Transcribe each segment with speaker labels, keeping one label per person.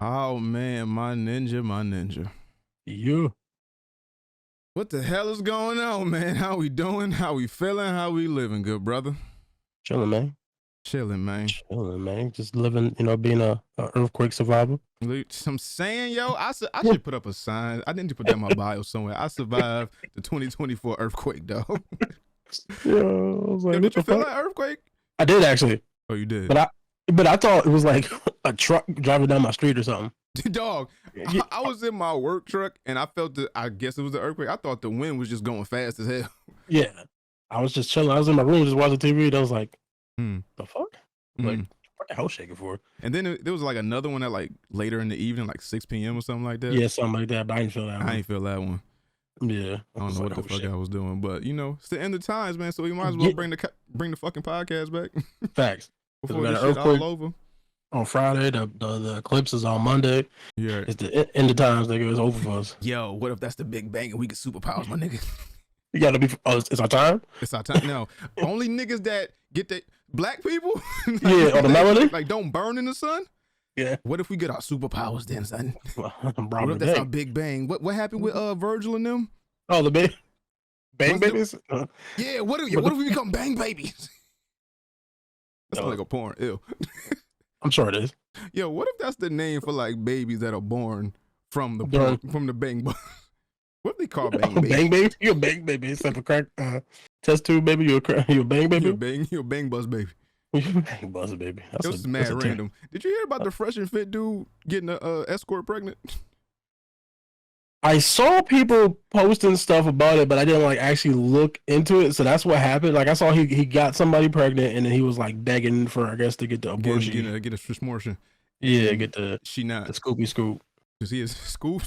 Speaker 1: Oh man, my ninja.
Speaker 2: Yeah.
Speaker 1: What the hell is going on, man? How we doing? How we feeling? How we living, good brother?
Speaker 2: Chilling, man.
Speaker 1: Chilling, man.
Speaker 2: Just living, being a earthquake survivor.
Speaker 1: I'm saying, yo, I should put up a sign. I need to put that in my bio somewhere. I survived the 2024 earthquake, dog.
Speaker 2: Yeah, I was like,
Speaker 1: Did you feel that earthquake?
Speaker 2: I did actually.
Speaker 1: Oh, you did?
Speaker 2: But I thought it was like a truck driving down my street or something.
Speaker 1: Dog, I was in my work truck and I felt I guess it was the earthquake. I thought the wind was just going fast as hell.
Speaker 2: Yeah. I was just chilling. I was in my room just watching TV and I was like, the fuck? Like, what the hell shaking for?
Speaker 1: And then there was like another one at like later in the evening, like 6 p.m. or something like that.
Speaker 2: Yeah, something like that, but I didn't feel that one.
Speaker 1: I ain't feel that one.
Speaker 2: Yeah.
Speaker 1: I don't know what the fuck I was doing, but it's the end of times, man, so we might as well bring the fucking podcast back.
Speaker 2: Facts.
Speaker 1: Before this shit all over.
Speaker 2: On Friday, the eclipse is on Monday.
Speaker 1: Yeah.
Speaker 2: It's the end of times, nigga. It's over for us.
Speaker 1: Yo, what if that's the Big Bang and we get superpowers, my nigga?
Speaker 2: You gotta be. Oh, it's our time.
Speaker 1: It's our time. No, only niggas that get that black people.
Speaker 2: Like, yeah, or the melody.
Speaker 1: Like don't burn in the sun.
Speaker 2: Yeah.
Speaker 1: What if we get our superpowers then, son?
Speaker 2: What
Speaker 1: if that's our Big Bang? What happened with Virgil and them?
Speaker 2: Oh, the bang babies.
Speaker 1: Yeah. What if we become bang babies? That's like a porn. Ew.
Speaker 2: I'm sure it is.
Speaker 1: Yo, what if that's the name for like babies that are born from the bang bus? What if they call bang baby?
Speaker 2: Bang baby? You're a bang baby. Except for crack test tube baby. You're a bang baby.
Speaker 1: You're a bang bus baby.
Speaker 2: Bang bus baby.
Speaker 1: It was mad random. Did you hear about the fresh and fit dude getting a escort pregnant?
Speaker 2: I saw people posting stuff about it, but I didn't like actually look into it. So that's what happened. Like I saw he got somebody pregnant, and then he was like begging for, I guess, to get the abortion.
Speaker 1: Get a smortion.
Speaker 2: Yeah, get the
Speaker 1: the
Speaker 2: Scoopy Scoop.
Speaker 1: Is he a scoop?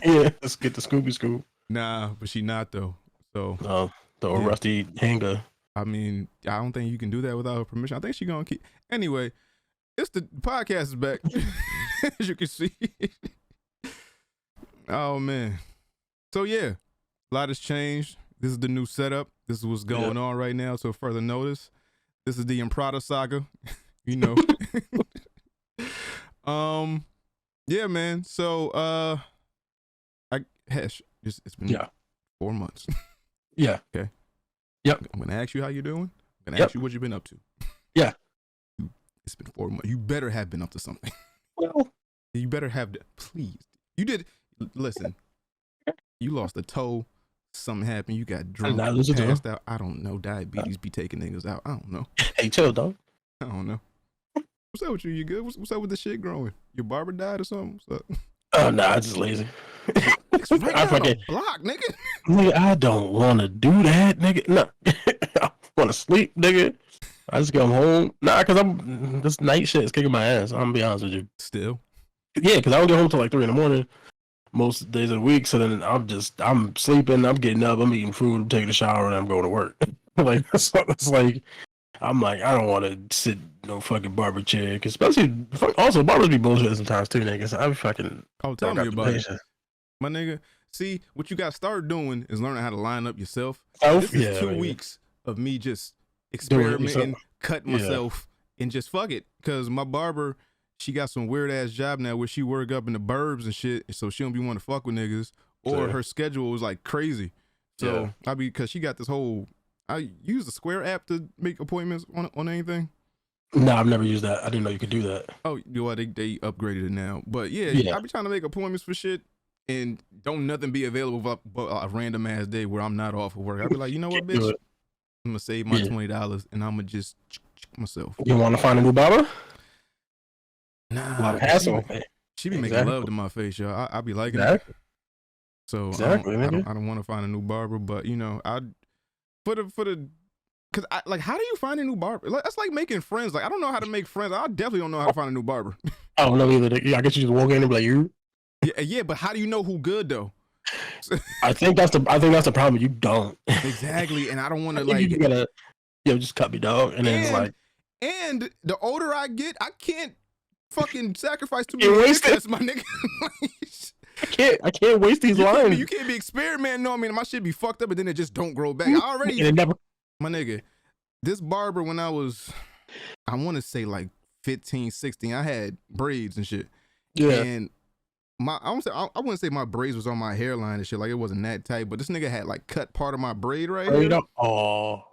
Speaker 2: Yeah, let's get the Scoopy Scoop.
Speaker 1: Nah, but she not though. So
Speaker 2: the rusty hanger.
Speaker 1: I mean, I don't think you can do that without her permission. I think she gonna keep. Anyway, the podcast is back, as you can see. Oh man. So yeah, a lot has changed. This is the new setup. This is what's going on right now. So further notice, this is the Imprada saga. Yeah, man. So Hesh, it's been 4 months.
Speaker 2: Yeah.
Speaker 1: Okay.
Speaker 2: Yep.
Speaker 1: I'm gonna ask you how you're doing. I'm gonna ask you what you've been up to.
Speaker 2: Yeah.
Speaker 1: It's been 4 months. You better have been up to something.
Speaker 2: Well,
Speaker 1: you better have. Please. You did. Listen. You lost a toe. Something happened. You got drunk. Passed out. I don't know. Diabetes be taking niggas out. I don't know.
Speaker 2: Hey, chill, dog.
Speaker 1: I don't know. What's up with you? You good? What's up with the shit growing? Your barber died or something? What's up?
Speaker 2: Oh, nah, I'm just lazy.
Speaker 1: I fucking block, nigga.
Speaker 2: Nigga, I don't want to do that, nigga. No, I want to sleep, nigga. I just come home. Nah, cause this night shit is kicking my ass. I'm gonna be honest with you.
Speaker 1: Still?
Speaker 2: Yeah, cause I don't get home till like 3 a.m. most days of the week. So then I'm sleeping. I'm getting up. I'm eating food. I'm taking a shower, and I'm going to work. Like it's like I'm like I don't want to sit no fucking barber chair. Cause especially also barbers be bullshit sometimes too, niggas. I be fucking.
Speaker 1: Oh, tell me about it, my nigga. See, what you got to start doing is learning how to line up yourself. This is 2 weeks of me just experimenting, cutting myself, and just fuck it. Cause my barber, she got some weird ass job now where she work up in the burbs and shit, so she don't be want to fuck with niggas. Or her schedule was like crazy. So cause she got this whole. I use the Square app to make appointments on anything.
Speaker 2: No, I've never used that. I didn't know you could do that.
Speaker 1: Oh, you know what? They upgraded it now. But yeah, I be trying to make appointments for shit. And don't nothing be available but a random ass day where I'm not off of work. I'd be like, you know what, bitch? I'm gonna save my $20 and I'm gonna just myself.
Speaker 2: You want to find a new barber?
Speaker 1: Nah, she be making love to my face, y'all. I be liking it. So I don't want to find a new barber, but I for the cause how do you find a new barber? That's like making friends. Like I don't know how to make friends. I definitely don't know how to find a new barber.
Speaker 2: I don't know either. I guess you just walk in and be like, you.
Speaker 1: Yeah, but how do you know who good though?
Speaker 2: I think that's the problem. You don't
Speaker 1: exactly, and I don't want to like.
Speaker 2: You gotta, just cut me, dog. And then it's like,
Speaker 1: and the older I get, I can't fucking sacrifice too many niggas, my nigga.
Speaker 2: I can't waste these lines.
Speaker 1: You can't be experimenting. No, I mean my shit be fucked up, and then it just don't grow back. I already, my nigga. This barber when I was, I want to say like 15, 16, I had braids and shit.
Speaker 2: Yeah.
Speaker 1: And I wouldn't say my braids was on my hairline and shit. Like, it wasn't that tight, but this nigga had like cut part of my braid right here.
Speaker 2: Oh.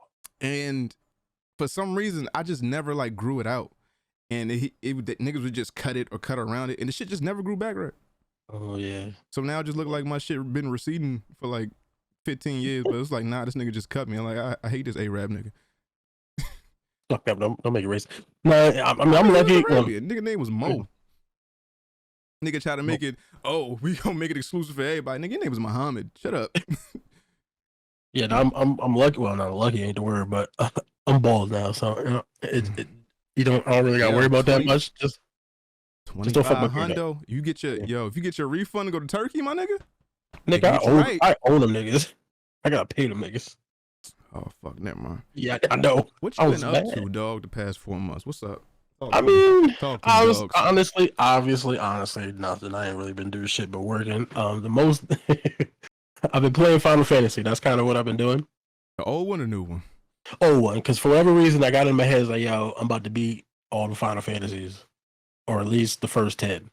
Speaker 1: And for some reason, I just never like grew it out. And the niggas would just cut it or cut around it, and the shit just never grew back right.
Speaker 2: Oh yeah.
Speaker 1: So now it just look like my shit been receding for like 15 years, but it's like, nah, this nigga just cut me. I'm like, I hate this Arab nigga.
Speaker 2: Fuck that, don't make it racist. No, I mean, I'm lucky.
Speaker 1: Nigga name was Mo. Nigga try to make it, we gonna make it exclusive for everybody. Nigga, your name was Muhammad. Shut up.
Speaker 2: Yeah, no, I'm lucky. Well, not lucky ain't the word, but I'm bald now, so I don't really gotta worry about that much. Just don't fuck my
Speaker 1: hundo. You get your if you get your refund and go to Turkey, my nigga.
Speaker 2: Nigga, I own them niggas. I gotta pay them niggas.
Speaker 1: Oh fuck, never mind.
Speaker 2: Yeah, I know.
Speaker 1: What you been up to, dog? The past 4 months. What's up?
Speaker 2: I mean, I was honestly, nothing. I ain't really been doing shit but working. The most I've been playing Final Fantasy. That's kind of what I've been doing.
Speaker 1: The old one or new one?
Speaker 2: Old one, because for whatever reason I got in my head like, yo, I'm about to beat all the Final Fantasies, or at least the first 10.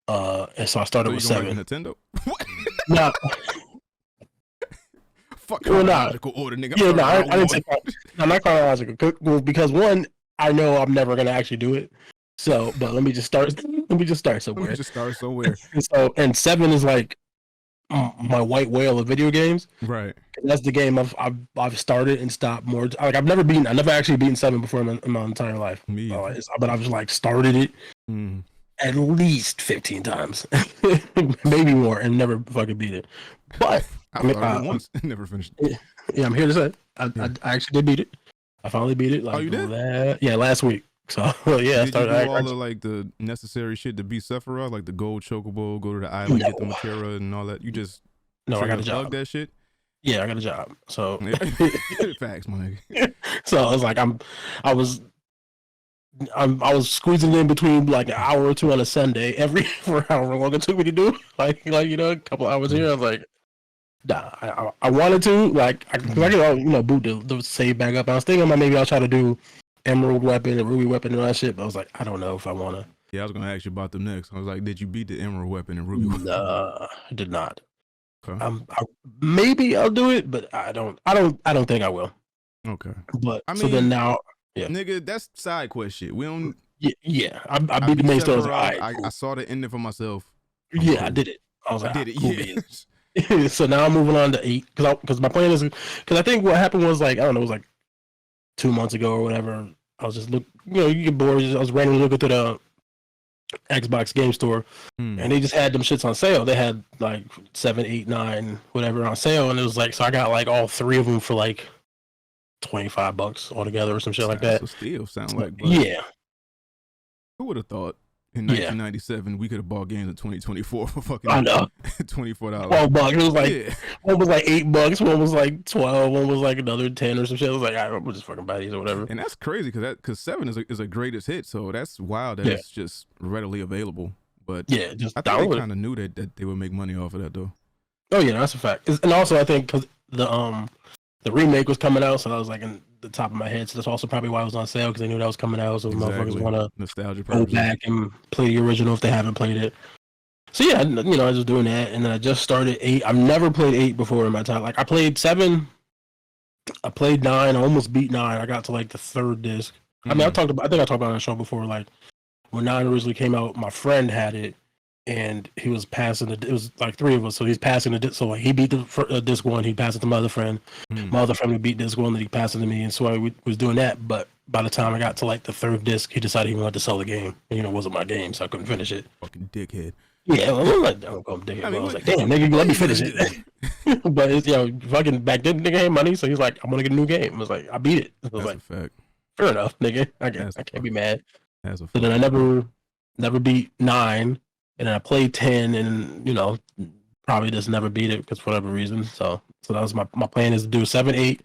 Speaker 2: And so I started with 7.
Speaker 1: Like Nintendo?
Speaker 2: Nah.
Speaker 1: Fuck chronological order, nigga.
Speaker 2: Yeah, no, I didn't say not chronological. Well, because one, I know I'm never gonna actually do it. So, but let me just start somewhere. So, and 7 is like my white whale of video games.
Speaker 1: Right.
Speaker 2: That's the game I've started and stopped more. Like I never actually beaten 7 before in my entire life.
Speaker 1: Me.
Speaker 2: But I've just like started it at least 15 times, maybe more, and never fucking beat it. But
Speaker 1: I started it once and never finished it.
Speaker 2: Yeah, I'm here to say I actually did beat it. I finally beat it. Like,
Speaker 1: you did?
Speaker 2: Last week. So yeah,
Speaker 1: I started. You do all like the necessary shit to beat Sephiroth, like the gold chocobo, go to the island, get the Matera and all that. You just
Speaker 2: I got a job.
Speaker 1: That shit.
Speaker 2: Yeah, I got a job. So
Speaker 1: facts, my nigga.
Speaker 2: So I was like, I was squeezing in between like an hour or two on a Sunday for however long it took me to do. Like a couple hours here. I was like, nah, I wanted to like I could boot the save back up. I was thinking maybe I'll try to do Emerald Weapon and Ruby Weapon and all that shit, but I was like, I don't know if I want to.
Speaker 1: Yeah, I was gonna ask you about them next. I was like, did you beat the Emerald Weapon and Ruby Weapon?
Speaker 2: Nah, I did not.
Speaker 1: Okay.
Speaker 2: Maybe I'll do it, but I don't think I will.
Speaker 1: Okay.
Speaker 2: But I mean, so then now, yeah,
Speaker 1: nigga, that's side quest shit. We don't.
Speaker 2: Yeah. I beat the main story.
Speaker 1: I saw the ending for myself.
Speaker 2: I did it. I was like,
Speaker 1: I did it.
Speaker 2: Yeah. So now I'm moving on to 8 because my plan is because I think what happened was like I don't know, it was like 2 months ago or whatever. I was just you get bored. I was randomly looking through the Xbox game store, and they just had them shits on sale. They had like 7, 8, 9, whatever on sale, and it was like so I got like all 3 of them for like $25 altogether or some shit like that.
Speaker 1: That's a steal, sound like.
Speaker 2: Yeah.
Speaker 1: Who would have thought? In 1997, we could have bought games in 2024 for fucking
Speaker 2: I know.
Speaker 1: $24.
Speaker 2: $12. It was like one was like $8, one was like 12, one was like another 10 or some shit. I was like, I will just fucking buy these or whatever.
Speaker 1: And that's crazy because 7 is a greatest hit, so that's wild that it's just readily available. But
Speaker 2: yeah, just
Speaker 1: I think they kind of knew that they would make money off of that though.
Speaker 2: Oh yeah, that's a fact. And also I think because the remake was coming out, so that was like in the top of my head. So that's also probably why it was on sale because they knew that was coming out. So motherfuckers want to go back and play the original if they haven't played it. So yeah, I was just doing that, and then I just started 8. I've never played 8 before in my time. Like I played 7, I played 9, I almost beat 9. I got to like the 3rd disc. I mean, I think I talked about it on the show before. Like when 9 originally came out, my friend had it. And he was passing it was like 3 of us, so he's passing the disc. So like he beat the disc 1, he passed it to my other friend. My other friend would beat disc 1, then he passed it to me, and so I was doing that. But by the time I got to like the 3rd disc, he decided he wanted to sell the game. And, it wasn't my game, so I couldn't finish it.
Speaker 1: Fucking dickhead.
Speaker 2: Yeah, well, I'm like, I don't call him dickhead. I was like, damn, nigga, let me finish it. But it's fucking back then, nigga had money, so he's like, I'm gonna get a new game. I was like, I beat it. I was
Speaker 1: That's a fact.
Speaker 2: Fair enough, nigga. I can't be mad.
Speaker 1: That's a fact.
Speaker 2: So then I never beat 9. And then I played 10 and, probably just never beat it because for whatever reason. So that was my plan is to do 7, 8,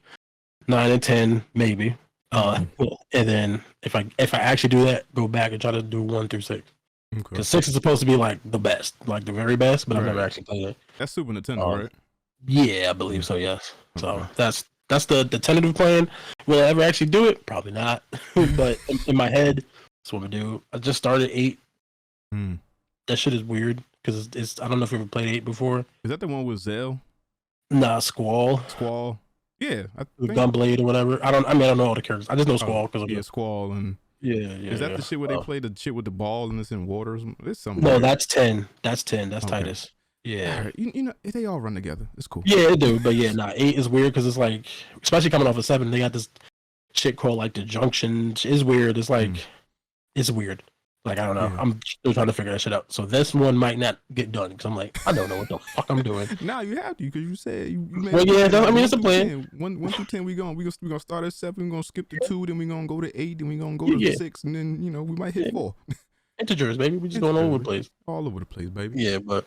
Speaker 2: 9, and 10, maybe. And then if I actually do that, go back and try to do 1 through 6. Because 6 is supposed to be like the best, like the very best, but I've never actually played it.
Speaker 1: That's Super Nintendo, right?
Speaker 2: Yeah, I believe so, yes. So that's the tentative plan. Will I ever actually do it? Probably not. But in my head, that's what we do. I just started 8. that shit is weird because it's I don't know if you ever played 8 before.
Speaker 1: Is that the one with Zell?
Speaker 2: Nah, Squall.
Speaker 1: Yeah,
Speaker 2: Gunblade or whatever. I don't know all the characters. I just know Squall because
Speaker 1: Squall and
Speaker 2: yeah.
Speaker 1: Is that the shit where they play the shit with the ball and it's in waters? It's something.
Speaker 2: No, that's 10. That's 10. That's okay. Titus. Yeah,
Speaker 1: right. You know they all run together. It's cool.
Speaker 2: Yeah, they do. But yeah, 8 is weird because it's like, especially coming off of 7, they got this shit called like the Junction. It's weird. It's like it's weird. Like I don't know. Yeah. I'm still trying to figure that shit out. So this one might not get done because I'm like I don't know what the fuck I'm doing.
Speaker 1: Nah, you have to because you said you made.
Speaker 2: Well, yeah, I mean it's a plan.
Speaker 1: 1 through 10, we gonna start at 7. We're gonna skip to 2, then we gonna go to 8, then we gonna go to 6, and then we might hit 4.
Speaker 2: Integers, baby. We just going all over the place.
Speaker 1: All over the place, baby.
Speaker 2: Yeah, but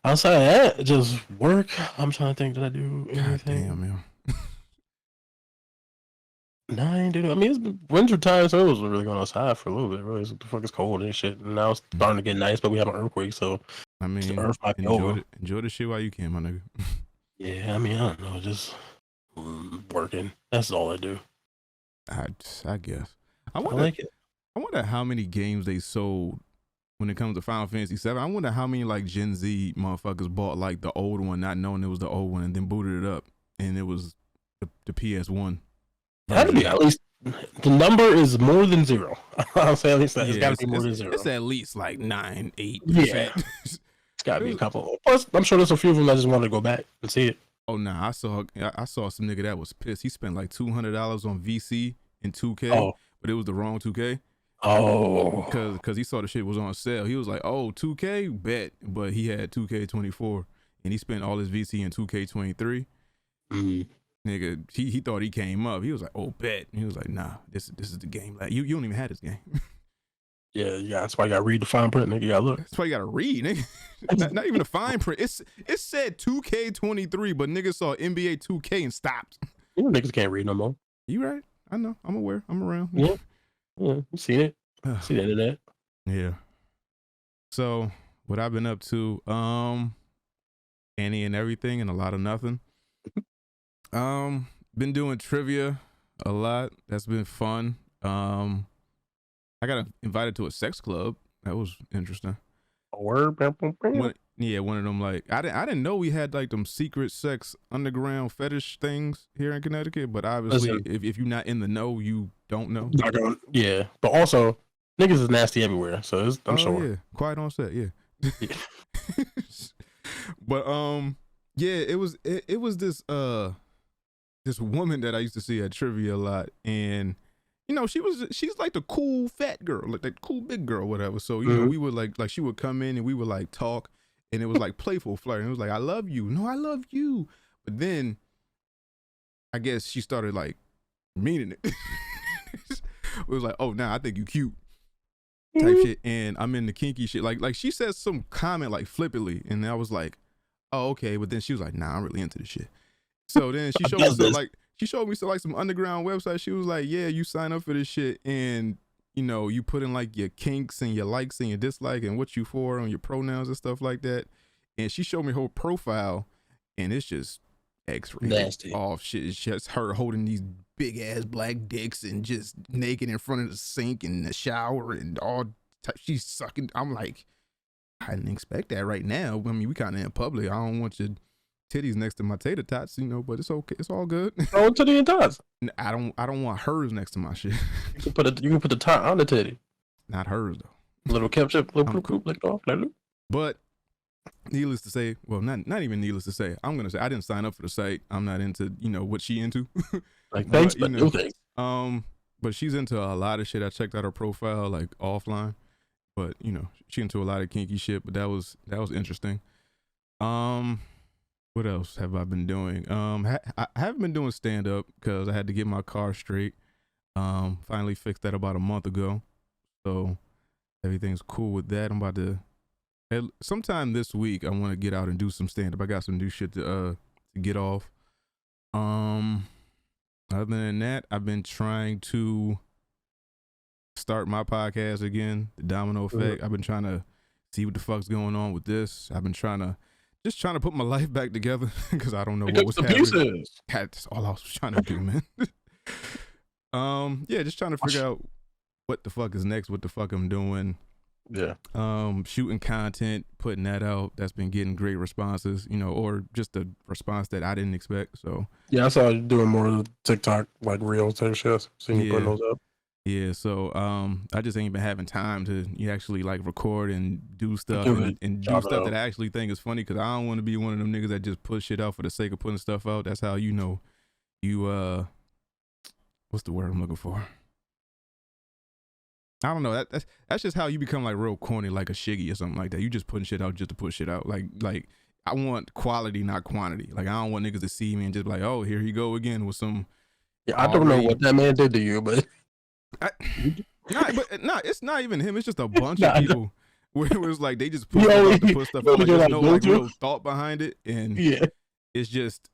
Speaker 2: outside of that, just work. I'm trying to think. Did I do anything?
Speaker 1: God damn, man.
Speaker 2: Nah, I ain't do. I mean, it's winter time, so it was really going outside for a little bit. Really, the fuck is cold and shit. And now it's starting to get nice, but we have an earthquake, so
Speaker 1: I mean,
Speaker 2: the earth might be over.
Speaker 1: Enjoy the shit while you can, my nigga.
Speaker 2: Yeah, I mean, I don't know, just working. That's all I do.
Speaker 1: I guess. I
Speaker 2: like it.
Speaker 1: I wonder how many games they sold when it comes to Final Fantasy 7. I wonder how many like Gen Z motherfuckers bought like the old one, not knowing it was the old one, and then booted it up, and it was the PS1.
Speaker 2: That'd be at least the number is more than 0. I'll say at least that. It's got to be more than 0.
Speaker 1: It's at least like 9, 8%.
Speaker 2: Yeah, it's got to be a couple. Plus, I'm sure there's a few of them that just want to go back and see it.
Speaker 1: Oh nah, I saw some nigga that was pissed. He spent like $200 on VC in 2K, but it was the wrong 2K.
Speaker 2: Oh,
Speaker 1: because he saw the shit was on sale. He was like, "Oh, 2K, bet," but he had 2K24, and he spent all his VC in 2K23. Nigga, he thought he came up. He was like, "Oh, bet." And he was like, "Nah, this is the game. Like, you don't even have this game."
Speaker 2: Yeah, that's why you gotta read the fine print, nigga. You gotta look.
Speaker 1: That's why you gotta read, nigga. not even the fine print. It said 2K23, but niggas saw NBA 2K and stopped.
Speaker 2: You know, niggas can't read no more.
Speaker 1: You right? I know. I'm aware. I'm around.
Speaker 2: Yeah, you seen it. See the internet.
Speaker 1: Yeah. So what I've been up to, any and everything and a lot of nothing. Been doing trivia a lot. That's been fun. I got invited to a sex club. That was interesting.
Speaker 2: One of
Speaker 1: them like I didn't know we had like them secret sex underground fetish things here in Connecticut, but obviously if you're not in the know, you don't know.
Speaker 2: Yeah, but also niggas is nasty everywhere, so I'm sure.
Speaker 1: Yeah, quiet on set. Yeah. But yeah, it was this woman that I used to see at trivia a lot, and she's like the cool fat girl, like that cool big girl, whatever. So you know, we would like she would come in and we would like talk, and it was like playful flirting. It was like, I love you, no, I love you. But then I guess she started like meaning it. It was like, oh, now I think you cute type shit, and I'm in the kinky shit. Like she said some comment like flippantly, and I was like, oh, okay. But then she was like, nah, I'm really into this shit. So then she showed me some underground website. She was like, yeah, you sign up for this shit, and you put in like your kinks and your likes and your dislike and what you for on your pronouns and stuff like that. And she showed me her profile, and it's just X-ray
Speaker 2: nasty
Speaker 1: off shit. It's just her holding these big ass black dicks and just naked in front of the sink and the shower and all. She's sucking. I'm like, I didn't expect that right now. I mean, we kind of in public. I don't want your titties next to my tater tots, but it's okay. It's all good.
Speaker 2: Oh, titty and tots.
Speaker 1: I don't want hers next to my shit.
Speaker 2: You can put the tot on the titty.
Speaker 1: Not hers though.
Speaker 2: Little ketchup, little cool, licked off.
Speaker 1: But needless to say, well, not even needless to say, I'm gonna say I didn't sign up for the site. I'm not into what she into.
Speaker 2: Like thanks, but no thanks.
Speaker 1: But she's into a lot of shit. I checked out her profile like offline, but she into a lot of kinky shit. But that was interesting. What else have I been doing? I haven't been doing stand up because I had to get my car straight. Finally fixed that about a month ago, so everything's cool with that. I'm about to sometime this week. I want to get out and do some stand up. I got some new shit to get off. Other than that, I've been trying to start my podcast again, the Domino Effect. I've been trying to see what the fuck's going on with this. I've been trying to put my life back together because I don't know what was happening. That's all I was trying to do, man. Yeah, just trying to figure out what the fuck is next, what the fuck I'm doing.
Speaker 2: Yeah.
Speaker 1: Shooting content, putting that out. That's been getting great responses, or just a response that I didn't expect. So
Speaker 2: yeah, I saw you doing more of the TikTok like real type shit. Seeing you putting those up.
Speaker 1: Yeah, so I just ain't been having time to actually like record and do stuff and do stuff that I actually think is funny, because I don't want to be one of them niggas that just put shit out for the sake of putting stuff out. That's how you what's the word I'm looking for? I don't know. That's just how you become like real corny, like a Shiggy or something like that. You just putting shit out just to put shit out. Like I want quality, not quantity. Like I don't want niggas to see me and just be like, oh, here he go again with some.
Speaker 2: Yeah, I don't know what that man did to you, but.
Speaker 1: It's not even him. It's just a bunch of people where it was like they just put stuff out. Like, there's no like real thought behind it, and it's just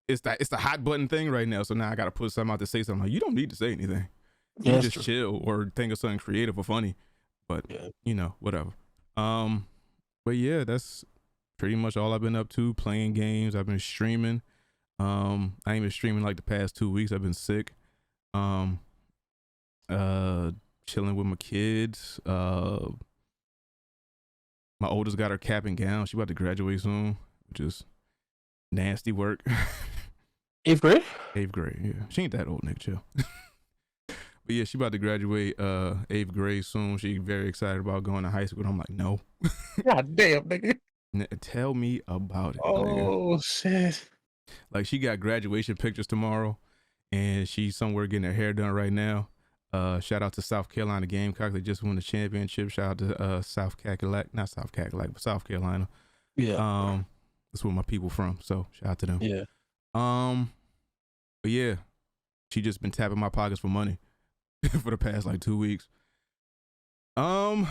Speaker 1: it's the hot button thing right now. So now I got to put something out to say something. Like, you don't need to say anything. You just chill or think of something creative or funny. But whatever. But yeah, that's pretty much all I've been up to. Playing games. I've been streaming. I ain't been streaming like the past 2 weeks. I've been sick. Chilling with my kids. My oldest got her cap and gown. She about to graduate soon, which is nasty work.
Speaker 2: 8th grade?
Speaker 1: 8th grade, yeah. She ain't that old, Nick, chill. But yeah, she about to graduate 8th grade soon. She very excited about going to high school. I'm like, no.
Speaker 2: God damn, nigga.
Speaker 1: Tell me about it.
Speaker 2: Oh,
Speaker 1: nigga.
Speaker 2: Shit.
Speaker 1: Like, she got graduation pictures tomorrow, and she's somewhere getting her hair done right now. Shout out to South Carolina Gamecocks. They just won the championship. Shout out to South Carolina. Yeah. That's where my people from. So shout out to them.
Speaker 2: Yeah.
Speaker 1: But yeah, she just been tapping my pockets for money for the past like 2 weeks. Other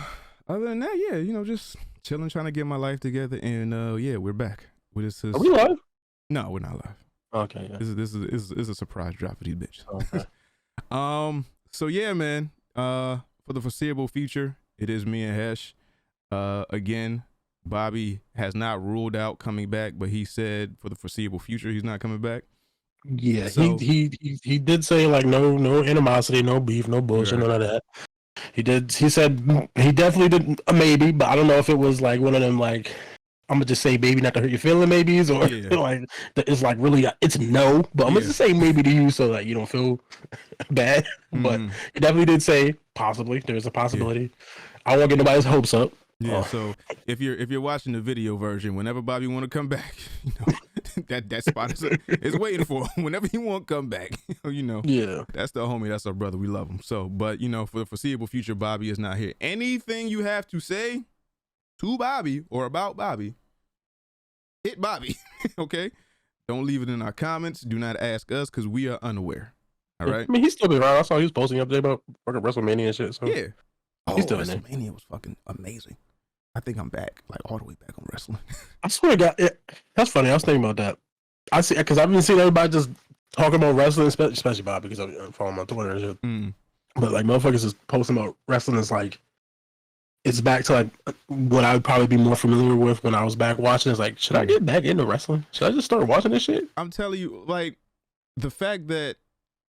Speaker 1: than that, yeah, just chilling, trying to get my life together, and yeah, we're back.
Speaker 2: Are we live?
Speaker 1: No, we're not live.
Speaker 2: Okay. Yeah.
Speaker 1: This is a surprise drop for these bitches.
Speaker 2: Okay.
Speaker 1: So yeah, man, for the foreseeable future, it is me and Hesh. Again, Bobby has not ruled out coming back, but he said for the foreseeable future, he's not coming back.
Speaker 2: Yeah, so, he did say like no animosity, no beef, no bullshit, none of that. He said he definitely did a maybe, but I don't know if it was like one of them like, I'm gonna just say maybe not to hurt your feeling maybes, or like it's like really it's no, but I'm gonna just say maybe to you so that you don't feel bad. But he definitely did say possibly. There's a possibility. I won't get nobody's hopes up.
Speaker 1: Yeah. So if you're watching the video version, whenever Bobby want to come back, that spot is waiting for him. Whenever he want to come back,
Speaker 2: Yeah.
Speaker 1: That's the homie. That's our brother. We love him. So, but for the foreseeable future, Bobby is not here. Anything you have to say to Bobby or about Bobby, hit Bobby. Okay? Don't leave it in our comments. Do not ask us, because we are unaware. All right?
Speaker 2: I mean, he's still been around. I saw he was posting up there about fucking WrestleMania and shit. So
Speaker 1: yeah.
Speaker 2: He's still
Speaker 1: WrestleMania was fucking amazing. I think I'm back, like all the way back on wrestling.
Speaker 2: I swear to God, that's funny. I was thinking about that. I see, because I've been seeing everybody just talking about wrestling, especially Bobby, because I'm following him on Twitter and shit. But like motherfuckers is posting about wrestling is like, it's back to like what I would probably be more familiar with when I was back watching. It's like, should I get back into wrestling? Should I just start watching this shit?
Speaker 1: I'm telling you, like, the fact that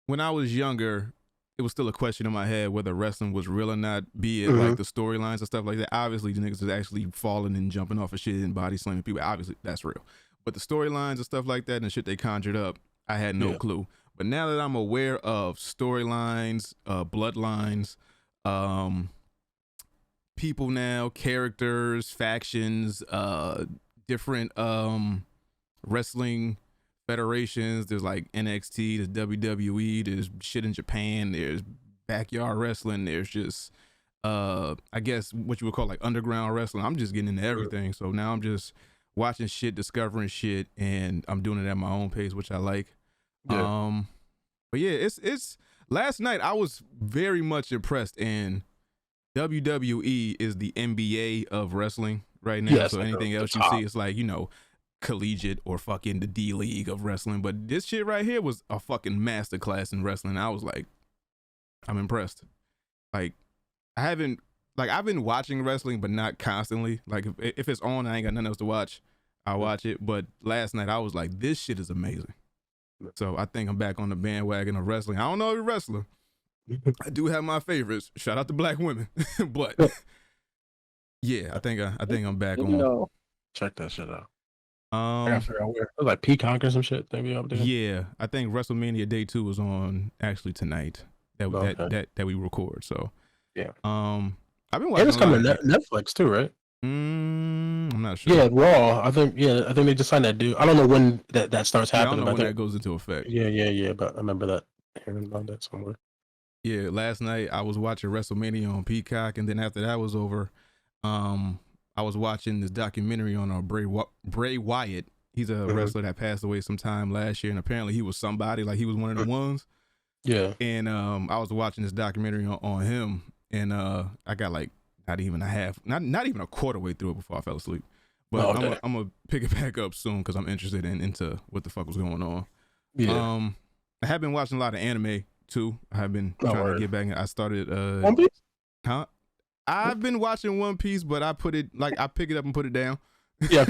Speaker 1: when I was younger, it was still a question in my head whether wrestling was real or not, be it like the storylines and stuff like that. Obviously, the niggas is actually falling and jumping off of shit and body slamming people. Obviously, that's real. But the storylines and stuff like that and the shit they conjured up, I had no clue. But now that I'm aware of storylines, bloodlines, people now, characters, factions, different wrestling federations, there's like NXT, there's WWE, there's shit in Japan, there's backyard wrestling, there's just I guess what you would call like underground wrestling. I'm just getting into everything. So now I'm just watching shit, discovering shit, and I'm doing it at my own pace, which I like. But yeah, it's last night I was very much impressed, and WWE is the NBA of wrestling right now. So anything else you see, it's like, collegiate or fucking the D League of wrestling. But this shit right here was a fucking masterclass in wrestling. I was like, I'm impressed. Like, I've been watching wrestling, but not constantly. Like, if it's on, I ain't got nothing else to watch, I'll watch it. But last night I was like, this shit is amazing. So I think I'm back on the bandwagon of wrestling. I don't know every wrestler. I do have my favorites. Shout out to black women. But Yeah, I think I'm back on.
Speaker 2: Check that shit out. I gotta figure out where. It was like Peacock or some shit. Maybe up there.
Speaker 1: Yeah, I think WrestleMania Day 2 was on actually tonight. That we record. So
Speaker 2: yeah.
Speaker 1: I've been watching.
Speaker 2: And it's coming to Netflix too, right?
Speaker 1: I'm not sure.
Speaker 2: Yeah, Raw. I think they just signed that dude. I don't know when that starts happening.
Speaker 1: I don't know when that goes into effect.
Speaker 2: Yeah. But I remember that. Hearing about that somewhere.
Speaker 1: Yeah, last night I was watching WrestleMania on Peacock, and then after that was over, I was watching this documentary on Bray Wyatt. He's a wrestler that passed away sometime last year, and apparently he was somebody, like he was one of the ones.
Speaker 2: Yeah.
Speaker 1: And I was watching this documentary on him, and I got like not even a quarter way through it before I fell asleep. But I'm gonna pick it back up soon because I'm interested into what the fuck was going on.
Speaker 2: Yeah.
Speaker 1: I have been watching a lot of anime too. I have been trying to get back. I started
Speaker 2: One Piece?
Speaker 1: Huh? I've been watching One Piece, but I pick it up and put it down.
Speaker 2: Yeah,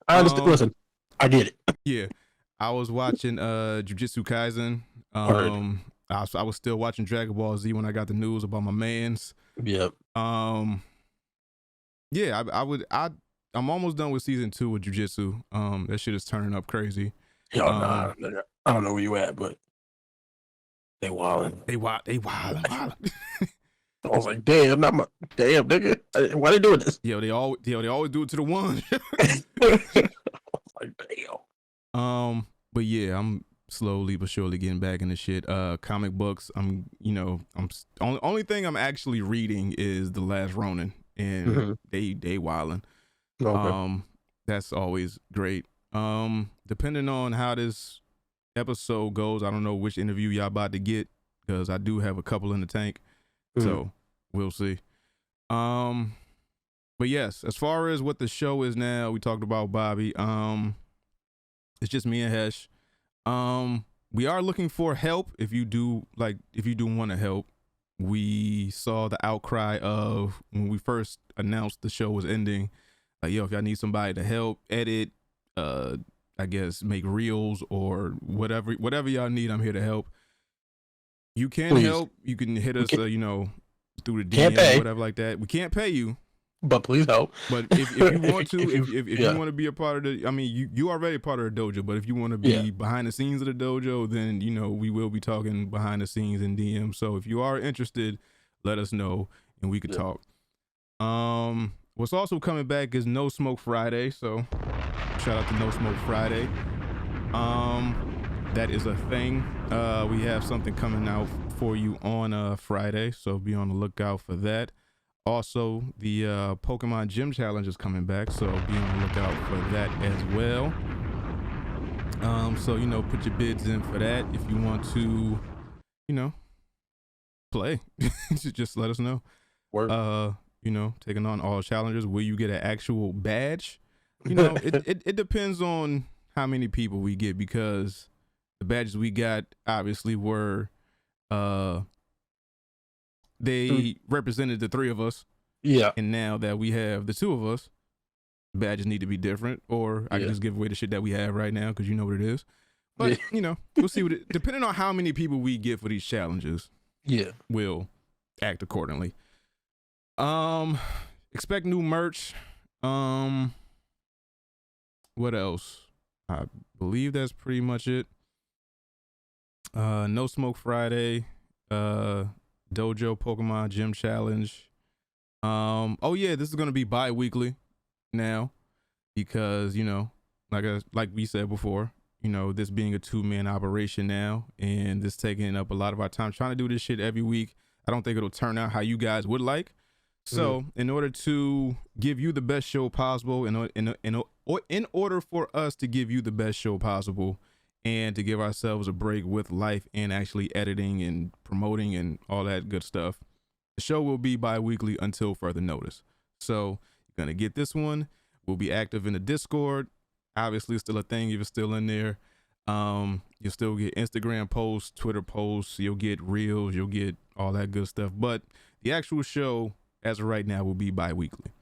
Speaker 2: I understand. Listen, I get it.
Speaker 1: Yeah. I was watching Jujutsu Kaisen. I was still watching Dragon Ball Z when I got the news about my mans.
Speaker 2: Yep.
Speaker 1: Yeah, I'm almost done with season 2 of Jujutsu. That shit is turning up crazy.
Speaker 2: I don't know where you at, but they wildin'.
Speaker 1: They wildin'.
Speaker 2: I was like, damn, nigga. Why they doing this?
Speaker 1: They always do it to the one.
Speaker 2: I was like, damn.
Speaker 1: But yeah, I'm slowly but surely getting back into shit. Comic books. Only thing I'm actually reading is The Last Ronin, and they wildin'. Okay. That's always great. Depending on how this episode goes, I don't know which interview y'all about to get because I do have a couple in the tank, so we'll see. But yes, as far as what the show is now, we talked about Bobby. It's just me and Hesh. We are looking for help. If you do want to help, we saw the outcry of when we first announced the show was ending. If y'all need somebody to help edit, I guess make reels or whatever y'all need, I'm here to help. You can help. You can hit us, through the DM or whatever like that. We can't pay you,
Speaker 2: but please help.
Speaker 1: But if you want to, if you want to be a part of the, I mean, you already part of the dojo. But if you want to be behind the scenes of the dojo, then we will be talking behind the scenes in DM. So if you are interested, let us know and we could talk. What's also coming back is No Smoke Friday. So shout out to No Smoke Friday. That is a thing. We have something coming out for you on Friday, so be on the lookout for that. Also, the Pokemon Gym Challenge is coming back, so be on the lookout for that as well. So put your bids in for that if you want to, play. Just let us know. Taking on all challenges. Will you get an actual badge? It depends on how many people we get, because the badges we got obviously were they represented the 3 of us. Yeah. And now that we have the 2 of us, badges need to be different, or I can just give away the shit that we have right now because you know what it is. But we'll see depending on how many people we get for these challenges. Yeah. We'll act accordingly. Expect new merch. What else? I believe that's pretty much it. No Smoke Friday, Dojo Pokemon Gym Challenge. This is gonna be bi-weekly now because like we said before, this being a 2-man operation now, and this taking up a lot of our time trying to do this shit every week. I don't think it'll turn out how you guys would like. So in order to give you the best show possible, in order for us to give you the best show possible, and to give ourselves a break with life and actually editing and promoting and all that good stuff, the show will be bi-weekly until further notice. So you're going to get this one. We'll be active in the Discord. Obviously, still a thing if you're still in there. You'll still get Instagram posts, Twitter posts. You'll get reels. You'll get all that good stuff. But the actual show, as of right now, will be bi-weekly.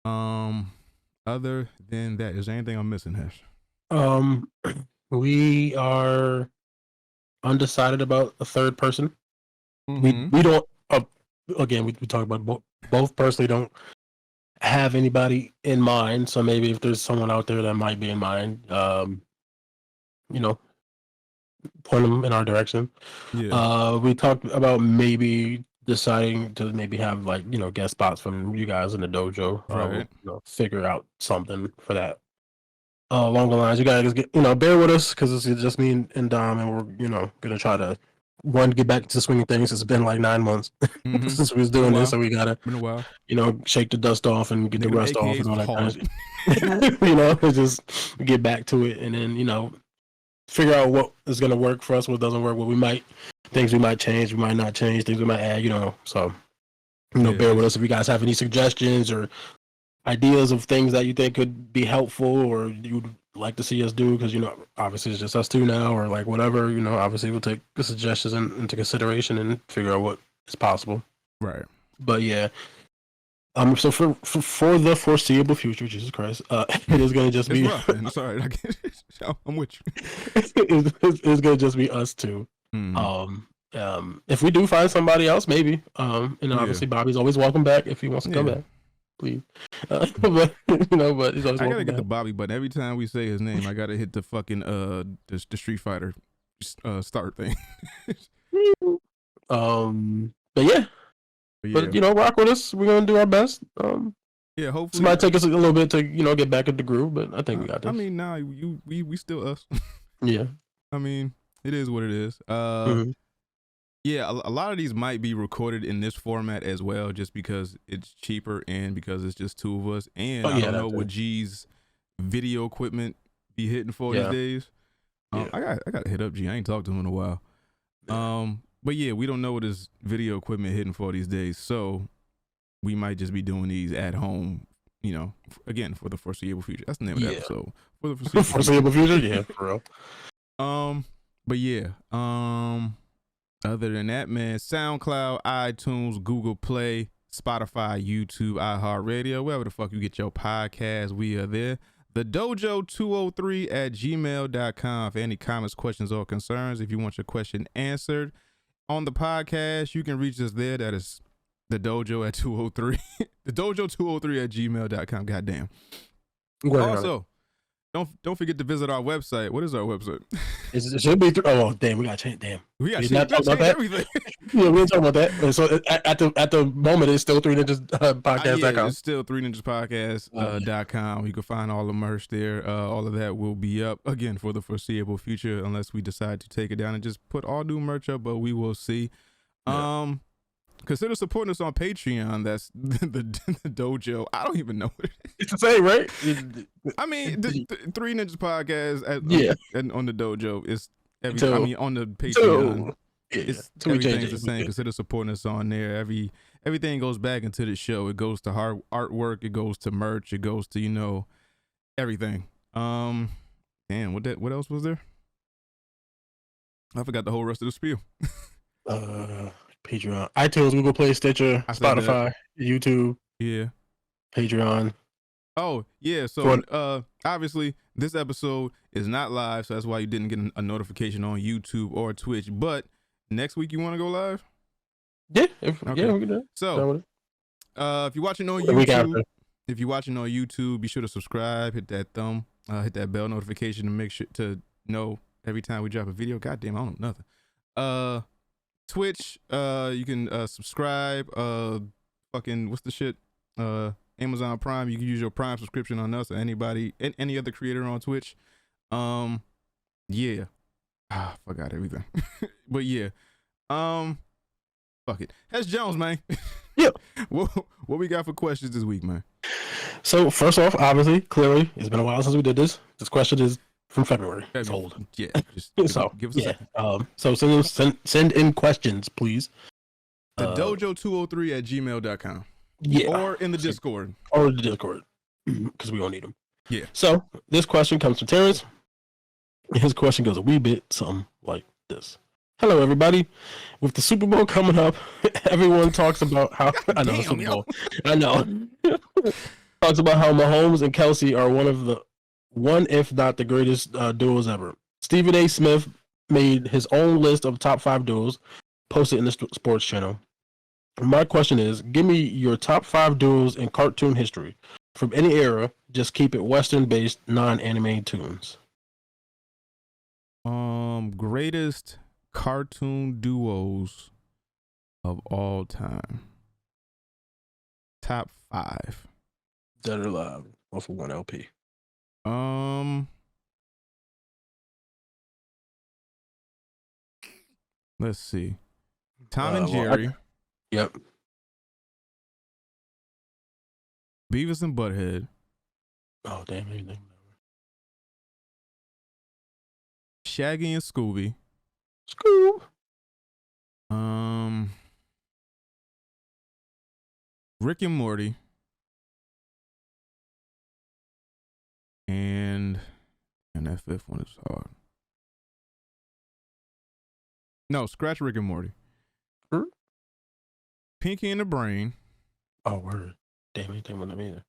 Speaker 1: Other than that, is there anything I'm missing, Hesh?
Speaker 2: We are undecided about a third person. We don't. Again, we talk about both personally. Don't have anybody in mind. So maybe if there's someone out there that might be in mind, point them in our direction.
Speaker 1: Yeah.
Speaker 2: We talked about maybe deciding to maybe have guest spots from you guys in the dojo.
Speaker 1: Right.
Speaker 2: Figure out something for that. Along the lines, you guys bear with us because it's just me and Dom, and we're gonna try to get back to swinging things. It's been like 9 months since we was doing this, so we gotta
Speaker 1: been a while.
Speaker 2: Shake the dust off and get the rust off and all that kind of shit. Just get back to it, and then figure out what is gonna work for us, what doesn't work, things we might change, we might not change, things we might add. So bear with us if you guys have any suggestions or ideas of things that you think could be helpful or you'd like to see us do, because obviously it's just us two now, or like whatever. Obviously we'll take the suggestions into consideration and figure out what is possible.
Speaker 1: Right.
Speaker 2: But yeah, so for the foreseeable future, Jesus Christ, it is gonna just be
Speaker 1: rough, man. Sorry, I'm with you.
Speaker 2: It's gonna just be us two. If we do find somebody else, maybe obviously Bobby's always welcome back if he wants to come back, please. But he's always
Speaker 1: I gotta get the Bobby button every time we say his name. I gotta hit the fucking the Street Fighter start thing.
Speaker 2: But yeah. But rock with us. We're gonna do our best.
Speaker 1: Hopefully
Speaker 2: it might take us a little bit to get back in the groove, but I think we got this.
Speaker 1: I mean, we still us.
Speaker 2: Yeah.
Speaker 1: I mean, it is what it is. Yeah, a lot of these might be recorded in this format as well, just because it's cheaper and because it's just two of us. And I don't know what G's video equipment be hitting for these days. I got to hit up G. I ain't talked to him in a while. But yeah, we don't know what his video equipment hitting for these days, so we might just be doing these at home. Again, for the foreseeable future. That's the name of the episode. For the
Speaker 2: foreseeable future, yeah, for
Speaker 1: real. But yeah, other than that, man, SoundCloud, iTunes, Google Play, Spotify, YouTube, iHeartRadio, wherever the fuck you get your podcast, we are there. The Dojo203@gmail.com for any comments, questions, or concerns. If you want your question answered on the podcast, you can reach us there. That is the Dojo at 203. The Dojo203@gmail.com. Goddamn. Also, don't forget to visit our website. What is our website?
Speaker 2: It should be. Oh damn, we gotta change. Damn,
Speaker 1: we gotta change everything.
Speaker 2: Yeah, we ain't talking about that. And so at the moment, it's still 3 Ninjas Podcast.com.
Speaker 1: Yeah, it's still 3 Ninjas Podcast.com. You can find all the merch there. All of that will be up again for the foreseeable future, unless we decide to take it down and just put all new merch up. But we will see. Yeah. Consider supporting us on Patreon. That's the Dojo. I don't even know what it is.
Speaker 2: It's the same, right?
Speaker 1: I mean, the 3 Ninjas Podcast on the Dojo is on the Patreon. It's everything's the same. Consider supporting us on there. Everything goes back into the show. It goes to artwork. It goes to merch. It goes to everything. Damn, what else was there? I forgot the whole rest of the spiel.
Speaker 2: Patreon, iTunes, Google Play, Stitcher, Spotify, YouTube.
Speaker 1: Yeah.
Speaker 2: Patreon.
Speaker 1: Oh, yeah. So obviously this episode is not live, so that's why you didn't get a notification on YouTube or Twitch. But next week you want to go live?
Speaker 2: Yeah. Yeah, we can do it.
Speaker 1: So if you're watching on YouTube, be sure to subscribe, hit that hit that bell notification to make sure to know every time we drop a video. Goddamn, I don't know nothing. Twitch, you can subscribe. What's the shit? Amazon Prime. You can use your Prime subscription on us or any other creator on Twitch. Yeah. Forgot everything. But yeah. Fuck it. That's Jones, man.
Speaker 2: Yeah.
Speaker 1: What we got for questions this week, man?
Speaker 2: So first off, obviously, clearly, it's been a while since we did this. This question is from February. It's old.
Speaker 1: Yeah. Just give us a second.
Speaker 2: So send in questions, please.
Speaker 1: The Dojo203@gmail.com.
Speaker 2: Yeah.
Speaker 1: Or in the Discord.
Speaker 2: Or the Discord. Because we don't need them.
Speaker 1: Yeah.
Speaker 2: So this question comes from Terrence. His question goes a wee bit something like this. Hello, everybody. With the Super Bowl coming up, everyone talks about how I know Super Bowl. I know. Talks about how Mahomes and Kelsey are one, if not the greatest duos ever. Stephen A. Smith made his own list of top 5 duos, posted in the sports channel. My question is, give me your top 5 duos in cartoon history from any era. Just keep it Western-based, non-anime tunes.
Speaker 1: Greatest cartoon duos of all time. Top 5.
Speaker 2: Dead or alive, off of 1 LP.
Speaker 1: Let's see. Tom and Jerry.
Speaker 2: Yep.
Speaker 1: Beavis and Butthead.
Speaker 2: Oh, damn. Anything.
Speaker 1: Shaggy and Scooby.
Speaker 2: Scoob.
Speaker 1: Rick and Morty. And that fifth one is hard. No, scratch Rick and Morty. Pinky and the Brain.
Speaker 2: Oh, word. Damn, anything with them either.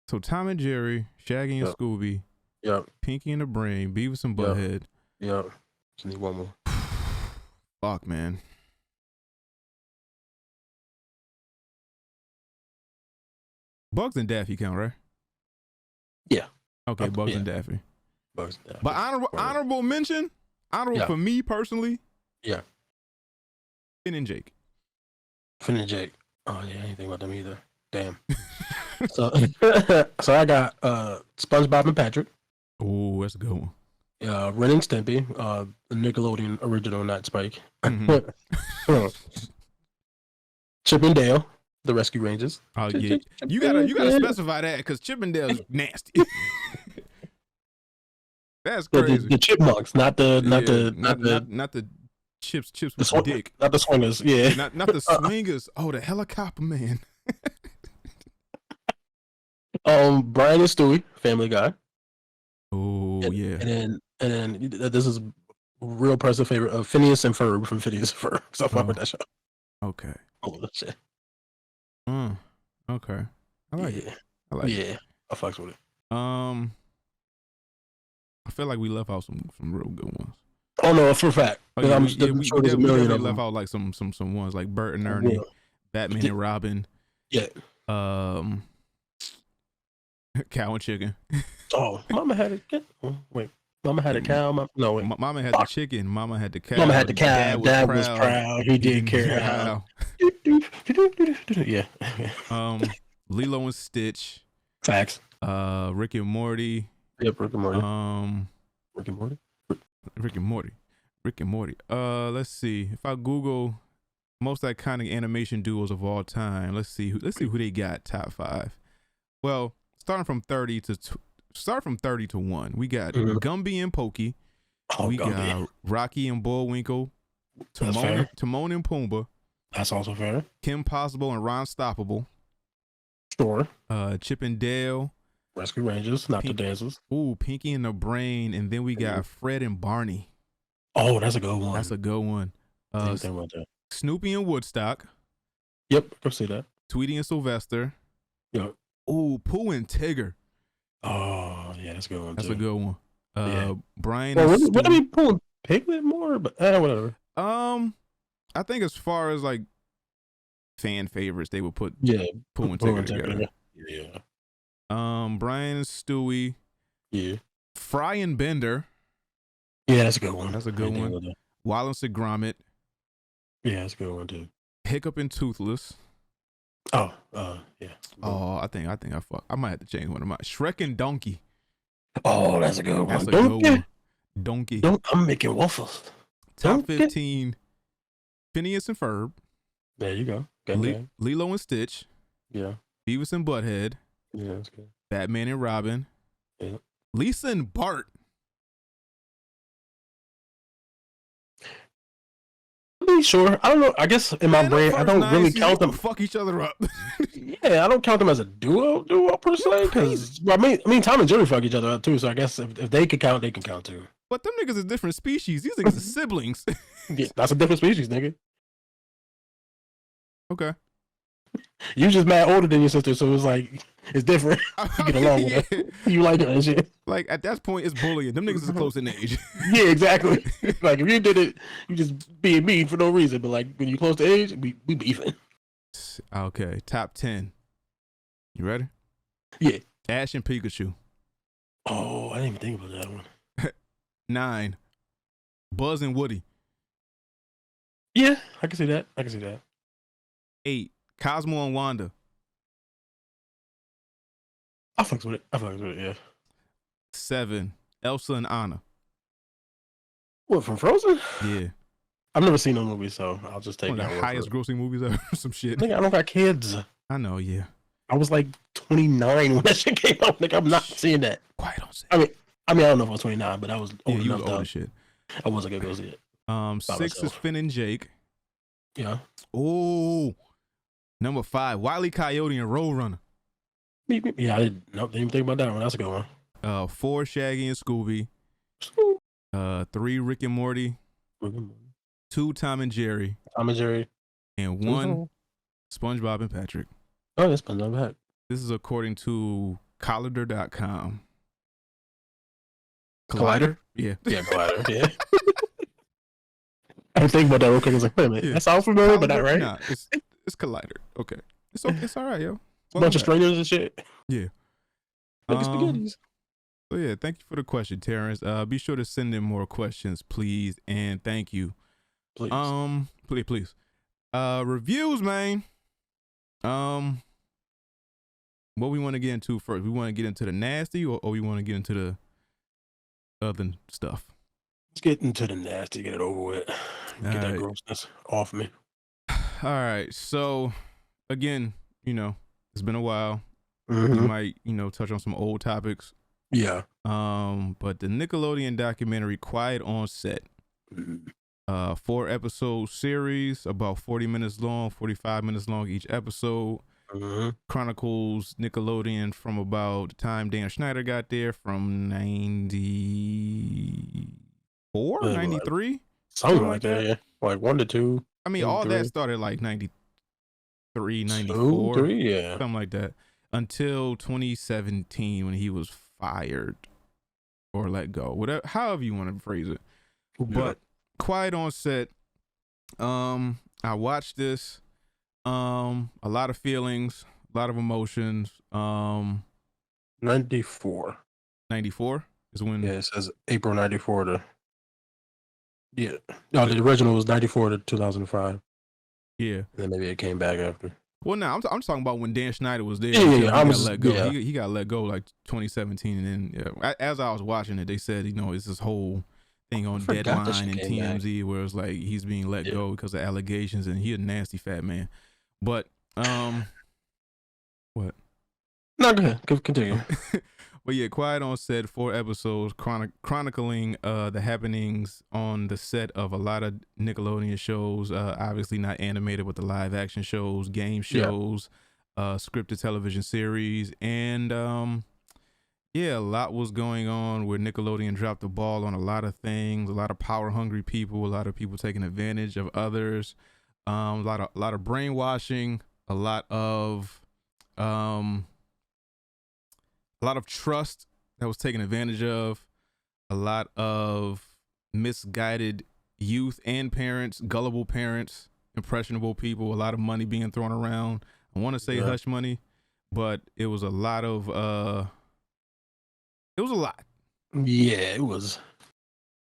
Speaker 1: So Tom and Jerry, Shaggy and Scooby.
Speaker 2: Yep.
Speaker 1: Pinky and the Brain, Beavis and Butthead.
Speaker 2: Yep. Just need one more.
Speaker 1: Fuck, man. Bugs and Daffy count, right?
Speaker 2: Yeah.
Speaker 1: Okay, Bugs and Daffy.
Speaker 2: Bugs and Daffy.
Speaker 1: But honorable mention, for me personally.
Speaker 2: Yeah.
Speaker 1: Finn and Jake.
Speaker 2: Finn and Jake. Oh yeah, anything about them either. Damn. so I got SpongeBob and Patrick.
Speaker 1: Oh, that's a good one.
Speaker 2: Ren and Stimpy, the Nickelodeon original, not Spike.
Speaker 1: Mm-hmm.
Speaker 2: Chip and Dale, the Rescue Rangers.
Speaker 1: Oh yeah, you gotta specify that because Chip and Dale's nasty. That's crazy.
Speaker 2: The Chipmunks, not the
Speaker 1: chips with the dick.
Speaker 2: Not the swingers. Yeah.
Speaker 1: Not the swingers. Oh, the helicopter man.
Speaker 2: Brian and Stewie, Family Guy.
Speaker 1: Oh yeah.
Speaker 2: And then this is a real personal favorite of Phineas and Ferb from Phineas and Ferb. So I fuck with that show.
Speaker 1: Okay.
Speaker 2: Oh that shit.
Speaker 1: Okay. I like it. I like it.
Speaker 2: I fucks with it.
Speaker 1: I feel like we left out some real good ones.
Speaker 2: Oh no, for a fact.
Speaker 1: Oh, yeah,
Speaker 2: I'm sure there's a million of them.
Speaker 1: Left out like some ones like Bert and Ernie, Batman and Robin.
Speaker 2: Yeah.
Speaker 1: Cow and chicken.
Speaker 2: Oh, Mama had a wait. Mama had a cow.
Speaker 1: Mama had the chicken. Mama had the cow.
Speaker 2: Mama had the cow. Dad was proud. He did care how. Yeah.
Speaker 1: Lilo and Stitch.
Speaker 2: Facts.
Speaker 1: Rick and Morty.
Speaker 2: Yep, Rick and Morty.
Speaker 1: Rick and Morty. Let's see. If I Google most iconic animation duos of all time, let's see who they got top 5. Well, starting from 30 to 1. We got Gumby and Pokey. We got Rocky and Bullwinkle. Timon and Pumbaa.
Speaker 2: That's also fair.
Speaker 1: Kim Possible and Ron Stoppable.
Speaker 2: Sure.
Speaker 1: Chip and Dale.
Speaker 2: Rescue Rangers, not the dancers.
Speaker 1: Ooh, Pinky and the Brain, and then we got Fred and Barney.
Speaker 2: Oh, that's a good one.
Speaker 1: That's a good one. Snoopy and Woodstock.
Speaker 2: Yep, I see that.
Speaker 1: Tweety and Sylvester.
Speaker 2: Yep.
Speaker 1: Ooh, Pooh and Tigger.
Speaker 2: Oh, yeah, that's a good one.
Speaker 1: That's a good one. Brian.
Speaker 2: Well, would I be Pooh and Piglet more? But whatever.
Speaker 1: I think as far as like fan favorites, they would put Pooh and Tigger together.
Speaker 2: Yeah.
Speaker 1: Brian and Stewie.
Speaker 2: Yeah.
Speaker 1: Fry and Bender.
Speaker 2: Yeah, that's a good one.
Speaker 1: That's a good one. Wallace and Gromit.
Speaker 2: Yeah, that's a good one too.
Speaker 1: Hiccup and Toothless.
Speaker 2: Oh, yeah.
Speaker 1: Oh, I think I fuck. I might have to change one of mine. Shrek and Donkey.
Speaker 2: Oh, that's a good one.
Speaker 1: That's a good one. Donkey.
Speaker 2: I'm making waffles.
Speaker 1: Top 15. Phineas and Ferb.
Speaker 2: There you go.
Speaker 1: Lilo and Stitch.
Speaker 2: Yeah.
Speaker 1: Beavis and Butthead.
Speaker 2: Yeah, that's good.
Speaker 1: Batman and Robin.
Speaker 2: Yeah.
Speaker 1: Lisa and Bart.
Speaker 2: I'm sure. I don't know. I guess in my brain, I don't really count them.
Speaker 1: Fuck each other up.
Speaker 2: Yeah, I don't count them as a duo per se. Because I mean, Tom and Jerry fuck each other up too. So I guess if they can count, they can count too.
Speaker 1: But them niggas is different species. These niggas are siblings.
Speaker 2: Yeah, that's a different species, nigga.
Speaker 1: Okay.
Speaker 2: You just mad older than your sister, so it was like It's different. You get along with it. You like it and shit.
Speaker 1: Like at that point, it's bullying. Them niggas is close in age.
Speaker 2: Yeah, exactly. Like if you did it, you just being mean for no reason. But like when you close to age, we beefing.
Speaker 1: Okay, top 10. You ready?
Speaker 2: Yeah.
Speaker 1: Ash and Pikachu.
Speaker 2: Oh, I didn't even think about that one.
Speaker 1: 9. Buzz and Woody.
Speaker 2: Yeah, I can see that.
Speaker 1: 8. Cosmo and Wanda.
Speaker 2: I fucks with it. Yeah.
Speaker 1: 7. Elsa and Anna.
Speaker 2: What, from Frozen?
Speaker 1: Yeah.
Speaker 2: I've never seen those movies, so I'll just take
Speaker 1: one of the highest grossing movies ever. Some shit.
Speaker 2: I don't got kids.
Speaker 1: I know, yeah.
Speaker 2: I was like 29 when that shit came out. Like I'm not seeing that.
Speaker 1: Quiet on set.
Speaker 2: I mean, I don't know if I was 29, but I was old
Speaker 1: you
Speaker 2: enough.
Speaker 1: Was old as shit.
Speaker 2: I wasn't gonna go see it.
Speaker 1: 6
Speaker 2: myself.
Speaker 1: is Finn and Jake.
Speaker 2: Yeah.
Speaker 1: Oh. Number 5, Wile E. Coyote and Roadrunner.
Speaker 2: Yeah, I didn't even think about that one. That's a good one.
Speaker 1: 4, Shaggy and Scooby. 3, Rick and Morty. 2, Tom and Jerry. And 1, SpongeBob and Patrick.
Speaker 2: Oh, that's SpongeBob.
Speaker 1: This is according to Collider.com.
Speaker 2: Collider?
Speaker 1: Yeah.
Speaker 2: Yeah, Collider. Yeah. I was thinking about that real quick. I was like, wait a minute. That sounds familiar, but not right.
Speaker 1: Nah, it's Collider. Okay. It's okay. It's all right, yo.
Speaker 2: A bunch of strangers and shit.
Speaker 1: Yeah.
Speaker 2: Spaghettis.
Speaker 1: So yeah, thank you for the question, Terrence. Be sure to send in more questions, please, and thank you.
Speaker 2: Please.
Speaker 1: Please. Reviews, man. What we want to get into first? We want to get into the nasty, or we want to get into the other stuff?
Speaker 2: Let's get into the nasty. Get it over with. Get that grossness off me.
Speaker 1: All right. So, again, it's been a while.
Speaker 2: Mm-hmm.
Speaker 1: We might, touch on some old topics.
Speaker 2: Yeah.
Speaker 1: But the Nickelodeon documentary Quiet on Set, 4-episode series, about 40 minutes long, 45 minutes long each episode. Chronicles Nickelodeon from about the time Dan Schneider got there, from 94, 93,
Speaker 2: something like that. Yeah, like 1 to 2.
Speaker 1: I mean, all 3. That started like 93, 94,
Speaker 2: 3, yeah,
Speaker 1: something like that, until 2017 when he was fired or let go, whatever, however you want to phrase it. Yeah. But Quiet on Set, I watched this. A lot of feelings, a lot of emotions.
Speaker 2: 94
Speaker 1: is when.
Speaker 2: Yeah, it says April 94 to. Yeah, no, the original was 94 to 2005.
Speaker 1: Yeah,
Speaker 2: and then maybe it came back after.
Speaker 1: Well, now I'm talking about when Dan Schneider was there.
Speaker 2: Yeah,
Speaker 1: he got let go.
Speaker 2: Yeah.
Speaker 1: He got let go like 2017, and then as I was watching it, they said it's this whole thing on Deadline and TMZ where it's like he's being let go because of allegations, and he a nasty fat man. But what?
Speaker 2: No, go ahead. Continue.
Speaker 1: But yeah, Quiet on Set, 4 episodes chronicling the happenings on the set of a lot of Nickelodeon shows. Obviously not animated, with the live action shows, game shows, scripted television series, and a lot was going on where Nickelodeon dropped the ball on a lot of things. A lot of power hungry people, a lot of people taking advantage of others. A lot of brainwashing, a lot of trust that was taken advantage of, a lot of misguided youth and parents, gullible parents, impressionable people, a lot of money being thrown around. I want to say hush money, but it was a lot of it was a lot.
Speaker 2: Yeah, it was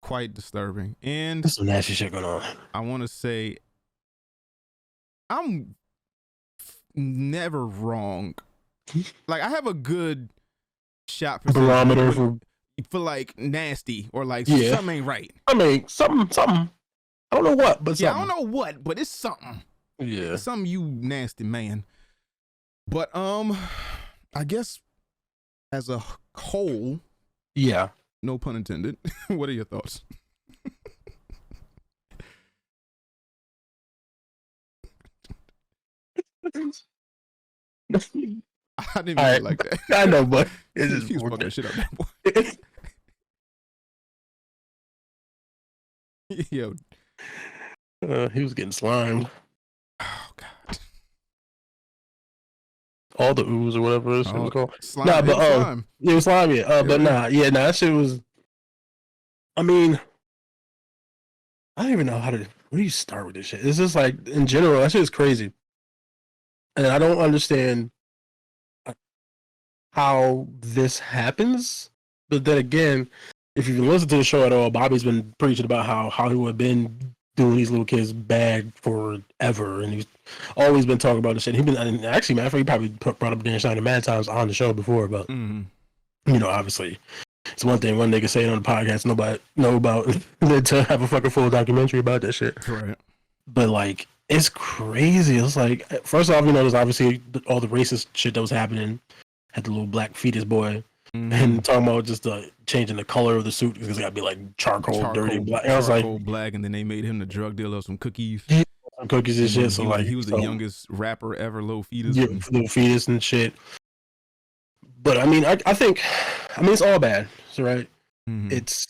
Speaker 1: quite disturbing. And
Speaker 2: there's some nasty shit going on.
Speaker 1: I want to say I'm never wrong. Like, I have a good shot
Speaker 2: barometer
Speaker 1: for like nasty or like something ain't right.
Speaker 2: I mean, something. I don't know what, but something.
Speaker 1: I don't know what, but it's something.
Speaker 2: Yeah,
Speaker 1: it's something, you nasty man. But I guess as a whole, no pun intended. What are your thoughts? I didn't mean it like that.
Speaker 2: I know, but it's just
Speaker 1: he's fucking shit up that boy. Yo,
Speaker 2: he was getting slimed.
Speaker 1: Oh God.
Speaker 2: all the ooze or whatever it was called.
Speaker 1: Slime, nah, but slime.
Speaker 2: It was slime, yeah. But that shit was. I mean, I don't even know where do you start with this shit. It's just like in general, that shit is crazy, and I don't understand how this happens. But then again, if you've listened to the show at all, Bobby's been preaching about how Hollywood been doing these little kids bad forever, and he's always been talking about this shit. And actually, matter of fact, he probably brought up Dan Schneider mad times on the show before, but you know, obviously, it's one thing one nigga say it on the podcast, nobody know about to have a fucking full documentary about that shit.
Speaker 1: Right.
Speaker 2: But like, it's crazy. It's like, first off, you know, there's obviously all the racist shit that was happening. Had the little black fetus boy. And talking about just changing the color of the suit because it got to be like charcoal dirty black. And I was like,
Speaker 1: black, and then they made him the drug dealer of some cookies.
Speaker 2: Some cookies and shit. So like,
Speaker 1: he was the youngest rapper ever, Lil Fetus.
Speaker 2: Yeah, Lil Fetus and shit. But I mean, I think it's all bad. So right, it's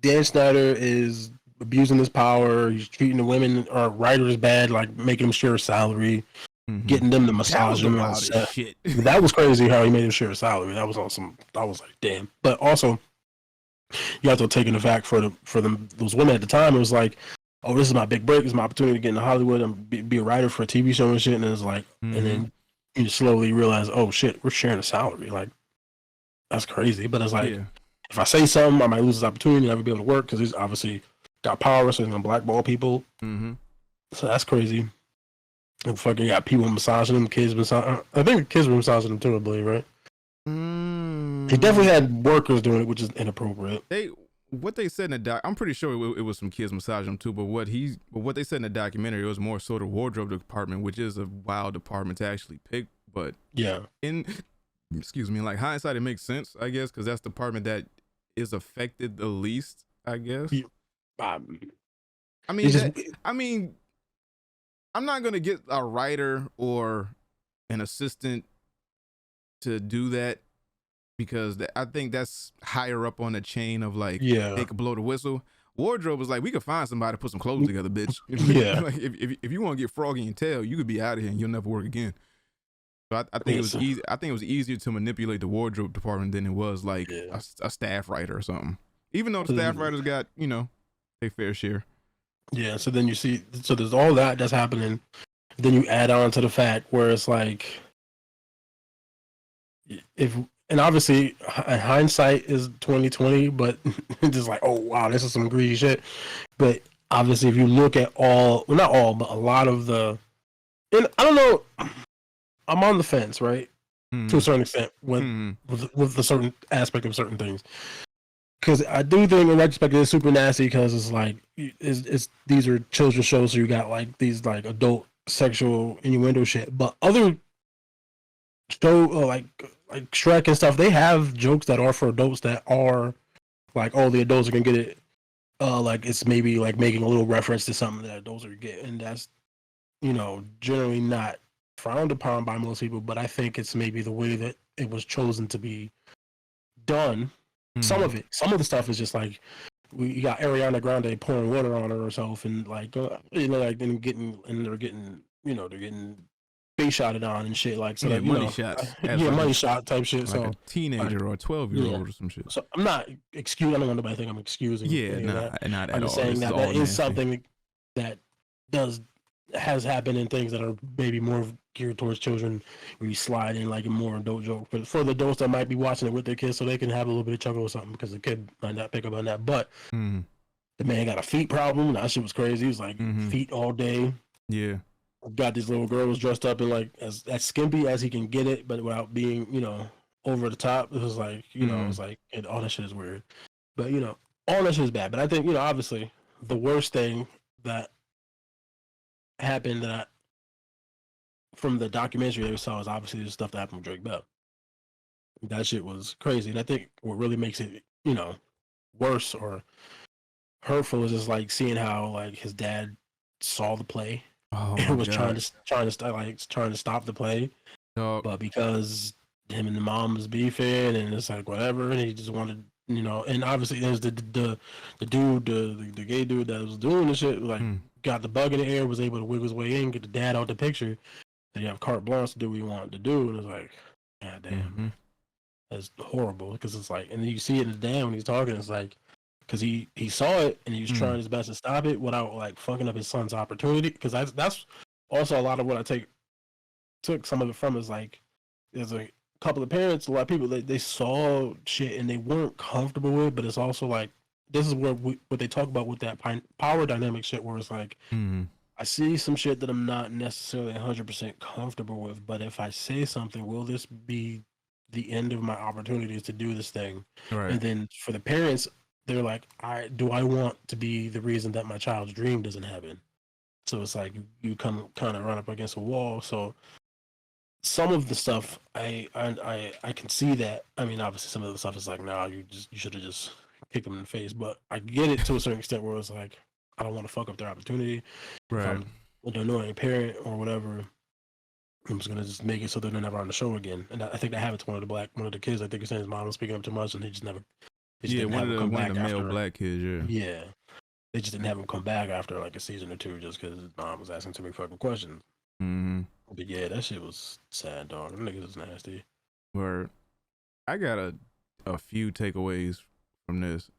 Speaker 2: Dan Schneider is abusing his power. He's treating the women or writers bad, like making them share a salary. Getting them to massage them on set. Shit. That was crazy how he made him share a salary. That was awesome. I was like, damn. But also, you have to take into fact for those women at the time. It was like, oh, this is my big break. This is my opportunity to get into Hollywood and be a writer for a TV show and shit. And it's like, and then you slowly realize, oh shit, we're sharing a salary. Like, that's crazy. But it's like, if I say something, I might lose this opportunity. Never be able to work because he's obviously got power, so he's gonna blackball people. So that's crazy. And fucking got people massaging them, kids massaging. I think the kids were massaging them too, I believe, right? He definitely had workers doing it, which is inappropriate.
Speaker 1: What they said in the I'm pretty sure it was some kids massaging them too. But what they said in the documentary, it was more sort of wardrobe department, which is a wild department to actually pick. But excuse me, like hindsight, it makes sense, I guess, because that's the department that is affected the least, I guess. I mean. I'm not going to get a writer or an assistant to do that because I think that's higher up on the chain of like, they could blow the whistle. Wardrobe was like, we could find somebody to put some clothes together, bitch. Like, if you want to get froggy in your tail, you could be out of here and you'll never work again. So I think it was easy. I think it was easier to manipulate the wardrobe department than it was like a staff writer or something. Even though the staff writers got, you know, their fair share.
Speaker 2: Yeah, so then you see, so there's all that's happening. Then you add on to the fact where it's like, and obviously hindsight is 2020, but it's just like, oh wow, this is some greedy shit. But obviously, if you look at not all, but a lot of and I don't know, I'm on the fence, right, to a certain extent with a certain aspect of certain things. Because I do think in retrospect it's super nasty because it's like these are children's shows, so you got like these like adult sexual innuendo shit. But other show like Shrek and stuff, they have jokes that are for adults that are like, oh, the adults are gonna get it. Like it's maybe like making a little reference to something that adults are getting, and that's, you know, generally not frowned upon by most people. But I think it's maybe the way that it was chosen to be done. Some of the stuff is just like you got Ariana Grande pouring water on herself and like you know, like then they're getting face shotted on and shit, like, so that,
Speaker 1: money shots,
Speaker 2: money shot type shit.
Speaker 1: Like
Speaker 2: so
Speaker 1: a teenager or a 12-year-old or some shit.
Speaker 2: So I'm not excusing. I don't want nobody to think I'm excusing.
Speaker 1: Not at
Speaker 2: I'm
Speaker 1: all.
Speaker 2: just saying that is something that has happened in things that are maybe more geared towards children, where you slide in like a more adult joke for the adults that might be watching it with their kids, so they can have a little bit of chuckle or something, because the kid might not pick up on that. But the man got a feet problem. That shit was crazy. He was like feet all day.
Speaker 1: Yeah.
Speaker 2: Got these little girls dressed up in like as skimpy as he can get it, but without being, over the top. It was like, it was like, and all that shit is weird. But all that shit is bad. But I think, obviously the worst thing that happened from the documentary that we saw is obviously the stuff that happened with Drake Bell. That shit was crazy. And I think what really makes it, worse or hurtful is just like seeing how like his dad saw the play. And was trying to stop the play, but because him and the mom was beefing, and it's like whatever, and he just wanted, and obviously there's the dude, the gay dude that was doing the shit, like got the bug in the air, was able to wiggle his way in, get the dad out the picture. you have carte blanche to do what you want to do, and it's like, god damn, that's horrible. Because it's like, and then you see it in the dad when he's talking. It's like, because he saw it and he was trying his best to stop it without like fucking up his son's opportunity. Because that's also a lot of what I took some of it from is like, there's a couple of parents, a lot of people they saw shit and they weren't comfortable with, but it's also like, this is where what they talk about with that power dynamic shit, where it's like, I see some shit that I'm not necessarily 100% comfortable with, but if I say something, will this be the end of my opportunities to do this thing? Right. And then for the parents, they're like, I want to be the reason that my child's dream doesn't happen? So it's like you come kind of run up against a wall. So some of the stuff I can see that. I mean, obviously some of the stuff is like, nah, you should have just kicked them in the face. But I get it to a certain extent where it's like, I don't want to fuck up their opportunity. Right. If I'm an annoying parent or whatever, I'm just gonna just make it so that they're never on the show again. And I think that happened to one of the kids. I think he's saying his mom was speaking up too much, and he just never.
Speaker 1: One of the male black kids.
Speaker 2: Yeah, they just didn't have him come back after like a season or two, just because his mom was asking too many fucking questions. But yeah, that shit was sad, dog. Them niggas is nasty.
Speaker 1: Where I got a few takeaways from this.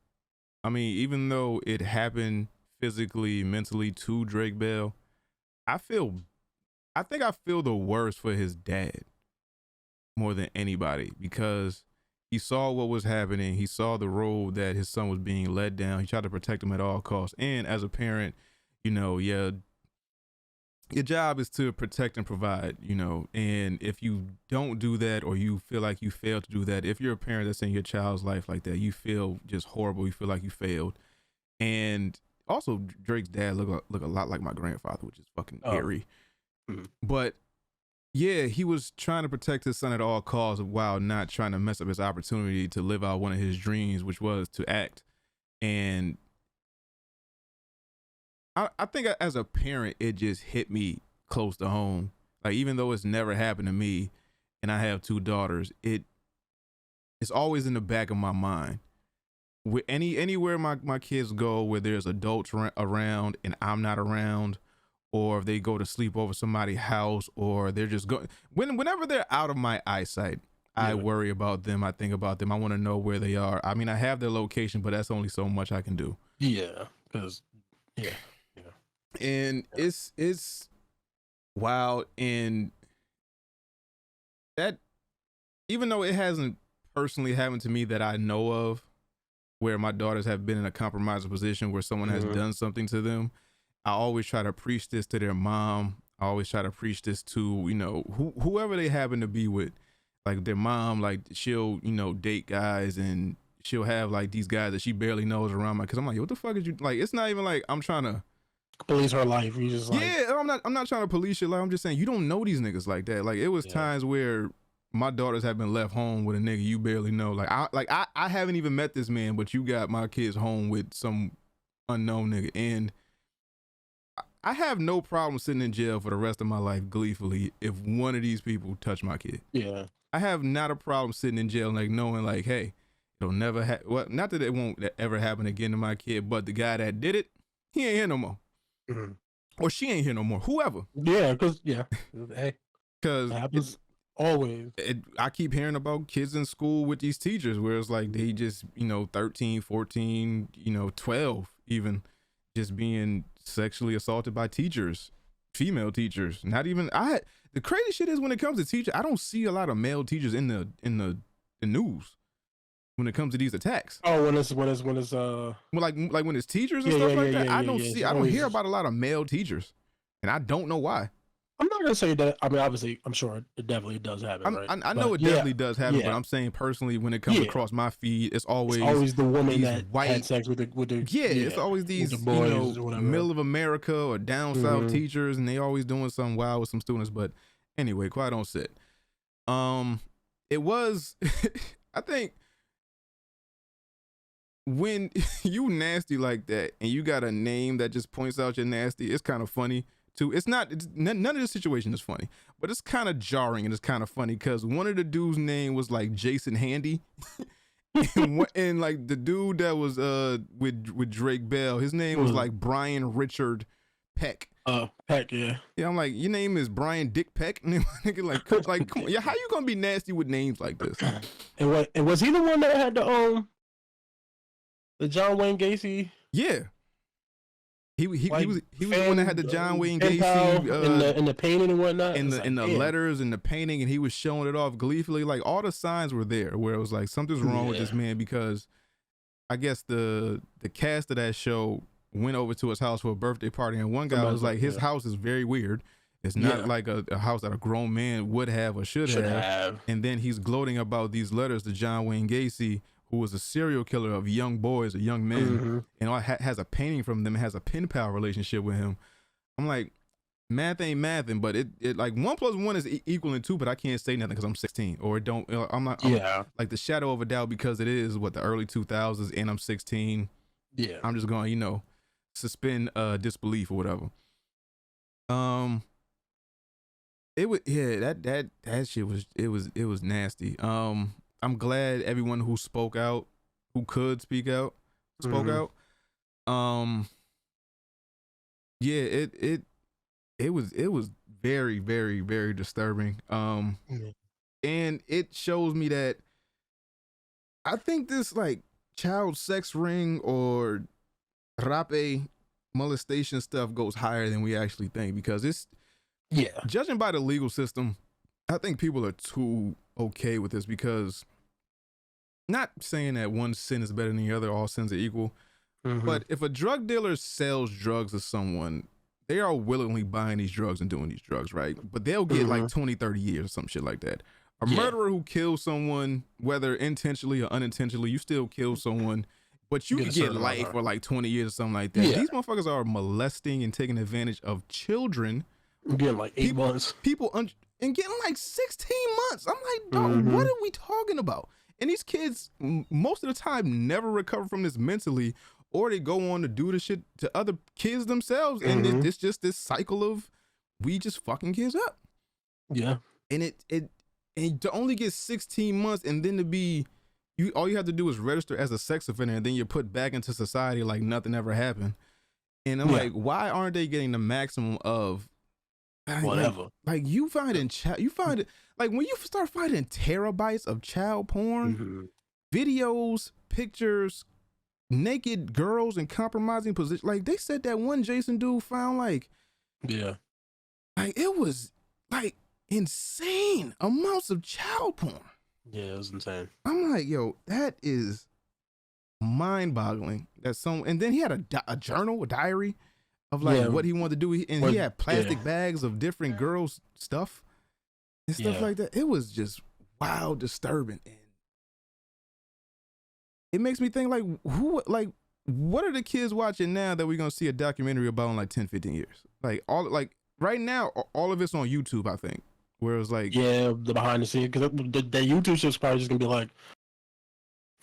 Speaker 1: I mean, even though it happened physically, mentally to Drake Bell, I think I feel the worst for his dad more than anybody, because he saw what was happening. He saw the road that his son was being led down. He tried to protect him at all costs. And as a parent, your job is to protect and provide, and if you don't do that, or you feel like you failed to do that, if you're a parent that's in your child's life like that, you feel just horrible. You feel like you failed. And also, Drake's dad look a lot like my grandfather, which is fucking eerie. But yeah, he was trying to protect his son at all costs while not trying to mess up his opportunity to live out one of his dreams, which was to act. And I think as a parent, it just hit me close to home. Like, even though it's never happened to me and I have 2 daughters, it's always in the back of my mind. Anywhere my kids go where there's adults around and I'm not around, or if they go to sleep over somebody's house, or they're just going, whenever they're out of my eyesight, I worry about them. I think about them. I want to know where they are. I mean, I have their location, but that's only so much I can do.
Speaker 2: Yeah, because
Speaker 1: and it's wild. And that, even though it hasn't personally happened to me that I know of, where my daughters have been in a compromising position where someone has done something to them, I always try to preach this to their mom. I always try to preach this to, whoever they happen to be with. Like, their mom, like, she'll, date guys, and she'll have like these guys that she barely knows around. Because I'm like, what the fuck is you, like, it's not even like I'm trying to
Speaker 2: police her life. You just like,
Speaker 1: I'm not trying to police your life. I'm just saying, you don't know these niggas like that. Like, it was times where my daughters have been left home with a nigga you barely know. Like I haven't even met this man, but you got my kids home with some unknown nigga. And I have no problem sitting in jail for the rest of my life gleefully if one of these people touch my kid.
Speaker 2: Yeah.
Speaker 1: I have not a problem sitting in jail, like, knowing like, hey, it'll never not that it won't ever happen again to my kid, but the guy that did it, he ain't here no more. Or she ain't here no more. Whoever.
Speaker 2: Yeah, because hey,
Speaker 1: because
Speaker 2: it happens always.
Speaker 1: I keep hearing about kids in school with these teachers where it's like they just 13, 14, 12 even, just being sexually assaulted by teachers, female teachers. Not even the crazy shit is, when it comes to teachers, I don't see a lot of male teachers in the news when it comes to these attacks.
Speaker 2: Oh, when it's
Speaker 1: well, like when it's teachers and stuff like that, I don't hear about a lot of male teachers, and I don't know why.
Speaker 2: I'm not gonna say that. I mean, obviously, I'm sure it definitely does happen. Right?
Speaker 1: I know it definitely does happen, but I'm saying personally, when it comes across my feed, it's always
Speaker 2: the woman that had sex with the
Speaker 1: it's always these the boys, middle of America or down south teachers, and they always doing something wild with some students. But anyway, quiet on set. It was I think when you nasty like that and you got a name that just points out you're nasty, it's kind of funny too. None of the situation is funny, but it's kind of jarring and it's kind of funny because one of the dudes' name was like Jason Handy. and like the dude that was with Drake Bell, his name was like Brian Richard Peck.
Speaker 2: Peck, yeah.
Speaker 1: Yeah, I'm like, your name is Brian Dick Peck? Nigga, like, come on. Yeah, how you gonna be nasty with names like this?
Speaker 2: And was he the one that had the John Wayne Gacy?
Speaker 1: Yeah. He was the one that had the John Wayne
Speaker 2: Gacy in the painting and whatnot,
Speaker 1: in the letters and the painting, and he was showing it off gleefully. Like all the signs were there, where it was like something's wrong with this man, because I guess the cast of that show went over to his house for a birthday party, and one guy was like, his house is very weird. It's not like a house that a grown man would have or should have. And then he's gloating about these letters to John Wayne Gacy, who was a serial killer of young boys or young men, and has a painting from them, has a pen pal relationship with him. I'm like, math ain't mathing, but it like 1 + 1 is equaling 2, but I can't say nothing because I'm 16, or it don't. I'm not. I'm like the shadow of a doubt, because it is the early 2000s, and I'm 16. Yeah, I'm just going, suspend disbelief or whatever. It was that shit was nasty. I'm glad everyone who spoke out, who could speak out, spoke out. Yeah, it was very, very, very disturbing. And it shows me that I think this like child sex ring or rape molestation stuff goes higher than we actually think, because it's judging by the legal system, I think people are too okay with this, because not saying that one sin is better than the other, all sins are equal, but if a drug dealer sells drugs to someone, they are willingly buying these drugs and doing these drugs, right? But they'll get like 20, 30 years or some shit like that. A murderer who kills someone, whether intentionally or unintentionally, you still kill someone, but you can get life or like 20 years or something like that. These motherfuckers are molesting and taking advantage of children.
Speaker 2: Getting like 8 months.
Speaker 1: And getting like 16 months. I'm like, dog, what are we talking about? And these kids, most of the time, never recover from this mentally, or they go on to do the shit to other kids themselves. And it's just this cycle of, we just fucking kids up.
Speaker 2: Yeah.
Speaker 1: And and to only get 16 months, and then to be, all you have to do is register as a sex offender, and then you're put back into society like nothing ever happened. And I'm like, why aren't they getting the maximum of
Speaker 2: whatever?
Speaker 1: Like you find it like when you start finding terabytes of child porn, videos, pictures, naked girls in compromising positions. Like they said that one Jason dude found like it was like insane amounts of child porn.
Speaker 2: Yeah, it was insane.
Speaker 1: I'm like, yo, that is mind-boggling. And then he had a journal, a diary of like what he wanted to do, and he had plastic bags of different girls' stuff and stuff like that. It was just wild, disturbing, and it makes me think like, what are the kids watching now that we're gonna see a documentary about in like 10, 15 years? Like right now, all of it's on YouTube, I think. Where it was like,
Speaker 2: the behind the scenes, because the YouTube show's probably just gonna be like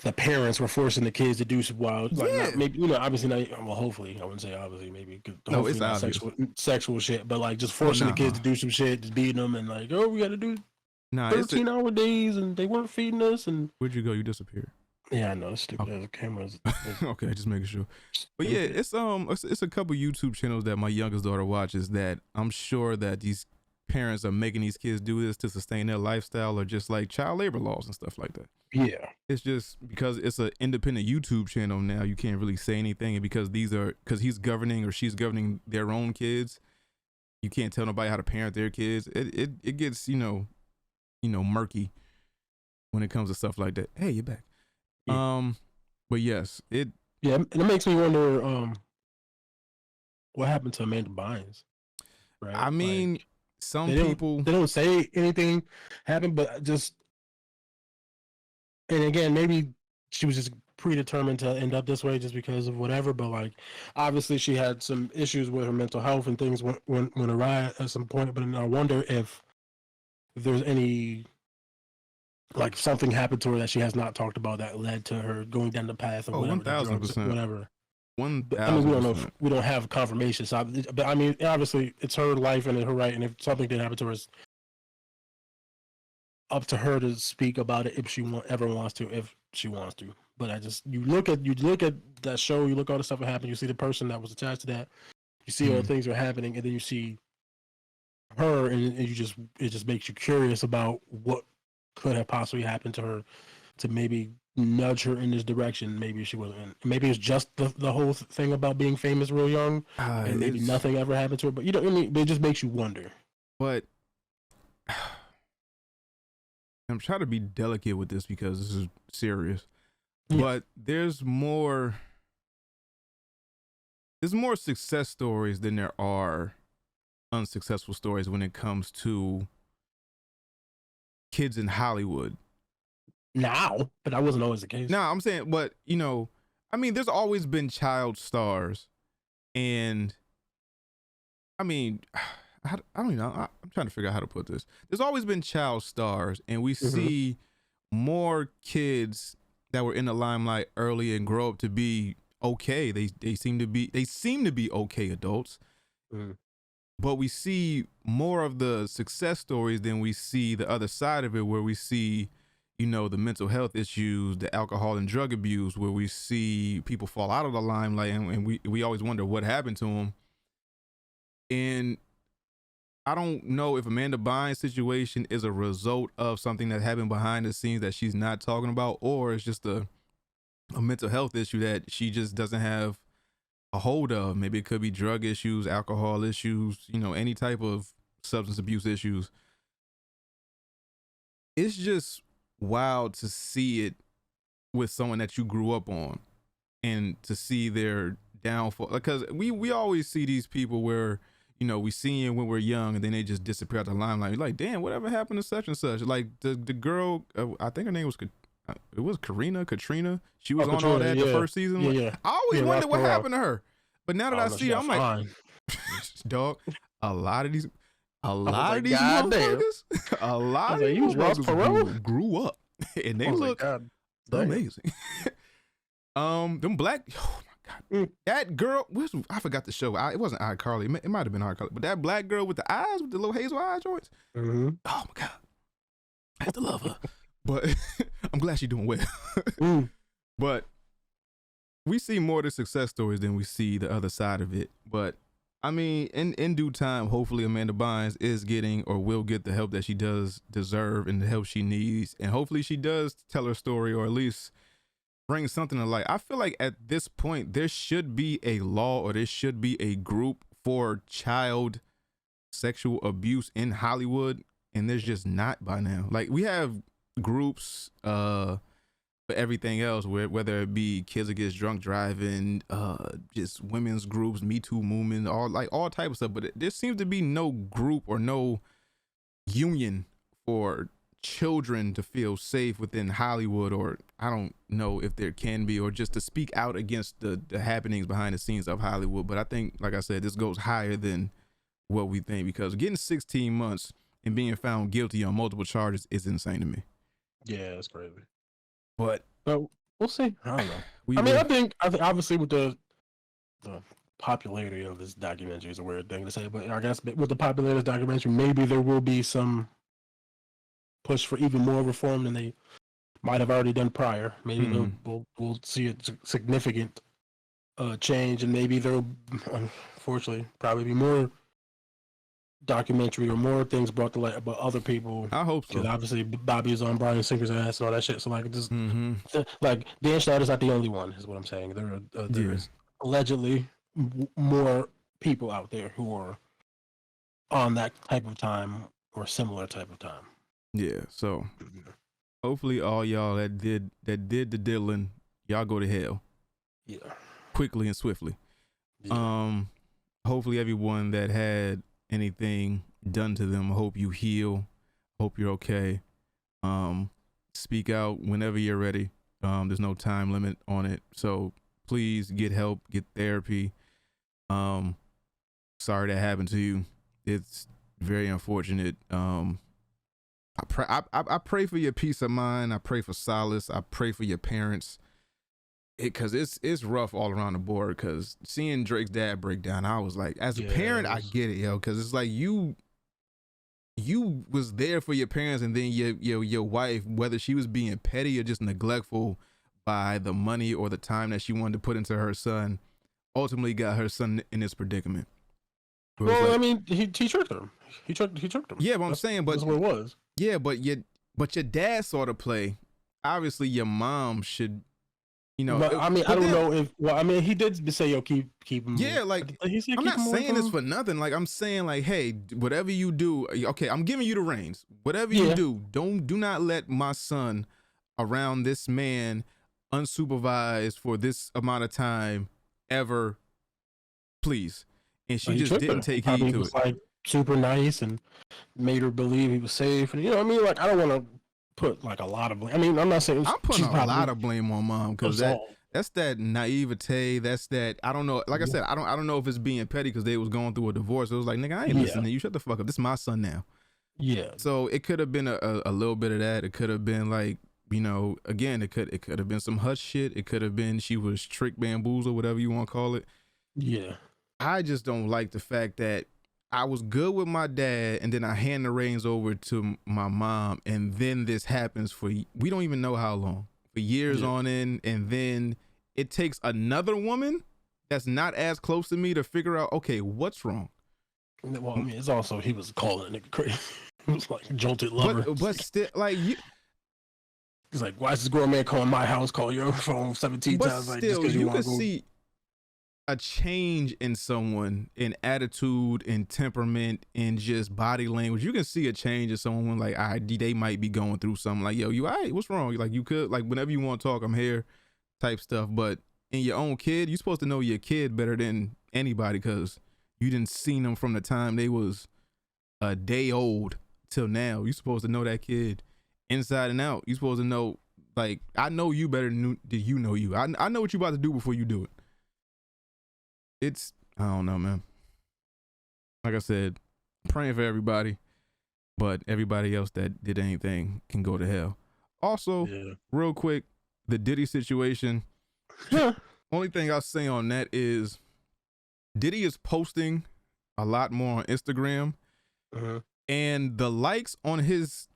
Speaker 2: the parents were forcing the kids to do some wild, like not, maybe obviously not. Well, hopefully, I wouldn't say obviously, maybe
Speaker 1: it's
Speaker 2: not sexual shit, but like just forcing the kids to do some shit, just beating them, and like, we got to do 13-hour days, and they weren't feeding us. And
Speaker 1: where'd you go? You disappeared.
Speaker 2: Yeah, I know. It's stupid. The cameras.
Speaker 1: Okay, just making sure. But yeah, it's a couple YouTube channels that my youngest daughter watches that I'm sure that these parents are making these kids do this to sustain their lifestyle, or just like child labor laws and stuff like that.
Speaker 2: Yeah,
Speaker 1: it's just because it's an independent YouTube channel now, you can't really say anything, and because he's governing or she's governing their own kids, you can't tell nobody how to parent their kids. It gets murky when it comes to stuff like that. Hey, you're back. But yes, and it
Speaker 2: makes me wonder what happened to Amanda Bynes. Right?
Speaker 1: I mean, like, some people
Speaker 2: they don't say anything happened, but and again, maybe she was just predetermined to end up this way just because of whatever. But like, obviously, she had some issues with her mental health and things went awry at some point. But I wonder if there's any, like, something happened to her that she has not talked about that led to her going down the path of
Speaker 1: 1,000%,
Speaker 2: whatever.
Speaker 1: 1,000%.
Speaker 2: I mean, we don't know. We don't have confirmation. So, but I mean, obviously, it's her life and her right. And if something did happen to her, it's up to her to speak about it if she ever wants to, if she wants to. But you look at that show, you look at all the stuff that happened, you see the person that was attached to that, You see all the things that are happening, and then you see her, and it just makes you curious about what could have possibly happened to her to maybe nudge her in this direction. Maybe she wasn't. Maybe it's just the whole thing about being famous real young, and maybe nothing ever happened to her. But you know what I mean? It just makes you wonder.
Speaker 1: But I'm trying to be delicate with this because this is serious. Yeah. But there's more success stories than there are unsuccessful stories when it comes to kids in Hollywood.
Speaker 2: Now, but that wasn't always the case.
Speaker 1: No, I'm saying, but you know, I mean, there's always been child stars, and I mean, I don't know. I'm trying to figure out how to put this. There's always been child stars, and we see more kids that were in the limelight early and grow up to be okay. They seem to be okay adults. But we see more of the success stories than we see the other side of it, where we see, you know, the mental health issues, the alcohol and drug abuse, where we see people fall out of the limelight, and we always wonder what happened to them. And I don't know if Amanda Bynes' situation is a result of something that happened behind the scenes that she's not talking about, or it's just a mental health issue that she just doesn't have a hold of. Maybe it could be drug issues, alcohol issues, you know, any type of substance abuse issues. It's just wild to see it with someone that you grew up on, and to see their downfall. Because we always see these people where, you know, we see them when we're young and then they just disappear out the limelight. You're like, damn, whatever happened to such and such? Like the girl, I think her name was, it was Katrina. She was on all that the first season.
Speaker 2: Yeah.
Speaker 1: I always wondered what happened to her. But now that I see her, I'm like, dog, a lot of these motherfuckers grew up and they look amazing. Them black, oh my God. That girl, I forgot the show. It wasn't iCarly. It might have been iCarly. But that black girl with the eyes, with the little hazel eye joints. Oh my God. I have to love her. But I'm glad she's doing well. But we see more of the success stories than we see the other side of it. But I mean, in due time, hopefully Amanda Bynes is getting or will get the help that she does deserve and the help she needs. And hopefully she does tell her story, or at least bring something to light. I feel like at this point, there should be a law, or there should be a group for child sexual abuse in Hollywood. And there's just not by now. Like, we have groups for everything else, whether it be kids against drunk driving, just women's groups, Me Too movement, all type of stuff. But there seems to be no group or no union for children to feel safe within Hollywood, or I don't know if there can be, or just to speak out against the happenings behind the scenes of Hollywood. But I think, like I said, this goes higher than what we think, because getting 16 months and being found guilty on multiple charges is insane to me.
Speaker 2: Yeah, that's crazy.
Speaker 1: But
Speaker 2: we'll see. I don't know. I think obviously with the popularity of this documentary is a weird thing to say, but I guess with the popularity of this documentary, maybe there will be some push for even more reform than they might have already done prior. Maybe we'll see a significant change, and maybe there'll, unfortunately, probably be more documentary or more things brought to light about other people.
Speaker 1: I hope so.
Speaker 2: Because obviously Bobby is on Bryan Singer's ass and all that shit. So like, just like Dan Schneider's not the only one, is what I'm saying. There is allegedly more people out there who are on that type of time or similar type of time.
Speaker 1: Yeah. So hopefully all y'all that did the diddling, y'all go to hell.
Speaker 2: Yeah. Quickly and swiftly.
Speaker 1: Yeah. Hopefully everyone that had anything done to them, I hope you heal, hope you're okay. Speak out whenever you're ready. There's no time limit on it, so please get help, get therapy. Sorry that happened to you. It's very unfortunate. I pray for your peace of mind. I pray for solace. I pray for your parents, because it's rough all around the board. Because seeing Drake's dad break down, I was like, as a parent, I get it, yo. Because it's like you was there for your parents, and then your wife, whether she was being petty or just neglectful by the money or the time that she wanted to put into her son, ultimately got her son in this predicament.
Speaker 2: Well, like, I mean, he tricked him. He tricked him.
Speaker 1: Yeah, but I'm saying, but
Speaker 2: that's what it was.
Speaker 1: Yeah, but your dad saw the play. Obviously, your mom should,
Speaker 2: But I mean, I don't know if. Well, I mean, he did say, "Yo, keep him."
Speaker 1: Yeah, like I'm not saying this for nothing. Like I'm saying, like, hey, whatever you do, okay, I'm giving you the reins. Whatever you do, do not let my son around this man unsupervised for this amount of time ever, please. And she just didn't take heed to it.
Speaker 2: Like super nice and made her believe he was safe, and what I mean, like I don't want to put like a lot of blame. I mean, I'm not saying
Speaker 1: I'm putting a lot of blame on mom because that's that naivete. That's that I don't know. Like I said, I don't know if it's being petty because they was going through a divorce. It was like, nigga, I ain't listening. You shut the fuck up. This is my son now.
Speaker 2: Yeah.
Speaker 1: So it could have been a little bit of that. It could have been like, again, it could have been some hush shit. It could have been she was trick bamboozled, whatever you want to call it.
Speaker 2: Yeah.
Speaker 1: I just don't like the fact that I was good with my dad and then I hand the reins over to my mom and then this happens for, we don't even know how long, for years on end, and then it takes another woman that's not as close to me to figure out, okay, what's wrong?
Speaker 2: Well, I mean, it's also, he was calling it crazy. It was like jolted lover.
Speaker 1: But still, like,
Speaker 2: he's like, why is this grown man calling my house, call your phone 17 times? Like,
Speaker 1: still, you can see a change in someone in attitude and temperament and just body language. You can see a change in someone when, like, they might be going through something, like, yo, you all right? What's wrong? Like, you could, like, whenever you want to talk, I'm here type stuff. But in your own kid, you're supposed to know your kid better than anybody because you didn't see them from the time they was a day old till now. You're supposed to know that kid inside and out. You're supposed to know, like, I know you better than you know you. I know what you about to do before you do it. I don't know, man. Like I said, praying for everybody, but everybody else that did anything can go to hell. Also, real quick, the Diddy situation. Only thing I'll say on that is Diddy is posting a lot more on Instagram, and the likes on his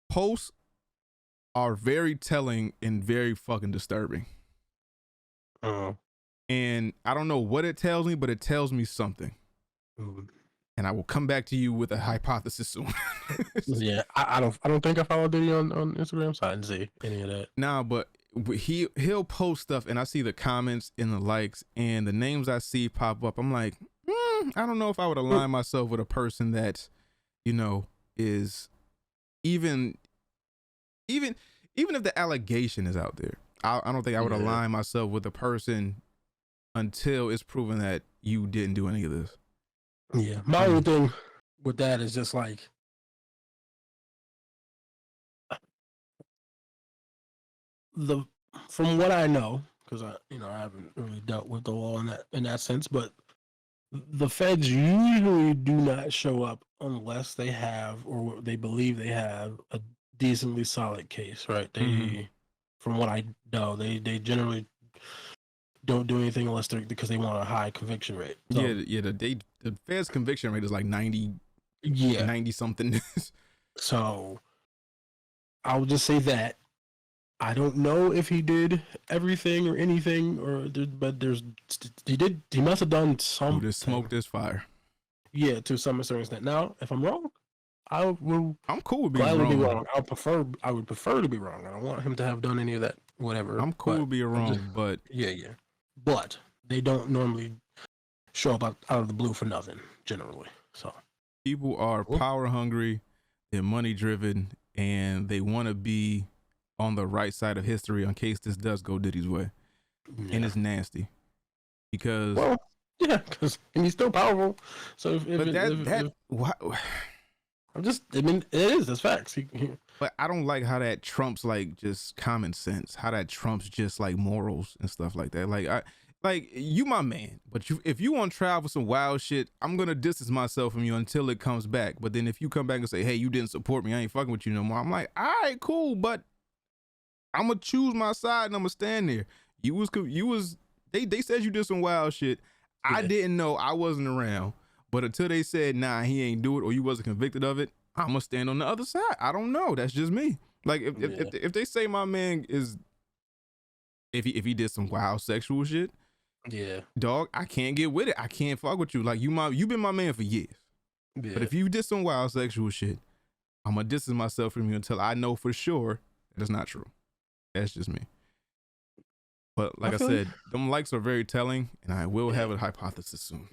Speaker 1: posts are very telling and very fucking disturbing. And I don't know what it tells me, but it tells me something. And I will come back to you with a hypothesis soon.
Speaker 2: I don't think I followed Diddy on Instagram, so I didn't see any of that.
Speaker 1: Nah, but he'll post stuff, and I see the comments and the likes, and the names I see pop up. I'm like, I don't know if I would align myself with a person that, is even if the allegation is out there. I don't think I would align myself with a person until it's proven that you didn't do any of this.
Speaker 2: Yeah. My only thing with that is just like, from what I know, because I haven't really dealt with the law in that sense, but the feds usually do not show up unless they have, or they believe they have, a decently solid case, right? They, from what I know, they generally don't do anything unless because they want a high conviction rate. So,
Speaker 1: the Fed's conviction rate is like 90 something.
Speaker 2: So I would just say that I don't know if he did everything or anything, but he must have done something.
Speaker 1: Just smoke this fire.
Speaker 2: Yeah, to some certain extent. Now, if I'm wrong,
Speaker 1: I'm cool with being wrong.
Speaker 2: Be wrong. I would prefer to be wrong. I don't want him to have done any of that. Whatever.
Speaker 1: I'm cool with being wrong, but
Speaker 2: but they don't normally show up out of the blue for nothing, generally. So
Speaker 1: people are power hungry, they're money driven, and they want to be on the right side of history in case this does go Diddy's way. And it's nasty because
Speaker 2: because he's still powerful. So it is. That's facts.
Speaker 1: But I don't like how that trumps like just common sense. How that trumps just like morals and stuff like that. Like you my man, but if you want to travel some wild shit, I'm gonna distance myself from you until it comes back. But then if you come back and say, hey, you didn't support me, I ain't fucking with you no more, I'm like, all right, cool, but I'm gonna choose my side and I'm gonna stand there. They said you did some wild shit. I didn't know, I wasn't around. But until they said, nah, he ain't do it, or you wasn't convicted of it, I'm gonna stand on the other side. I don't know. That's just me. Like if they say my man is, if he did some wild sexual shit,
Speaker 2: Yeah.
Speaker 1: Dog, I can't get with it. I can't fuck with you. Like you been my man for years.
Speaker 2: Yeah.
Speaker 1: But if you did some wild sexual shit, I'm gonna distance myself from you until I know for sure that it's not true. That's just me. But like I said, them likes are very telling, and I will have a hypothesis soon.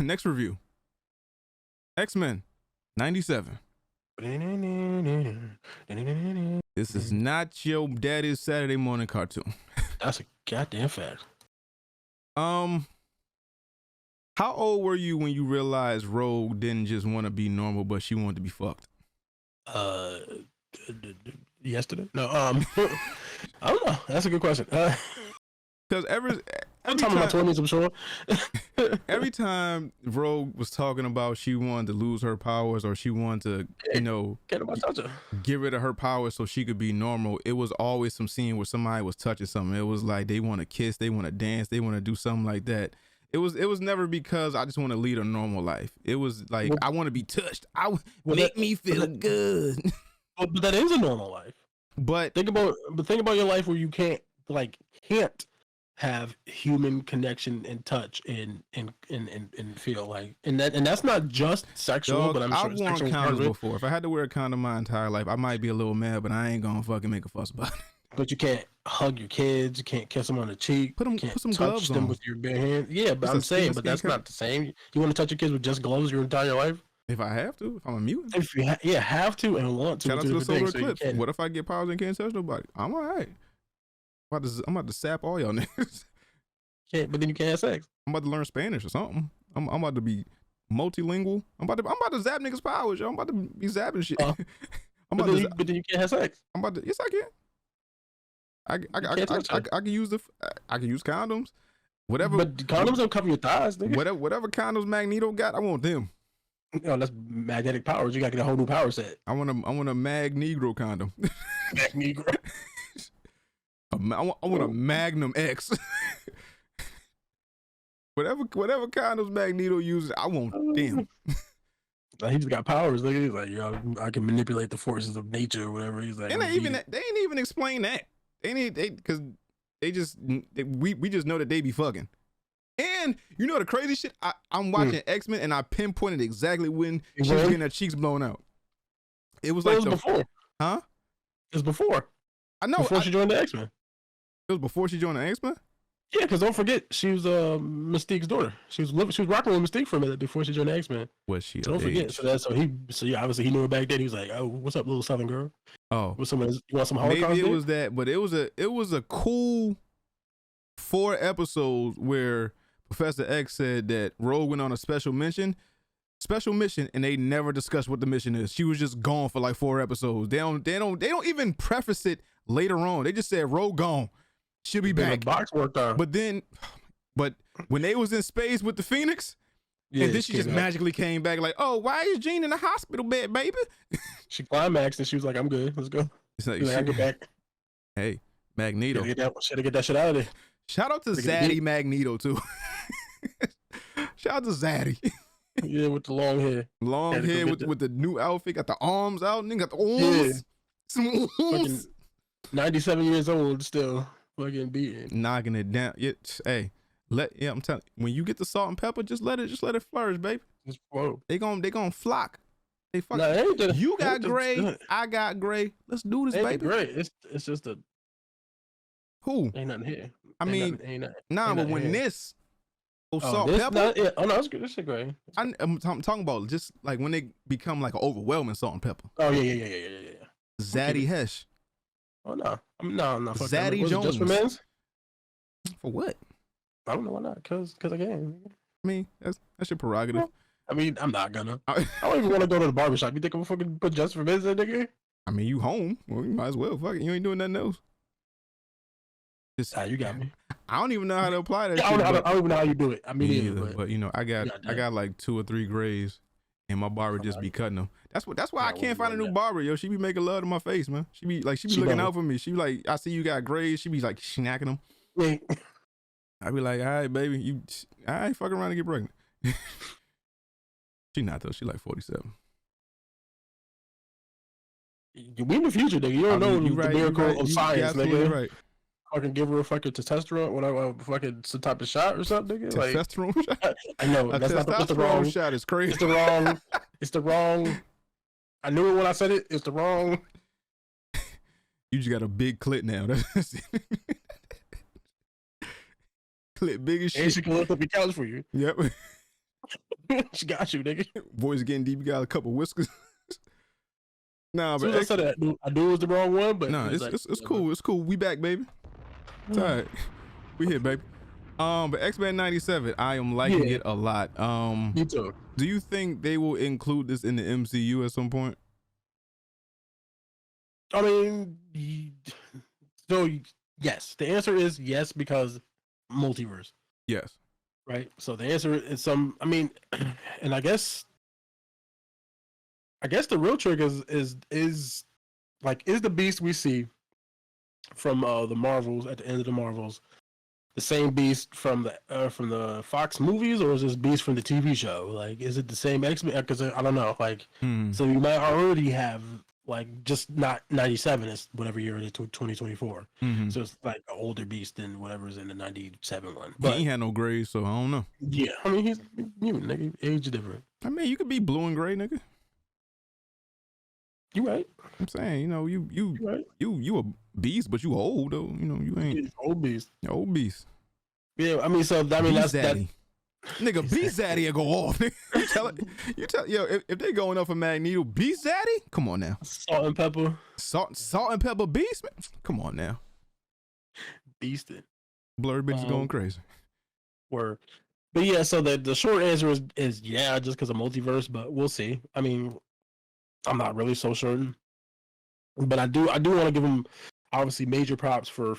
Speaker 1: Next review. X-Men 97. This is not your daddy's Saturday morning cartoon.
Speaker 2: That's a goddamn fact.
Speaker 1: How old were you when you realized Rogue didn't just want to be normal, but she wanted to be fucked?
Speaker 2: Yesterday? No, I don't know. That's a good question.
Speaker 1: Because every
Speaker 2: I'm talking about 20s, I'm sure.
Speaker 1: Every time Rogue was talking about she wanted to lose her powers or she wanted to, get rid of her powers so she could be normal, it was always some scene where somebody was touching something. It was like they want to kiss, they want to dance, they want to do something like that. It was never because I just want to lead a normal life. It was like I want to be touched. Make me feel good.
Speaker 2: But that is a normal life.
Speaker 1: But
Speaker 2: think about your life where you can't have human connection and touch and feel like and that's not just sexual. But
Speaker 1: I've worn condoms before. If I had to wear a condom my entire life, I might be a little mad, but I ain't gonna fucking make a fuss about it.
Speaker 2: But you can't hug your kids. You can't kiss them on the cheek.
Speaker 1: Put some gloves
Speaker 2: them
Speaker 1: on
Speaker 2: with your bare hands. Yeah, but I'm saying, but that's not the same. You want to touch your kids with just gloves your entire life?
Speaker 1: If I have to, if I'm a mutant.
Speaker 2: If you have to and want to.
Speaker 1: Shout out to the solar eclipse. What if I get powers and can't touch nobody? I'm all right. I'm about to sap all y'all niggas.
Speaker 2: But then you can't have sex.
Speaker 1: I'm about to learn Spanish or something. I'm about to be multilingual. I'm about to zap niggas' powers, yo. I'm about to be zapping shit.
Speaker 2: But then you can't have sex.
Speaker 1: Yes, I can. I can use condoms. Whatever.
Speaker 2: But condoms don't cover your thighs, nigga.
Speaker 1: Whatever condoms Magneto got, I want them.
Speaker 2: No, that's magnetic powers. You gotta get a whole new power set.
Speaker 1: I want a Mag Negro condom.
Speaker 2: Mag Negro.
Speaker 1: I want a Magnum X. whatever condoms Magneto uses, I want them.
Speaker 2: He just got powers. Like he's like, yo, I can manipulate the forces of nature or whatever. He's like,
Speaker 1: and they ain't even explain that. Because we just know that they be fucking. And you know the crazy shit? I'm watching X-Men and I pinpointed exactly when she was getting her cheeks blown out. It was like
Speaker 2: before.
Speaker 1: Huh?
Speaker 2: It was before.
Speaker 1: I know.
Speaker 2: Before she joined the X-Men.
Speaker 1: It was before she joined the X-Men?
Speaker 2: Yeah, because don't forget, she was Mystique's daughter. She was rocking with Mystique for a minute before she joined the X-Men.
Speaker 1: Was she?
Speaker 2: So don't forget. So yeah, obviously he knew her back then. He was like, "Oh, what's up, little Southern girl?
Speaker 1: Oh,
Speaker 2: you want some Holocaust?"
Speaker 1: Maybe it was that, but it was a cool 4 episodes where Professor X said that Rogue went on a special mission, and they never discussed what the mission is. She was just gone for like 4 episodes. They don't even preface it later on. They just said Rogue gone. She'll be back.
Speaker 2: Box worked on.
Speaker 1: But when they was in space with the Phoenix, and then she just magically came back like, oh, why is Jean in the hospital bed, baby?
Speaker 2: She climaxed and she was like, I'm good. Let's go.
Speaker 1: It's like,
Speaker 2: I get back.
Speaker 1: Hey, Magneto.
Speaker 2: Should get that shit out of there.
Speaker 1: Shout out to Zaddy Magneto too. Shout out to Zaddy.
Speaker 2: Yeah, with the long hair.
Speaker 1: Long hair with the new outfit. Got the arms out. Nigga got the arms.
Speaker 2: Yeah.
Speaker 1: Some arms.
Speaker 2: 97 years old still. Fucking beating.
Speaker 1: Knocking it down. Hey, I'm telling you, when you get the salt and pepper, just let it flourish, baby. They gonna flock. They fucking. You got gray, I got gray. Let's do this, baby.
Speaker 2: Gray. It's just a.
Speaker 1: Who?
Speaker 2: Ain't nothing here.
Speaker 1: But when this salt and pepper.
Speaker 2: No, it's good. This shit gray.
Speaker 1: I'm talking about just like when they become like an overwhelming salt and pepper.
Speaker 2: Oh yeah.
Speaker 1: Zaddy Hesh.
Speaker 2: Oh no, I'm not.
Speaker 1: Zaddy Jones.
Speaker 2: Just for men's?
Speaker 1: For what?
Speaker 2: I don't know why not. Cause I can.
Speaker 1: I mean, that's your prerogative.
Speaker 2: I mean, I'm not gonna. I don't even want to go to the barbershop. You think I'm gonna fucking put just for men's in, nigga?
Speaker 1: I mean, you home. Well, you might as well. Fuck it. You ain't doing nothing else.
Speaker 2: You got me.
Speaker 1: I don't even know how to apply that.
Speaker 2: I don't even know how you do it. I mean,
Speaker 1: either, but you know, I got like 2 or 3 grays, and my barber just be cutting them. That's why I can't find a new barber, yo. She be making love to my face, man. She be looking out for me. She be like, I see you got grays. She be like snacking them.
Speaker 2: Yeah.
Speaker 1: I be like, all right, baby, I ain't fucking around to get pregnant. She not though. She like 47.
Speaker 2: We in the future, nigga. You don't know the miracle of science, nigga.
Speaker 1: Right.
Speaker 2: fucking give her a fucking testosterone, whatever, fucking some type of shot or something, nigga.
Speaker 1: Testosterone
Speaker 2: like,
Speaker 1: shot.
Speaker 2: I know
Speaker 1: A
Speaker 2: that's not the
Speaker 1: testosterone
Speaker 2: wrong
Speaker 1: shot is crazy.
Speaker 2: It's the wrong. It's the wrong. I knew it when I said it. It's the wrong.
Speaker 1: You just got a big clit now. That's clit big as shit.
Speaker 2: And she can lift up your couch for you.
Speaker 1: Yep.
Speaker 2: She got you, nigga.
Speaker 1: Voice getting deep. You got a couple whiskers. Nah, but
Speaker 2: I said that. I knew it was the wrong one, but
Speaker 1: nah, it's cool. It's cool. We back, baby. It's all right. We here, baby. But X-Men 97, I am liking it a lot.
Speaker 2: Me too.
Speaker 1: Do you think they will include this in the MCU at some point?
Speaker 2: I mean, so yes. The answer is yes, because multiverse.
Speaker 1: Yes.
Speaker 2: Right. So the answer is some. I mean, and I guess the real trick is the Beast we see from the Marvels at the end of the Marvels the same Beast from the Fox movies, or is this Beast from the TV show? Like, is it the same X-Men? Because I don't know. Like, so you might already have like just not 97 is whatever year it is, 2024. So it's like an older Beast than whatever's in the 97 one. But
Speaker 1: he ain't had no grays, so I don't know.
Speaker 2: Yeah, I mean he's mutant, nigga. Age different.
Speaker 1: I mean, you could be blue and gray, nigga.
Speaker 2: You right.
Speaker 1: I'm saying, you know, you a beast, but you old though. You know, you ain't
Speaker 2: old beast.
Speaker 1: Old beast.
Speaker 2: Yeah, I mean, so I mean that's that.
Speaker 1: Nigga, Beast Zaddy will go off. you tell yo, if they going up for Magneto, Beast Zaddy? Come on now.
Speaker 2: Salt and pepper.
Speaker 1: Salt and pepper beast, man. Come on now.
Speaker 2: Beasted.
Speaker 1: Blurry bitches going crazy.
Speaker 2: Word. But yeah, so the short answer is yeah, just because of multiverse, but we'll see. I mean, I'm not really so certain. But I do want to give them obviously major props for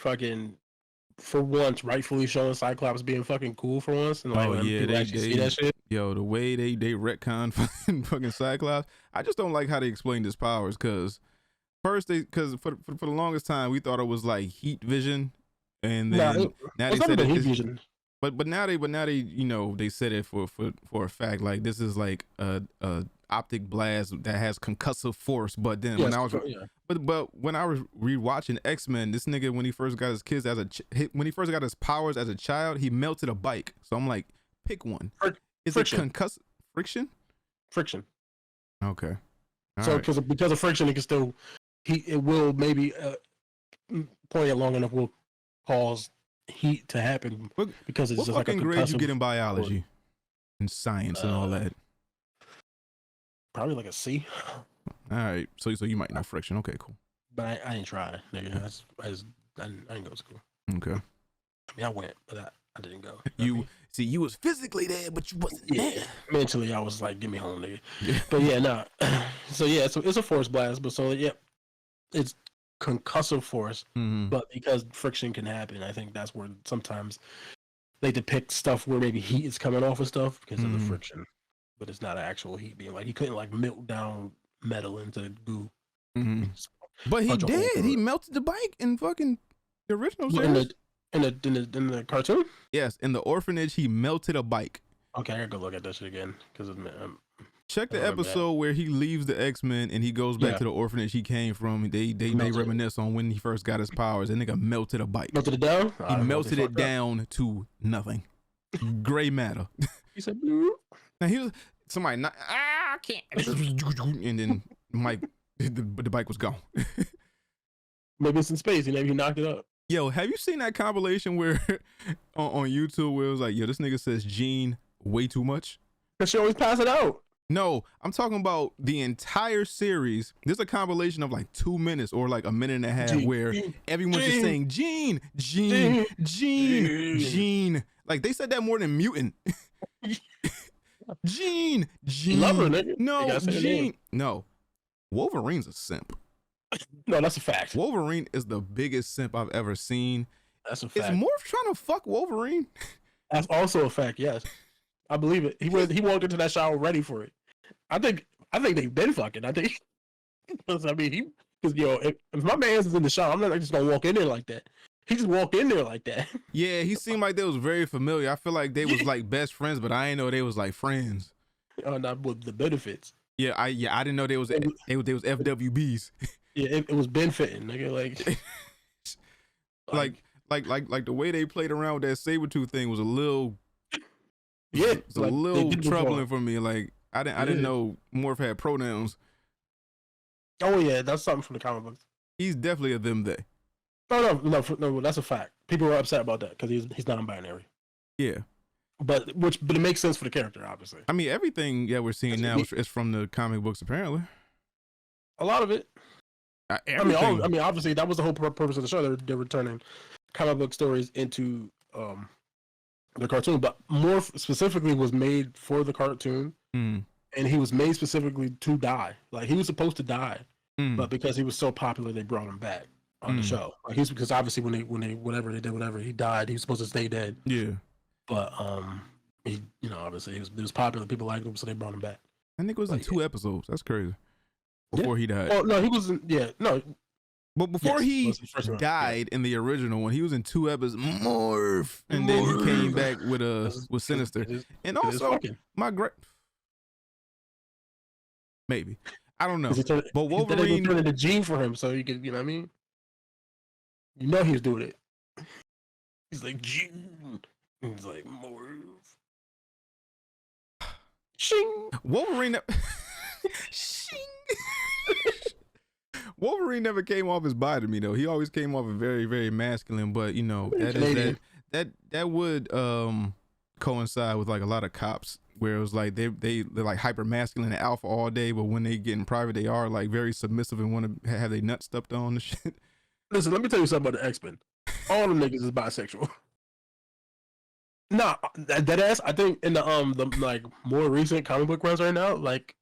Speaker 2: once rightfully showing Cyclops being fucking cool for once, and like they see that shit.
Speaker 1: Yo, the way they retcon fucking Cyclops, I just don't like how they explained his powers. Because first because for the longest time we thought it was like heat vision, and then now they said heat vision. But now they you know they said it for a fact, like this is like a optic blast that has concussive force. But then when I was when I was rewatching X-Men, this nigga when he first got his kids when he first got his powers as a child, he melted a bike. So I'm like, pick one. Is
Speaker 2: friction.
Speaker 1: It concussive friction?
Speaker 2: Friction.
Speaker 1: Okay.
Speaker 2: So because of friction, it can still it will maybe playing it long enough will cause heat to happen because it's
Speaker 1: what
Speaker 2: just like a
Speaker 1: fucking grade you get in biology and science and all that?
Speaker 2: Probably like a C.
Speaker 1: All right, so you might know friction. Okay, cool.
Speaker 2: But I didn't try, nigga. I didn't go to school.
Speaker 1: Okay.
Speaker 2: I mean, I went, but I didn't go.
Speaker 1: You was physically there, but you wasn't there.
Speaker 2: Mentally, I was like, "Get me home, nigga." But yeah, no. So yeah, so it's a force blast, but so yeah, it's concussive force. But because friction can happen, I think that's where sometimes they depict stuff where maybe heat is coming off of stuff because of the friction. But it's not actual heat being like he couldn't like melt down metal into goo.
Speaker 1: But he did. He melted the bike in fucking the original series.
Speaker 2: In the cartoon.
Speaker 1: Yes, in the orphanage, he melted a bike.
Speaker 2: Okay, I gotta go look at that shit again because
Speaker 1: check the episode where he leaves the X-Men and he goes back to the orphanage he came from. They reminisce on when he first got his powers. And nigga melted a bike.
Speaker 2: Melted it down.
Speaker 1: He melted it down to nothing. Gray matter.
Speaker 2: He said, "Blue."
Speaker 1: Now he was somebody not. I can't. And then Mike, the bike was gone.
Speaker 2: Maybe it's in space. Maybe he knocked it up.
Speaker 1: Yo, have you seen that compilation where on YouTube where it was like, yo, this nigga says Gene way too much?
Speaker 2: Cause she always pass it out.
Speaker 1: No, I'm talking about the entire series. There's a compilation of like 2 minutes or like a minute and a half where everyone's just saying Gene. Like they said that more than mutant. Gene.
Speaker 2: Love her, nigga.
Speaker 1: No, Gene. No. Wolverine's a simp.
Speaker 2: No, that's a fact.
Speaker 1: Wolverine is the biggest simp I've ever seen.
Speaker 2: That's a fact.
Speaker 1: Is Morph trying to fuck Wolverine?
Speaker 2: That's also a fact. Yes, I believe it. He walked into that shower ready for it. I think they've been fucking. I think. Because if my man's is in the shower, I'm not just gonna walk in there like that. He just walked in there like that.
Speaker 1: Yeah, he seemed like they was very familiar. I feel like they was like best friends, but I didn't know they was like friends.
Speaker 2: Not with the benefits.
Speaker 1: Yeah, I didn't know they was FWBs.
Speaker 2: Yeah, it was benefiting, nigga.
Speaker 1: like the way they played around with that Sabretooth thing was a little it's a
Speaker 2: like,
Speaker 1: little troubling for me. Like I didn't know Morph had pronouns.
Speaker 2: Oh yeah, that's something from the comic books.
Speaker 1: He's definitely a them they.
Speaker 2: No, that's a fact. People were upset about that because he's non-binary.
Speaker 1: Yeah.
Speaker 2: But it makes sense for the character, obviously.
Speaker 1: I mean, everything we're seeing now is from the comic books, apparently.
Speaker 2: A lot of it. I mean, obviously, that was the whole purpose of the show. They're turning comic book stories into the cartoon, but Morph specifically was made for the cartoon, and he was made specifically to die. Like he was supposed to die, but because he was so popular, they brought him back on the show. Like because obviously when they whatever he died, he was supposed to stay dead.
Speaker 1: Yeah.
Speaker 2: But he obviously he was popular. People liked him, so they brought him back.
Speaker 1: I think it was in 2 episodes. That's crazy. Before he died.
Speaker 2: Oh no, he wasn't. Yeah, no.
Speaker 1: But before he died in the original one, he was in 2 episodes. Morph, and then he came back with Sinister, and also my great. Maybe I don't know. But Wolverine
Speaker 2: turned into Gene for him, so you could, you know what I mean? You know he was doing it. He's like Gene. He's like Morph. Shing.
Speaker 1: Wolverine. Shing. Wolverine never came off as bi to me though. He always came off as very, very masculine. But you know that would coincide with like a lot of cops where it was like they're like hyper masculine and alpha all day, but when they get in private, they are like very submissive and want to have their nuts stepped on and shit.
Speaker 2: Listen, let me tell you something about the X-Men. All them niggas is bisexual. Nah, that ass. I think in the like more recent comic book runs right now, like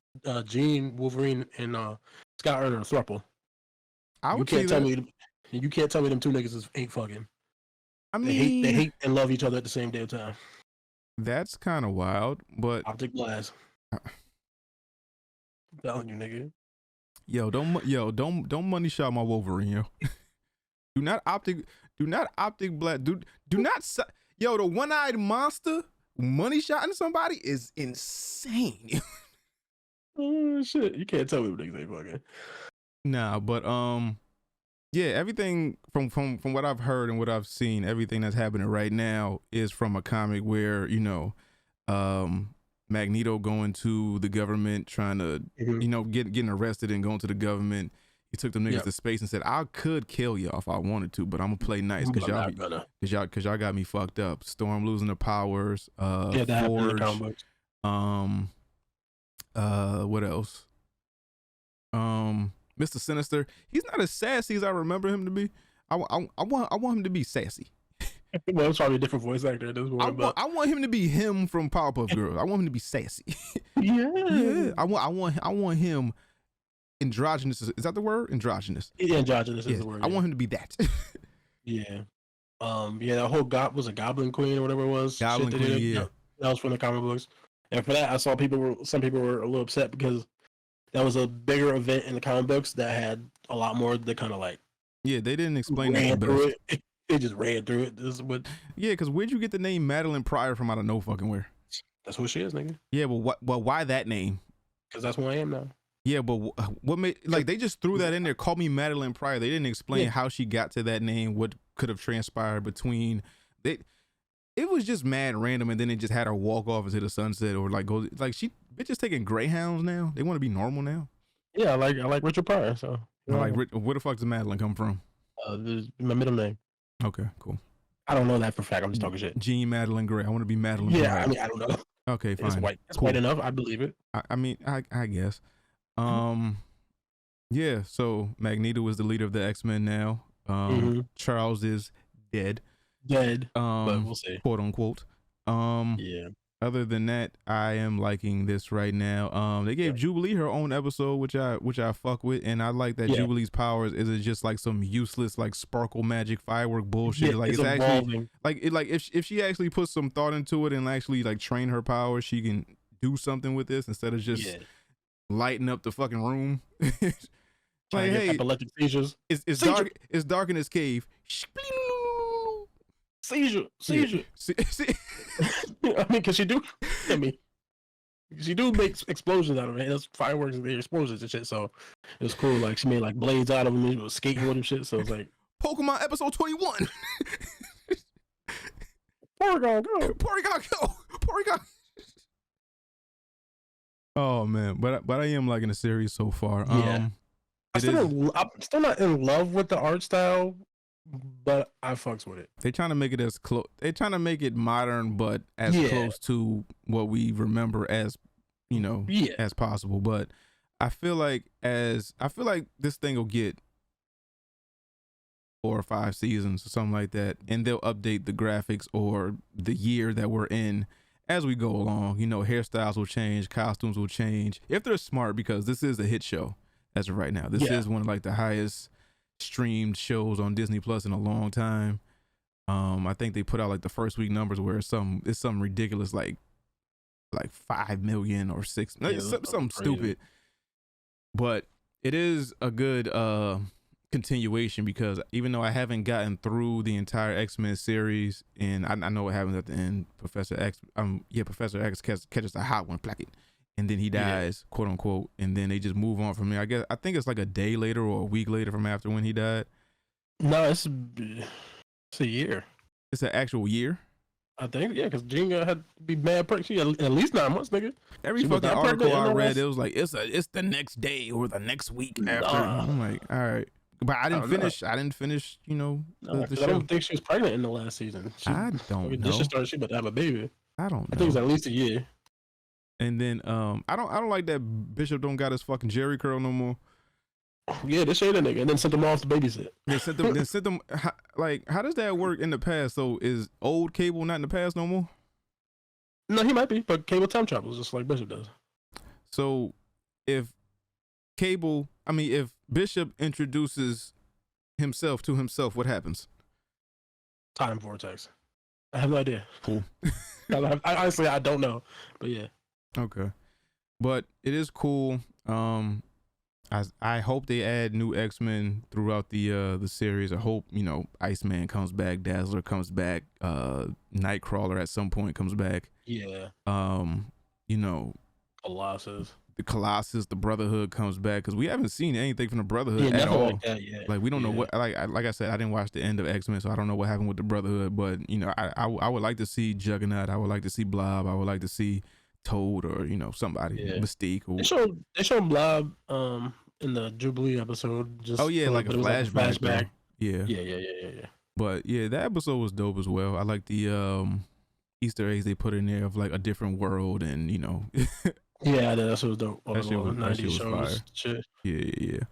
Speaker 2: Jean, Wolverine, and Scott are a throuple. You can't tell me them 2 niggas ain't fucking. I mean, they hate and love each other at the same damn time.
Speaker 1: That's kind of wild, but
Speaker 2: optic glass. I'm telling you, nigga.
Speaker 1: Don't money shot my Wolverine, yo. do not optic black. Do not. Yo, the one-eyed monster money shotting somebody is insane.
Speaker 2: Oh shit! You can't tell me what niggas ain't fucking.
Speaker 1: Nah, but yeah, everything from what I've heard and what I've seen, everything that's happening right now is from a comic where Magneto going to the government, trying to getting arrested and going to the government. He took them niggas to space and said, "I could kill y'all if I wanted to, but I'm gonna play nice because y'all got me fucked up." Storm losing her powers.
Speaker 2: That
Speaker 1: Forge.
Speaker 2: Happened in the
Speaker 1: What else? Mr. Sinister. He's not as sassy as I remember him to be. I want him to be sassy.
Speaker 2: Well, it's probably a different voice actor at this point.
Speaker 1: I want him to be him from Powerpuff Girls. I want him to be sassy.
Speaker 2: Yeah.
Speaker 1: I want him androgynous. Is that the word? Androgynous.
Speaker 2: Yeah, androgynous is the word.
Speaker 1: I want him to be that.
Speaker 2: Yeah. That whole was a Goblin Queen or whatever it was.
Speaker 1: Goblin Queen. Yeah.
Speaker 2: That was from the comic books. And for that, I saw some people were a little upset because that was a bigger event in the comic books that had a lot more that kind of like.
Speaker 1: Yeah, they didn't explain that through
Speaker 2: it. They just ran through it. This is what.
Speaker 1: Yeah, because where'd you get the name Madeline Pryor from out of no fucking where?
Speaker 2: That's who she is, nigga.
Speaker 1: Yeah, but why that name?
Speaker 2: Because that's who I am now.
Speaker 1: Yeah, but what made they just threw that in there? Call me Madeline Pryor. They didn't explain how she got to that name. What could have transpired between they? It was just mad random, and then they just had her walk off into the sunset, or like go like bitches taking greyhounds now. They want to be normal now.
Speaker 2: Yeah, I like Richard Pryor. So
Speaker 1: where the fuck does Madeline come from?
Speaker 2: My middle name.
Speaker 1: Okay, cool.
Speaker 2: I don't know that for a fact. I'm just talking shit.
Speaker 1: Jean Madeline Gray. I want to be Madeline.
Speaker 2: Yeah,
Speaker 1: Gray.
Speaker 2: I mean I don't know.
Speaker 1: Okay, fine.
Speaker 2: It's white. It's white enough. I believe it.
Speaker 1: I mean I guess. Yeah. So Magneto is the leader of the X-Men now. Charles is dead.
Speaker 2: But we'll see.
Speaker 1: Quote unquote.
Speaker 2: Yeah.
Speaker 1: Other than that, I am liking this right now. They gave Jubilee her own episode, which I fuck with, and I like that Jubilee's powers isn't just like some useless like sparkle magic firework bullshit.
Speaker 2: Yeah,
Speaker 1: like it's
Speaker 2: evolving.
Speaker 1: actually if she actually puts some thought into it and actually like train her powers, she can do something with this instead of just lighting up the fucking room. Like, hey,
Speaker 2: epileptic seizures.
Speaker 1: It's dark. It's dark in this cave.
Speaker 2: Seizure. I mean, cause she do make explosions out of it. That's fireworks and explosions and shit. So it was cool. Like she made like blades out of them. She was skating with them shit. So it's like
Speaker 1: Pokemon episode 21.
Speaker 2: Porygon go.
Speaker 1: Porygon go. Porygon. Oh man, but I am liking the series so far.
Speaker 2: Yeah. I'm still not in love with the art style, but I fucks with it.
Speaker 1: They're trying to make it as close. They're trying to make it modern, but as close to what we remember as, as possible. But I feel like this thing will get 4 or 5 seasons or something like that, and they'll update the graphics or the year that we're in as we go along. Hairstyles will change, costumes will change if they're smart, because this is a hit show as of right now. This is one of like the highest streamed shows on Disney Plus in a long time. I think they put out like the first week numbers where it's something ridiculous like 5 million or 6, something stupid. But it is a good continuation, because even though I haven't gotten through the entire X-Men series, and I know what happens at the end, Professor X catches a hot one, placket, and then he dies, quote unquote, and then they just move on from there. I think it's like a day later or a week later from after when he died.
Speaker 2: No, it's a year.
Speaker 1: It's an actual year.
Speaker 2: I think, because Jean had to be mad pregnant. She at least 9 months, nigga.
Speaker 1: Every fucking article I read, it was like it's the next day or the next week after. I'm like, all right, but I didn't finish. I didn't finish. The show.
Speaker 2: I don't think she was pregnant in the last season.
Speaker 1: I don't know.
Speaker 2: She started. She about to have a baby.
Speaker 1: I don't know.
Speaker 2: I think it was at least a year.
Speaker 1: And then I don't like that Bishop don't got his fucking Jerry curl no more.
Speaker 2: Yeah, they showed that nigga and then sent them off to babysit.
Speaker 1: They sent them. How does that work in the past? So is old Cable not in the past no more?
Speaker 2: No, he might be, but Cable time travels just like Bishop does.
Speaker 1: So if Bishop introduces himself to himself, what happens?
Speaker 2: Time vortex. I have no idea.
Speaker 1: Cool.
Speaker 2: Honestly, I don't know, but yeah.
Speaker 1: Okay, but it is cool. I hope they add new X-Men throughout the series. I hope Iceman comes back, Dazzler comes back, Nightcrawler at some point comes back.
Speaker 2: Yeah.
Speaker 1: Colossus. The Colossus, the Brotherhood comes back, because we haven't seen anything from the Brotherhood at all.
Speaker 2: Like that, yeah.
Speaker 1: Like we don't know what. Like I said, I didn't watch the end of X-Men, so I don't know what happened with the Brotherhood. But I would like to see Juggernaut. I would like to see Blob. I would like to see Toad or somebody, Mystique. Or...
Speaker 2: They showed Blob in the Jubilee episode. Just
Speaker 1: like a flashback.
Speaker 2: Yeah.
Speaker 1: But yeah, that episode was dope as well. I like the Easter eggs they put in there of like a different world, and
Speaker 2: Yeah, that's what was dope.
Speaker 1: That shit was fire.
Speaker 2: Shit.
Speaker 1: Yeah.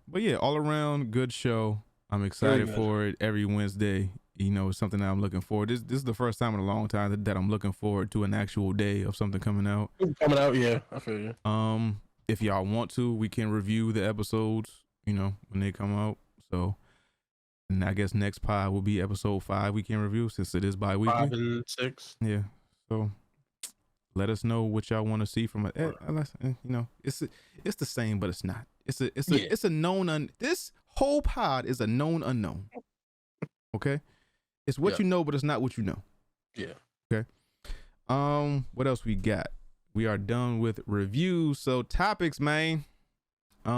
Speaker 1: But yeah, all around good show. I'm excited for it every Wednesday. It's something that I'm looking forward. This is the first time in a long time that I'm looking forward to an actual day of something coming out.
Speaker 2: Yeah, I feel you.
Speaker 1: If y'all want to, we can review the episodes, when they come out. So, and I guess next pod will be episode 5 we can review, since it is bi-weekly.
Speaker 2: 5 and 6.
Speaker 1: Yeah. So let us know what y'all want to see from it. It's the same, but it's not. It's a known this whole pod is a known unknown. Okay? It's what you know, but it's not what you know.
Speaker 2: Yeah.
Speaker 1: Okay. What else we got? We are done with reviews. So topics, man. We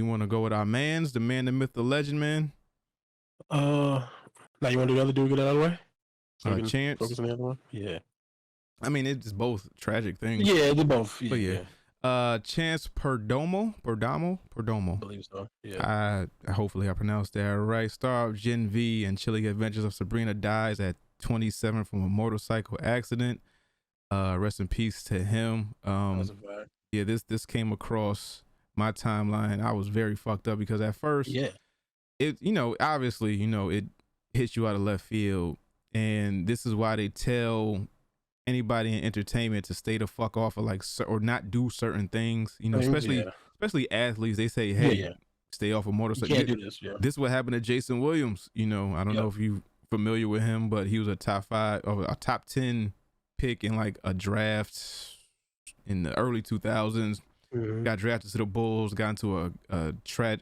Speaker 1: want to go with our mans, the man, the myth, the legend, man.
Speaker 2: Now you want to do the other dude, get it out of the way? So
Speaker 1: Chance.
Speaker 2: Focus on the other one? Yeah.
Speaker 1: I mean, it's both tragic things.
Speaker 2: Yeah, they're both.
Speaker 1: Chance Perdomo.
Speaker 2: I believe so. Yeah.
Speaker 1: Hopefully I pronounced that right. Star of Gen V and Chilling Adventures of Sabrina dies at 27 from a motorcycle accident. Rest in peace to him.
Speaker 2: That's a fact.
Speaker 1: Yeah, this came across my timeline. I was very fucked up because at first, it obviously it hits you out of left field, and this is why they tell anybody in entertainment to stay the fuck off of or not do certain things. Especially athletes. They say, hey, stay off of motorcycle.
Speaker 2: You can't do this. Yeah.
Speaker 1: This is what happened to Jason Williams. I don't know if you familiar with him, but he was a top 10 pick in like a draft in the early 2000s. Mm-hmm. Got drafted to the Bulls, got into a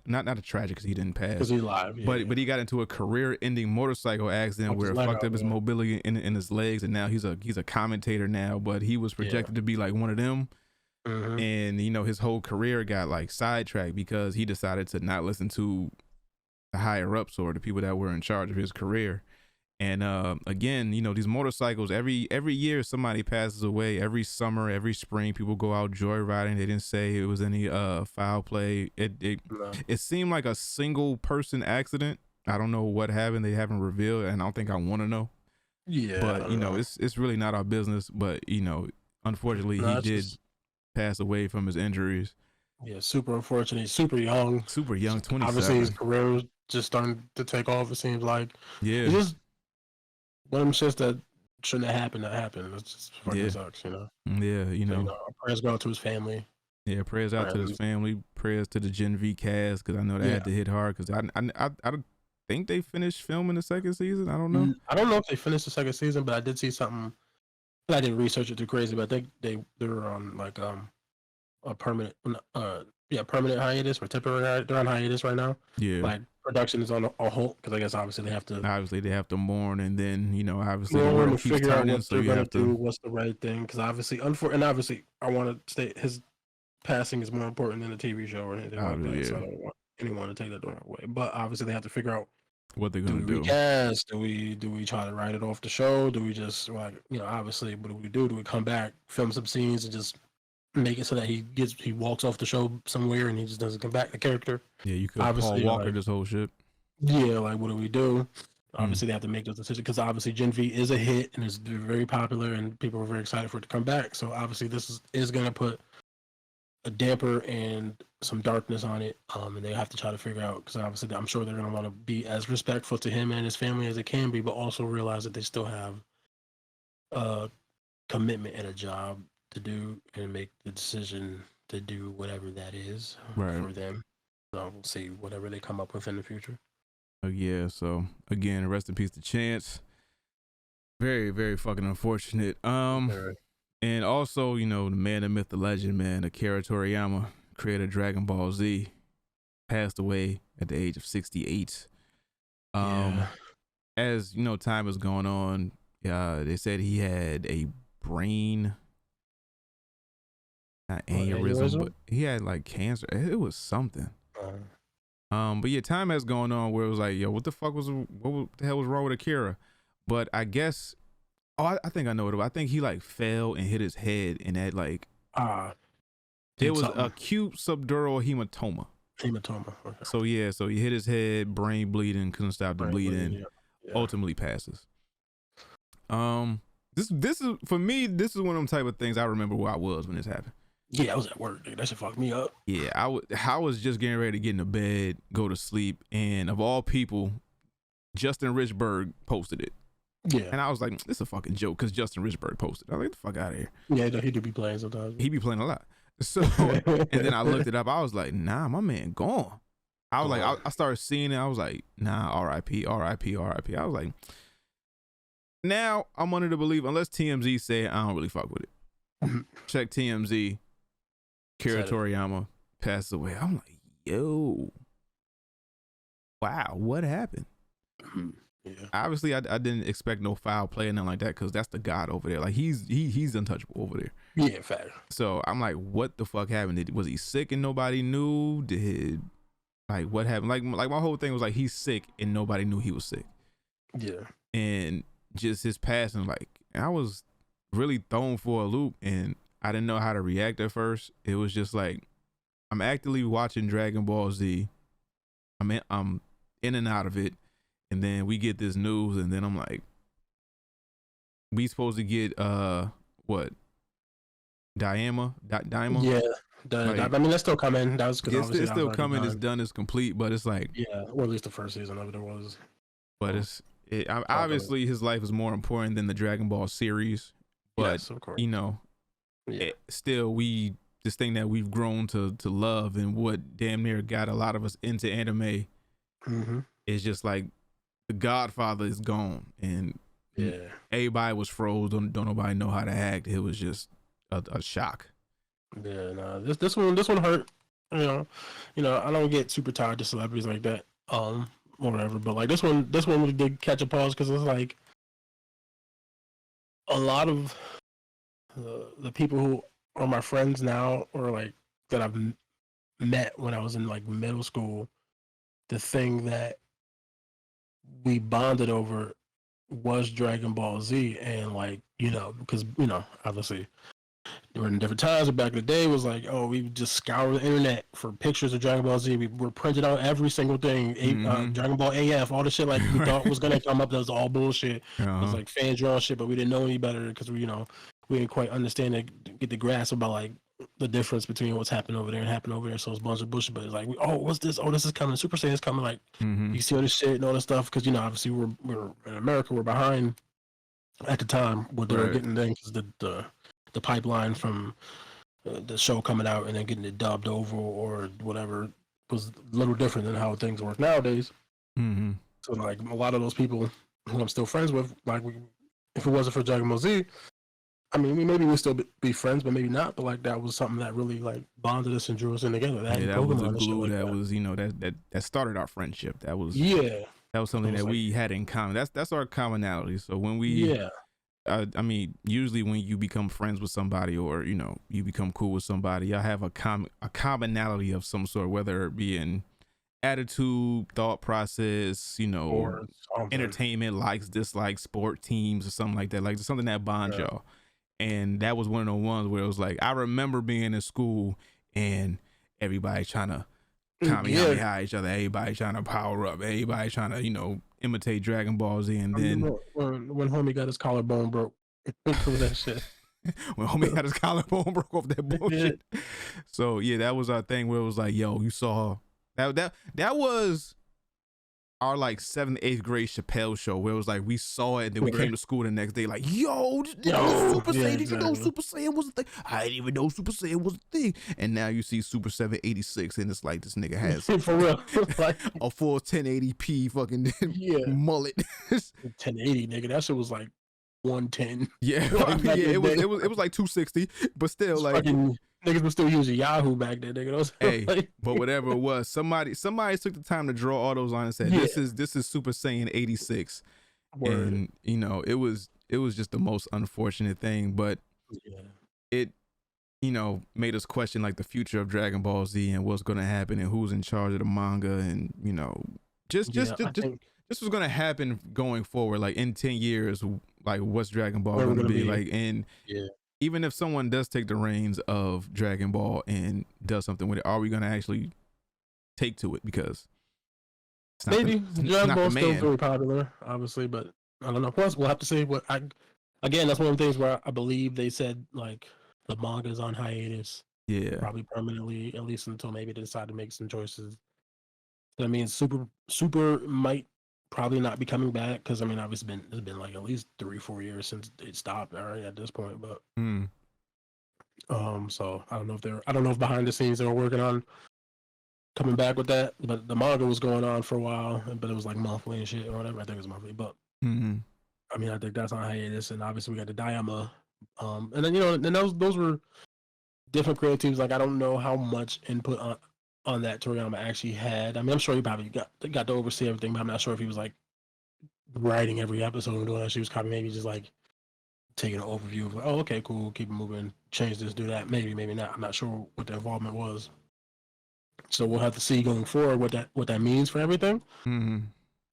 Speaker 1: not a tragic because he didn't pass.
Speaker 2: Because he's live. Yeah,
Speaker 1: but he got into a career-ending motorcycle accident where it fucked up his mobility in his legs, and now he's a commentator now. But he was projected to be like one of them. And you know, his whole career got like sidetracked because he decided to not listen to the higher ups or the people that were in charge of his career. And again, you know, these motorcycles, every year somebody passes away. Every summer, every spring, people go out joyriding. They didn't say it was any foul play. It seemed like a single person accident. I don't know what happened. They haven't revealed, and I don't think I want to know.
Speaker 2: Yeah,
Speaker 1: but you know, it's really not our business. But you know, unfortunately, he did pass away from his injuries.
Speaker 2: Yeah, super unfortunate. Super young.
Speaker 1: 27.
Speaker 2: Obviously, his career was just starting to take off. It seems like.
Speaker 1: Yeah.
Speaker 2: It's just one of them shits that shouldn't have happened. That happened. It just fucking sucks, you know.
Speaker 1: Yeah, you know.
Speaker 2: Prayers go out to his family.
Speaker 1: Yeah, prayers out to his family. Prayers to the Gen V cast, because I know they had to hit hard. Because I think they finished filming the second season. I don't know.
Speaker 2: I don't know if they finished the second season, but I did see something. I didn't research it too crazy, but I think they were on like a permanent permanent hiatus or temporary. They're on hiatus right now.
Speaker 1: Yeah,
Speaker 2: like production is on a halt because I guess obviously they have to
Speaker 1: mourn, and then you know obviously
Speaker 2: the world keeps figure turning, out what so they're gonna do, what's the right thing, because obviously I want to state his passing is more important than the TV show or anything like that. So I don't want anyone to take that the wrong way, but obviously they have to figure out
Speaker 1: what they're gonna do.
Speaker 2: Do we cast? Do we try to write it off the show? Do we just obviously what do we do? Do we come back, film some scenes, and just make it so that he walks off the show somewhere and he just doesn't come back the character?
Speaker 1: Yeah, you could obviously Paul Walker this whole shit.
Speaker 2: Yeah, like what do we do? Obviously they have to make those decisions because obviously Gen V is a hit and it's very popular and people are very excited for it to come back. So obviously this is gonna put a damper and some darkness on it, and they have to try to figure out, because obviously I'm sure they're going to want to be as respectful to him and his family as it can be, but also realize that they still have a commitment and a job to do and make the decision to do whatever that is for them. So we'll see whatever they come up with in the future.
Speaker 1: Yeah, so again, rest in peace to Chance. Very, very fucking unfortunate. And also, you know, the man, the myth, the legend, man, Akira Toriyama, creator of Dragon Ball Z, passed away at the age of 68. As you know, time has gone on. They said he had a brain, not aneurysm, but he had like cancer. It was something. But yeah, time has gone on where it was like, yo, what the hell was wrong with Akira? But I guess. Oh, I think I know what it was. I think he like fell and hit his head and had like it was acute subdural hematoma.
Speaker 2: Okay.
Speaker 1: So he hit his head, brain bleeding, couldn't stop the bleeding. Ultimately passes. This is for me. This is one of them type of things I remember where I was when this happened.
Speaker 2: Yeah, I was at work, dude. That shit fucked me up.
Speaker 1: Yeah, I was just getting ready to get into bed, go to sleep, and of all people, Justin Richburg posted it.
Speaker 2: Yeah,
Speaker 1: and I was like, this is a fucking joke because Justin Richburg posted. I was like, get the fuck out of here.
Speaker 2: Yeah, he do be playing sometimes.
Speaker 1: He be playing a lot. So, and then I looked it up. I was like, nah, my man gone. I was like, I started seeing it. I was like, nah, R.I.P., R.I.P., R.I.P. I was like, now I'm under the belief, unless TMZ say I don't really fuck with it. Check TMZ. Akira Toriyama passed away. I'm like, yo, wow, what happened?
Speaker 2: Yeah.
Speaker 1: Obviously, I didn't expect no foul play and nothing like that because that's the god over there. Like he's untouchable over there.
Speaker 2: Yeah, fact.
Speaker 1: So I'm like, what the fuck happened? Was he sick and nobody knew? What happened? Like my whole thing was like he's sick and nobody knew he was sick.
Speaker 2: Yeah.
Speaker 1: And just his passing, like I was really thrown for a loop and I didn't know how to react at first. It was just like I'm actively watching Dragon Ball Z. I'm in and out of it. And then we get this news, and then I'm like, we supposed to get what? Daima?
Speaker 2: Yeah, I mean that's still coming. That was
Speaker 1: it's still coming. It's done. It's complete. But it's like,
Speaker 2: yeah, or at least the first season of it was.
Speaker 1: But obviously his life is more important than the Dragon Ball series. But
Speaker 2: yes, of course.
Speaker 1: you know, still this thing that we've grown to love and what damn near got a lot of us into anime is just like. The Godfather is gone, and everybody was froze. Don't nobody know how to act. It was just a shock.
Speaker 2: Yeah, no, this one hurt. You know, I don't get super tired of celebrities like that, or whatever. But like this one really did catch a pause because it's like a lot of the people who or my friends now, or like that I've met when I was in like middle school, the thing that we bonded over was Dragon Ball Z, and like, you know, because, you know, obviously during different times, but back in the day was like, oh, we would just scour the internet for pictures of Dragon Ball Z. We were printed out every single thing, Dragon Ball AF, all the shit like we thought was gonna come up. That was all bullshit. It was like fan drawn shit, but we didn't know any better because we, you know, we didn't quite understand it, get the grasp about like the difference between what's happening over there and happening over there. So it's a bunch of bullshit. But it's like, oh, what's this? Oh, this is coming. Super Saiyan's coming. Like you see all this shit and all this stuff because, you know, obviously we're in America, we're behind at the time what they were getting then because the pipeline from the show coming out and then getting it dubbed over or whatever was a little different than how things work nowadays. So like a lot of those people who I'm still friends with, like if it wasn't for Dragon Ball Z, I mean, maybe we'd still be friends, but maybe not. But like that was something that really like bonded us and drew us in together.
Speaker 1: That was a glue like that was, you know, that started our friendship. That was something that we had in common. That's our commonality. So when we I mean, usually when you become friends with somebody or, you know, you become cool with somebody, I have a commonality of some sort, whether it be in attitude, thought process, you know, or entertainment, likes, dislikes, sport teams or something like that. Like something that bonds y'all. And that was one of the ones where it was like, I remember being in school and everybody trying to Kamehameha each other, everybody trying to power up, everybody trying to, you know, imitate Dragon Ball Z. And then
Speaker 2: when homie got his collarbone broke for that shit.
Speaker 1: When homie had his collarbone broke off that bullshit. So yeah, that was our thing where it was like, yo, you saw that was our like 7th, 8th grade Chappelle show where it was like we saw it and then we came to school the next day like, yo, Super Saiyan, did you know Super Saiyan was a thing? I didn't even know Super Saiyan was a thing. And now you see Super 786 and it's like this nigga has
Speaker 2: for real like
Speaker 1: a full 1080p fucking mullet.
Speaker 2: 1080 nigga, that shit was like 110.
Speaker 1: It was like 260, but still it's like
Speaker 2: fucking, niggas were still using Yahoo back then, nigga.
Speaker 1: Hey, but whatever it was, somebody took the time to draw all those on and said, this is Super Saiyan 86. And you know, it was just the most unfortunate thing, but it, you know, made us question like the future of Dragon Ball Z and what's gonna happen and who's in charge of the manga and, you know, just this was gonna happen going forward, like in 10 years, like what's Dragon Ball gonna be like. And even if someone does take the reins of Dragon Ball and does something with it, are we gonna actually take to it? Because
Speaker 2: maybe Dragon Ball's still very popular, obviously, but I don't know. Plus, we'll have to see what again, that's one of the things where I believe they said like the manga's on hiatus. Probably permanently, at least until maybe they decide to make some choices. So, I mean, Super might probably not be coming back because I mean, obviously it's been like at least 3-4 years since it stopped already at this point. But so I don't know if behind the scenes they were working on coming back with that. But the manga was going on for a while, but it was like monthly and shit or whatever. I think it was monthly, but I mean, I think that's on hiatus. And obviously we got the Daima, and then, you know, and those were different creative teams. Like I don't know how much input on that Toriyama actually had. I mean, I'm sure he probably got to oversee everything, but I'm not sure if he was like writing every episode and doing that. She was kind of maybe just like taking an overview of like, oh, okay, cool, keep it moving, change this, do that. Maybe not. I'm not sure what the involvement was. So we'll have to see going forward what that means for everything.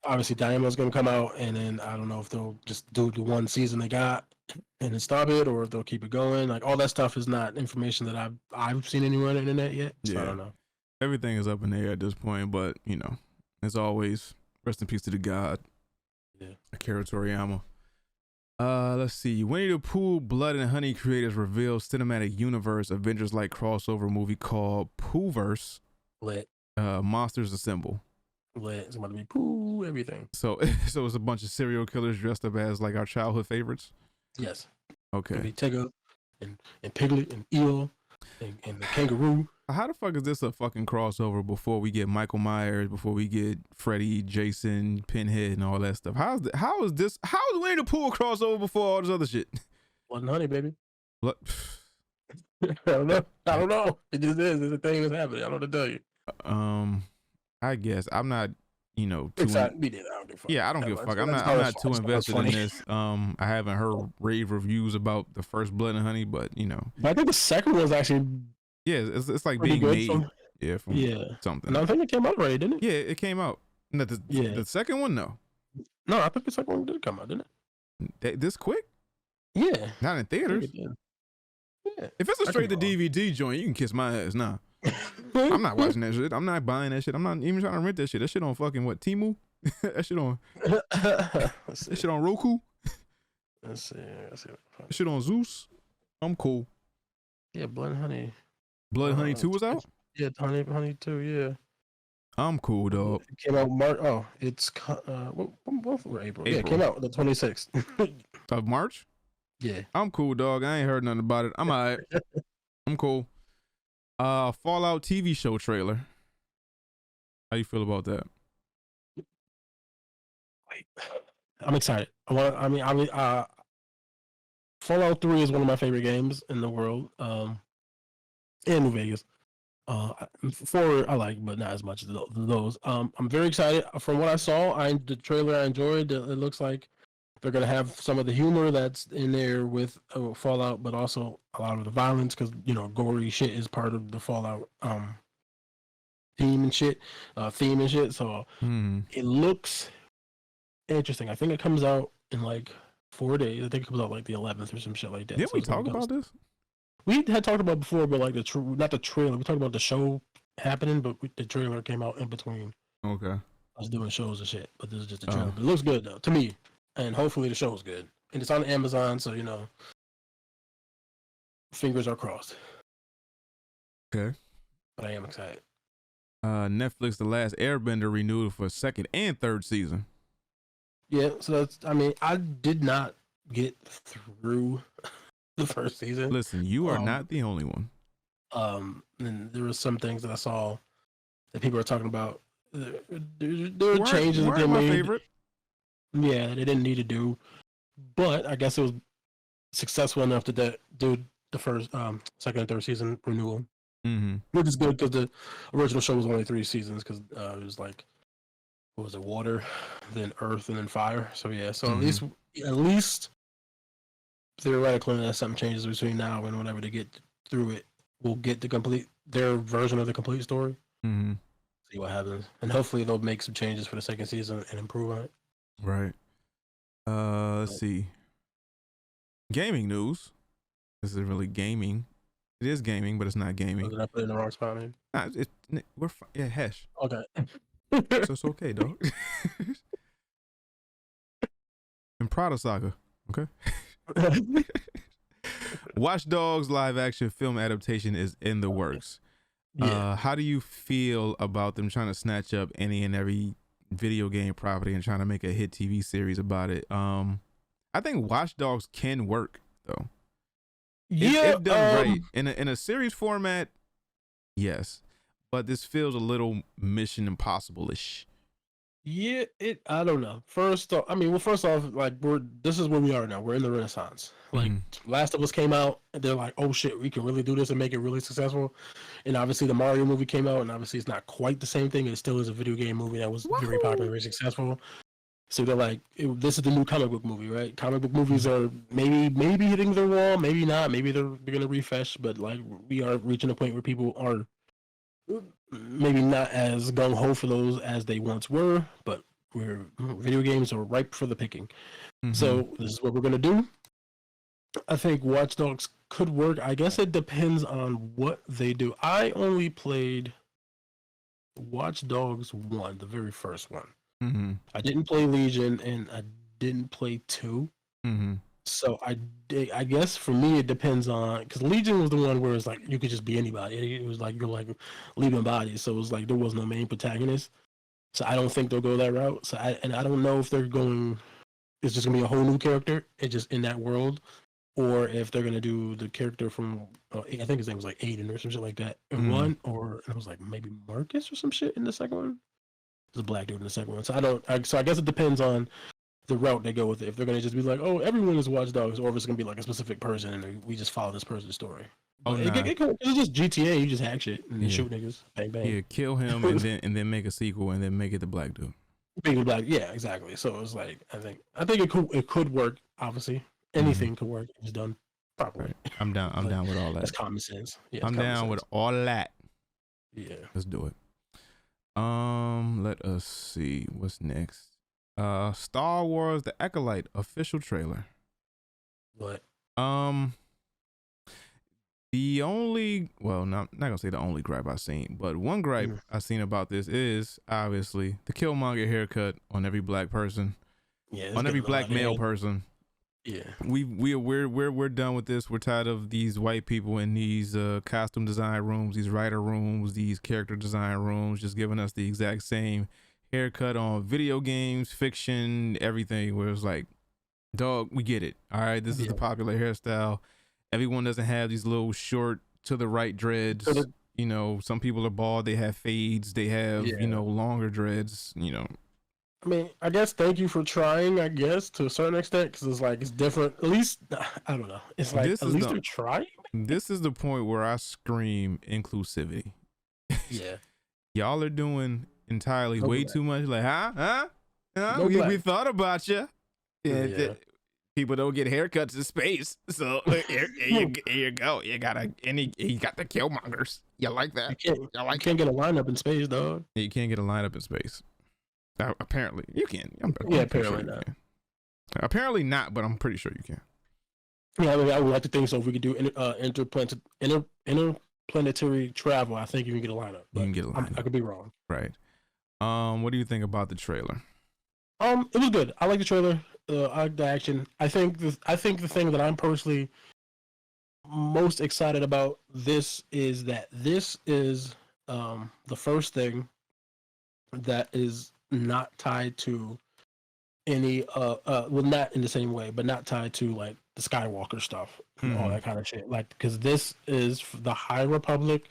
Speaker 2: Obviously, Diamonds going to come out, and then I don't know if they'll just do the one season they got and then stop it, or if they'll keep it going. Like all that stuff is not information that I've seen anywhere on the internet yet. So I don't know.
Speaker 1: Everything is up in the air at this point, but you know, as always, rest in peace to the god, Akira Toriyama. Let's see. Winnie the Pooh, Blood and Honey creators reveal cinematic universe Avengers-like crossover movie called Poohverse.
Speaker 2: Lit.
Speaker 1: Monsters Assemble.
Speaker 2: Lit. It's about to be Pooh everything.
Speaker 1: So it's a bunch of serial killers dressed up as like our childhood favorites.
Speaker 2: Yes.
Speaker 1: Okay.
Speaker 2: Tigger and Piglet and Eel and the kangaroo.
Speaker 1: How the fuck is this a fucking crossover before we get Michael Myers, before we get Freddy, Jason, Pinhead, and all that stuff? How is Winnie the Pooh a crossover before all this other shit?
Speaker 2: Blood and Honey, baby.
Speaker 1: What?
Speaker 2: I don't know. It just is. It's a thing that's happening. I don't know what to tell you.
Speaker 1: I guess I'm not you know,
Speaker 2: exactly. We did. I don't give a fuck.
Speaker 1: Yeah, I don't give a fuck. I'm not too invested in this. I haven't heard rave reviews about the first Blood and Honey, but you know.
Speaker 2: But I think the second one was actually
Speaker 1: it's like being made from something.
Speaker 2: No, I think it came out already, didn't it?
Speaker 1: Yeah, it came out. No, the second one, no.
Speaker 2: No, I think the second one did come out, didn't
Speaker 1: it? This quick?
Speaker 2: Yeah.
Speaker 1: Not in theaters.
Speaker 2: Yeah.
Speaker 1: If it's a straight to DVD joint, you can kiss my ass now. I'm not watching that shit. I'm not buying that shit. I'm not even trying to rent that shit. That shit on fucking what, Temu? That shit on that shit on Roku?
Speaker 2: Let's see.
Speaker 1: That shit on Zeus? I'm cool.
Speaker 2: Yeah, Blood and Honey.
Speaker 1: Blood and Honey 2 was out?
Speaker 2: Yeah, Honey 2, yeah.
Speaker 1: I'm cool, dog.
Speaker 2: It came out March. Oh, it's what April. Yeah, it came out the 26th
Speaker 1: of March.
Speaker 2: Yeah,
Speaker 1: I'm cool, dog. I ain't heard nothing about it. I'm alright. I'm cool. Fallout TV show trailer. How you feel about that?
Speaker 2: Wait, I'm excited. Fallout 3 is one of my favorite games in the world. In New Vegas. 4 I like, but not as much as those. I'm very excited. From what I saw, the trailer I enjoyed. It looks like they're gonna have some of the humor that's in there with Fallout, but also a lot of the violence, because you know, gory shit is part of the Fallout theme and shit. So it looks interesting. I think it comes out in like 4 days. I think it comes out like the 11th or some shit like that.
Speaker 1: Didn't we talk about this?
Speaker 2: We had talked about before, but like not the trailer. We talked about the show happening, but the trailer came out in between.
Speaker 1: Okay.
Speaker 2: Us doing shows and shit, but this is just a trailer. But it looks good though to me, and hopefully the show's good. And it's on Amazon, so you know, fingers are crossed.
Speaker 1: Okay.
Speaker 2: But I am excited.
Speaker 1: Netflix The Last Airbender renewed for second and third season.
Speaker 2: Yeah, so that's. I mean, I did not get through the first season.
Speaker 1: Listen, you are not the only one.
Speaker 2: And there were some things that I saw that people are talking about. There were changes that they made. Favorite. Yeah, they didn't need to do, but I guess it was successful enough to do the first, second, and third season renewal, which is good because the original show was only 3 seasons because it was like, what was it, water, then earth, and then fire. So yeah, so at least theoretically, unless something changes between now and whenever they get through it, we'll get their version of the complete story. See what happens, and hopefully they'll make some changes for the second season and improve on it.
Speaker 1: Right. Let's see. Gaming news. This isn't really gaming. It is gaming, but it's not gaming.
Speaker 2: Did I put it in the wrong spot? Maybe?
Speaker 1: Nah, we're fine. Yeah, Hesh.
Speaker 2: Okay.
Speaker 1: So it's okay, dog. And Prada Saga. Okay. Watch Dogs live action film adaptation is in the works. Yeah. How do you feel about them trying to snatch up any and every video game property and trying to make a hit TV series about it? I think Watch Dogs can work though. If done right in a series format, yes, but this feels a little Mission Impossible-ish.
Speaker 2: Yeah, I don't know. First off, like this is where we are now. We're in the Renaissance. Like Last of Us came out, and they're like, "Oh shit, we can really do this and make it really successful." And obviously, the Mario movie came out, and obviously, it's not quite the same thing. It still is a video game movie that was very popular, very successful. So they're like, "This is the new comic book movie, right?" Comic book movies are maybe hitting their wall, maybe not. Maybe they're gonna refresh, but like we are reaching a point where people are maybe not as gung-ho for those as they once were, but video games are ripe for the picking. So this is what we're gonna do. I think Watch Dogs could work. I guess it depends on what they do. I only played Watch Dogs 1, the very first one. I didn't play Legion, and I didn't play 2. So I guess for me it depends on, because Legion was the one where it's like you could just be anybody. It was like you're like leaving bodies, so it was like there was no main protagonist. So I don't think they'll go that route. So I don't know if they're going. It's just gonna be a whole new character, and just in that world, or if they're gonna do the character from I think his name was like Aiden or some shit like that in one, or it was like maybe Marcus or some shit in the second one. There's a black dude in the second one. So I guess it depends on the route they go with it. If they're gonna just be like, "Oh, everyone is Watch Dogs," or if it's gonna be like a specific person and we just follow this person's story. It's just GTA. You just hack shit and shoot niggas, bang bang.
Speaker 1: Yeah, kill him and then make a sequel and then make it the black dude.
Speaker 2: being black. Yeah, exactly. So it's like I think it could work. Obviously, anything could work if it's done properly.
Speaker 1: Right. I'm down. I'm down with all that.
Speaker 2: That's common sense. Yeah,
Speaker 1: I'm down with all that.
Speaker 2: Yeah,
Speaker 1: let's do it. Let us see what's next. Star Wars: The Acolyte official trailer.
Speaker 2: What?
Speaker 1: The only, well, not gonna say the only gripe I've seen, but one gripe I've seen about this is obviously the Killmonger haircut on every black person, on every black male person.
Speaker 2: Yeah,
Speaker 1: we're done with this. We're tired of these white people in these costume design rooms, these writer rooms, these character design rooms, just giving us the exact same haircut on video games, fiction, everything. Where it's like, dog, we get it. All right, this is the popular hairstyle. Everyone doesn't have these little short to the right dreads. You know, some people are bald. They have fades. They have, you know, longer dreads. You know,
Speaker 2: I mean, I guess thank you for trying. I guess to a certain extent, because it's like it's different. At least I don't know. It's like at least they're trying.
Speaker 1: This is the point where I scream inclusivity.
Speaker 2: Yeah,
Speaker 1: y'all are doing entirely way too much. Like, huh? We thought about you. People don't get haircuts in space, so here you go. You got the Killmongers. You like that?
Speaker 2: You can't get a lineup in space, dog.
Speaker 1: You can't get a lineup in space. Apparently, you can.
Speaker 2: Apparently not.
Speaker 1: Apparently not, but I'm pretty sure you can.
Speaker 2: Yeah, I mean, I would like to think so. If we could do interplanetary travel, I think you can get a lineup.
Speaker 1: You can get a lineup.
Speaker 2: I could be wrong.
Speaker 1: Right. What do you think about the trailer?
Speaker 2: It was good. I like the trailer. I like the action. I think the thing that I'm personally most excited about this is that this is the first thing that is not tied to any well, not in the same way, but not tied to like the Skywalker stuff and all that kind of shit. Like, because this is the High Republic,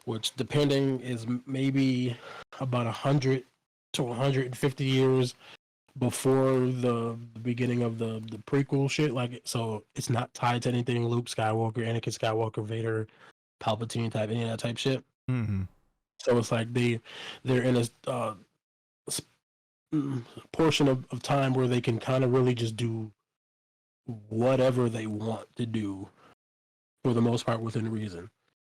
Speaker 2: which depending is maybe about 100 to 150 years before the beginning of the prequel shit. Like, so it's not tied to anything Luke Skywalker, Anakin Skywalker, Vader, Palpatine type, any of that type shit. So it's like they're in a portion of time where they can kind of really just do whatever they want to do for the most part within reason.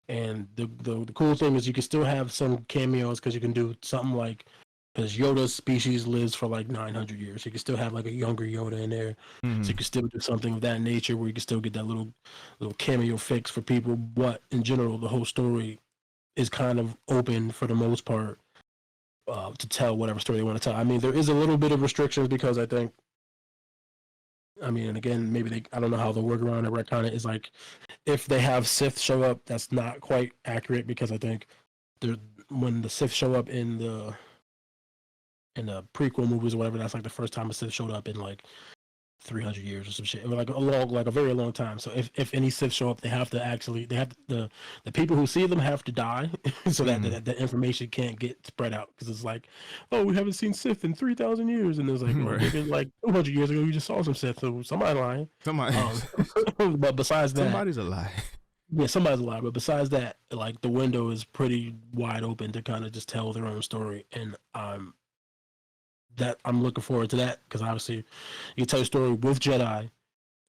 Speaker 2: And the cool thing is you can still have some cameos, because you can do something like, because Yoda's species lives for like 900 years. You can still have like a younger Yoda in there. So you can still do something of that nature where you can still get that little cameo fix for people. But in general, the whole story is kind of open for the most part to tell whatever story they want to tell. I mean, there is a little bit of restrictions because I think, I mean, and again, maybe I don't know how they'll work around it. Retcon it is like, if they have Sith show up, that's not quite accurate, because I think when the Sith show up in the prequel movies or whatever, that's like the first time a Sith showed up in like 300 years or some shit, like a very long time. So if any Sith show up, the people who see them have to die so that the information can't get spread out, because it's like, oh, we haven't seen Sith in 3,000 years, and it's like, well, maybe like 200 years ago you just saw some Sith, so somebody's lying. But besides that,
Speaker 1: somebody's alive.
Speaker 2: Yeah, somebody's alive. But besides that, like, the window is pretty wide open to kind of just tell their own story, and that I'm looking forward to that, because obviously you can tell a story with Jedi,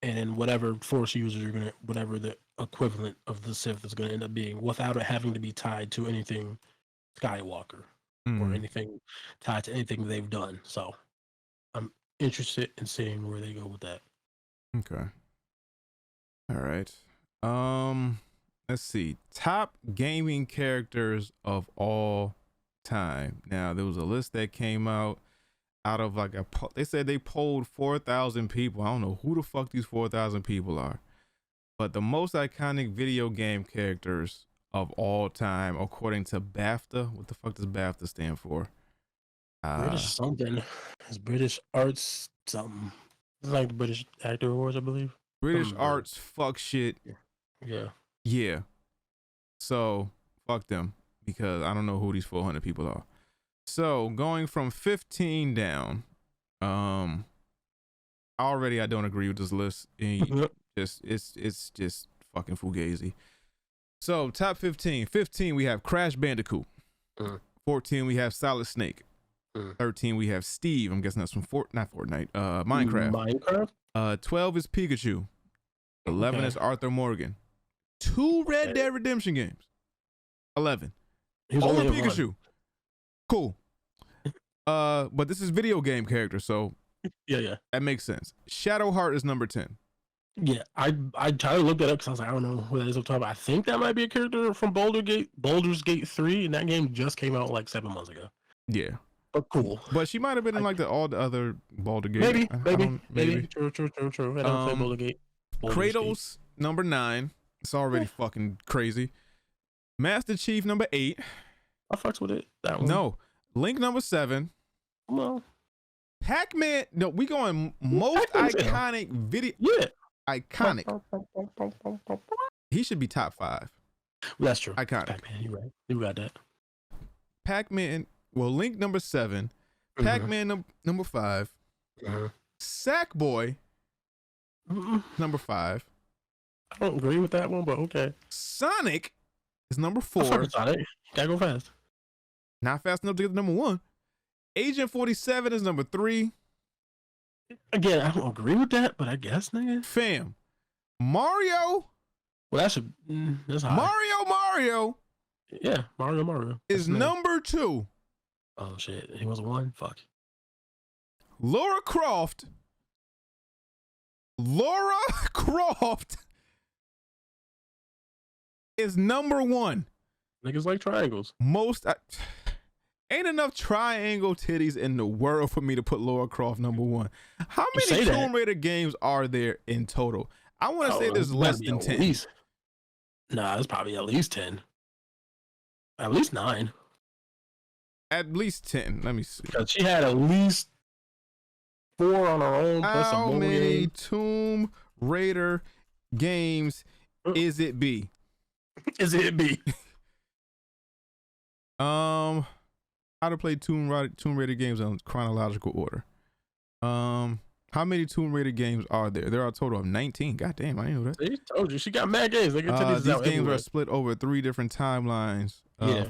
Speaker 2: and then whatever Force users are gonna, whatever the equivalent of the Sith is gonna end up being, without it having to be tied to anything Skywalker or anything tied to anything they've done. So I'm interested in seeing where they go with that.
Speaker 1: Okay. All right. Let's see. Top gaming characters of all time. Now, there was a list that came out of like they said they polled 4,000 people. I don't know who the fuck these 4,000 people are, but the most iconic video game characters of all time, according to BAFTA. What the fuck does BAFTA stand for?
Speaker 2: British something. It's British Arts something. It's like the British Actor Awards, I believe.
Speaker 1: British Arts fuck shit. Yeah. So fuck them, because I don't know who these 400 people are. So going from 15 down, already I don't agree with this list. It's just fucking fugazi. So top 15. 15 we have Crash Bandicoot. 14 we have Solid Snake. 13, we have Steve. I'm guessing that's from Minecraft.
Speaker 2: Minecraft.
Speaker 1: 12 is Pikachu. 11 is Arthur Morgan. 2 Red Dead Redemption games. 11. Only Pikachu. Cool. But this is video game character, so
Speaker 2: yeah,
Speaker 1: that makes sense. Shadowheart is number 10.
Speaker 2: Yeah, I tried to look that up because I was like, I don't know who that is up top. I think that might be a character from Baldur's Gate 3, and that game just came out like 7 months ago.
Speaker 1: Yeah.
Speaker 2: But cool.
Speaker 1: But she might have been in like all the other Baldur's Gate.
Speaker 2: Maybe. True. I don't play Baldur's Gate.
Speaker 1: Kratos, number 9. It's already fucking crazy. Master Chief, number 8.
Speaker 2: I fucks with it. That one.
Speaker 1: No. Link, number 7.
Speaker 2: Well.
Speaker 1: Pac-Man. No, we going most iconic video.
Speaker 2: Yeah.
Speaker 1: Iconic. He should be top 5.
Speaker 2: That's true.
Speaker 1: Iconic.
Speaker 2: Pac-Man, you're right. You got that.
Speaker 1: Pac-Man. Well, Link, number 7. Pac-Man, number 5. Sackboy, number 5.
Speaker 2: I don't agree with that one, but okay.
Speaker 1: Sonic is number 4.
Speaker 2: Sonic. Gotta go fast.
Speaker 1: Not fast enough to get to number 1. Agent 47 is number 3.
Speaker 2: Again, I don't agree with that, but I guess, nigga.
Speaker 1: Fam. Mario.
Speaker 2: Well, that's high.
Speaker 1: Mario.
Speaker 2: Yeah, Mario.
Speaker 1: Is number 2.
Speaker 2: Oh, shit. He was 1? Fuck.
Speaker 1: Lara Croft is number 1.
Speaker 2: Niggas like triangles.
Speaker 1: Ain't enough triangle titties in the world for me to put Lara Croft number 1. How many Tomb Raider games are there in total? I want to say there's less than 10.
Speaker 2: Nah, it's probably at least 10. At least 9.
Speaker 1: At least 10. Let me see.
Speaker 2: Because she had at least 4 on her own.
Speaker 1: How many Tomb Raider games is it B? How to play Tomb Raider games in chronological order. How many Tomb Raider games are there? There are a total of 19. God damn, I didn't know that.
Speaker 2: They told you she got mad games. They can
Speaker 1: these games everywhere. Are split over 3 different timelines.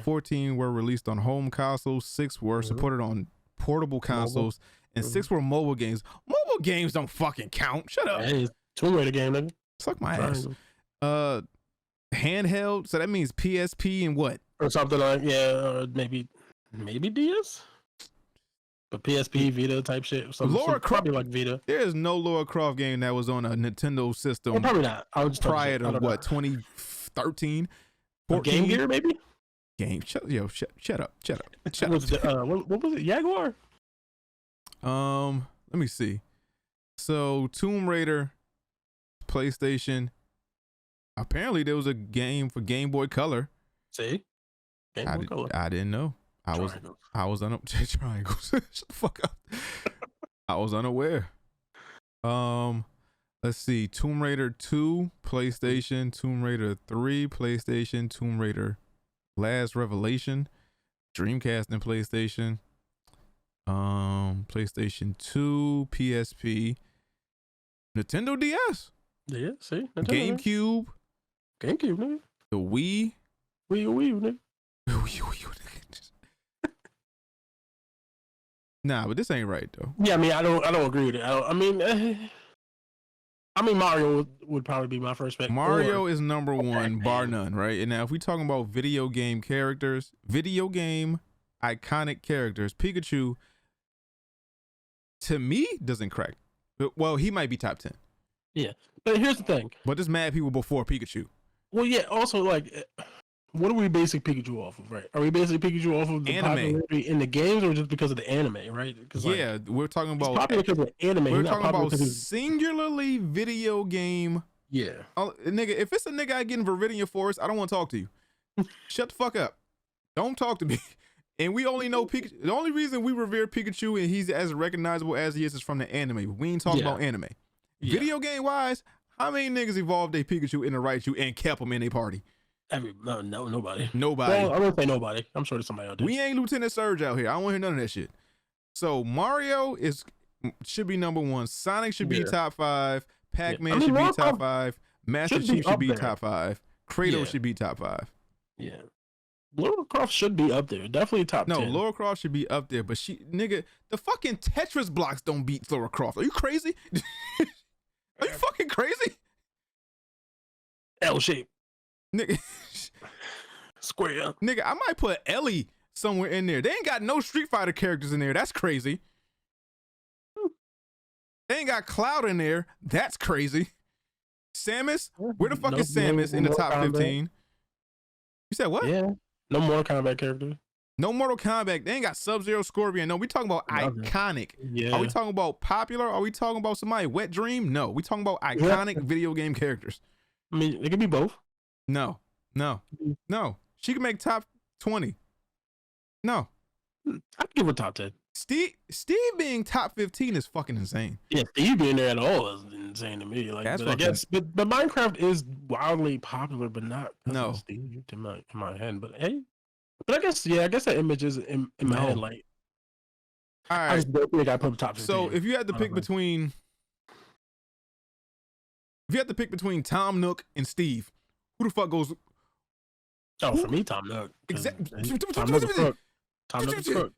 Speaker 1: 14 were released on home consoles, 6 were supported on portable consoles, and 6 were mobile games. Mobile games don't fucking count. Shut up.
Speaker 2: Hey, Tomb Raider game, nigga.
Speaker 1: Suck my ass. Handheld, so that means PSP and what?
Speaker 2: Or something like, maybe DS? But PSP, Vita type shit. Probably like Vita.
Speaker 1: There is no Lara Croft game that was on a Nintendo system.
Speaker 2: Well, probably not.
Speaker 1: Prior to what, 2013?
Speaker 2: Game Gear, maybe?
Speaker 1: Shut up.
Speaker 2: What was it? Jaguar?
Speaker 1: Let me see. So Tomb Raider, PlayStation. Apparently there was a game for Game Boy Color.
Speaker 2: See? Game Boy Color.
Speaker 1: I didn't know. I was triangles. Shut the fuck up. I was unaware. Let's see. Tomb Raider 2, PlayStation. Tomb Raider 3, PlayStation. Tomb Raider Last Revelation, Dreamcast and PlayStation. PlayStation 2, PSP, Nintendo DS.
Speaker 2: Yeah, see?
Speaker 1: GameCube.
Speaker 2: GameCube, nigga.
Speaker 1: The Wii.
Speaker 2: Wii, nigga.
Speaker 1: Nah, but this ain't right though.
Speaker 2: Yeah, I mean, I don't agree with it. I mean, Mario would probably be my first pick.
Speaker 1: Mario is number 1, bar none, right? And now, if we talking about video game characters, video game iconic characters, Pikachu, to me, doesn't crack. Well, he might be top 10.
Speaker 2: Yeah, but here's the thing.
Speaker 1: But there's mad people before Pikachu.
Speaker 2: Well, yeah. Also, like, what are we basing Pikachu off of, right? Are we basing Pikachu off of the popularity in the games, or just because of the anime, right?
Speaker 1: Yeah, we're talking about
Speaker 2: popular because of the anime.
Speaker 1: We're talking about singularly video game.
Speaker 2: Yeah,
Speaker 1: nigga. If it's a nigga I get in Viridian Forest, I don't want to talk to you. Shut the fuck up. Don't talk to me. And we only know Pikachu. The only reason we revere Pikachu and he's as recognizable as he is from the anime. We ain't talking about anime. Yeah. Video game wise, how many niggas evolved their Pikachu into Raichu and kept them in a party?
Speaker 2: Nobody.
Speaker 1: Well,
Speaker 2: I won't say nobody. I'm sure there's somebody out there.
Speaker 1: We ain't Lieutenant Surge out here. I don't want to hear none of that shit. So Mario should be number 1. Sonic should be top 5. Pac-Man should be top 5. Master Chief should be top 5. Kratos should be top 5.
Speaker 2: Yeah. Lara Croft should be up there. Definitely top 10.
Speaker 1: No, Lara Croft should be up there, but the fucking Tetris blocks don't beat Lara Croft. Are you crazy? Are you fucking crazy?
Speaker 2: L shape.
Speaker 1: Nigga.
Speaker 2: Square.
Speaker 1: Nigga, I might put Ellie somewhere in there. They ain't got no Street Fighter characters in there. That's crazy. They ain't got Cloud in there. That's crazy. Samus? Where the fuck is Samus in the top 15? You said what?
Speaker 2: Yeah. No Mortal Kombat character.
Speaker 1: No Mortal Kombat. They ain't got Sub-Zero, Scorpion. No, we talking about iconic.
Speaker 2: Yeah.
Speaker 1: Are we talking about popular? Are we talking about somebody Wet Dream? No, we talking about iconic video game characters.
Speaker 2: I mean, it could be both.
Speaker 1: No. She can make top 20. No.
Speaker 2: I'd give her top 10.
Speaker 1: Steve being top 15 is fucking insane.
Speaker 2: Yeah, Steve being there at all is insane to me. Like, but I guess, but Minecraft is wildly popular, but not Steve in my head. But hey, but I guess that image is in my head. Like,
Speaker 1: all right,
Speaker 2: I just don't think I put top 15.
Speaker 1: So if you had to pick between, Tom Nook and Steve, who the fuck goes?
Speaker 2: Oh, for me, Tom Nook.
Speaker 1: Exactly.
Speaker 2: Tom Nook is crook. Tom Nook is crook.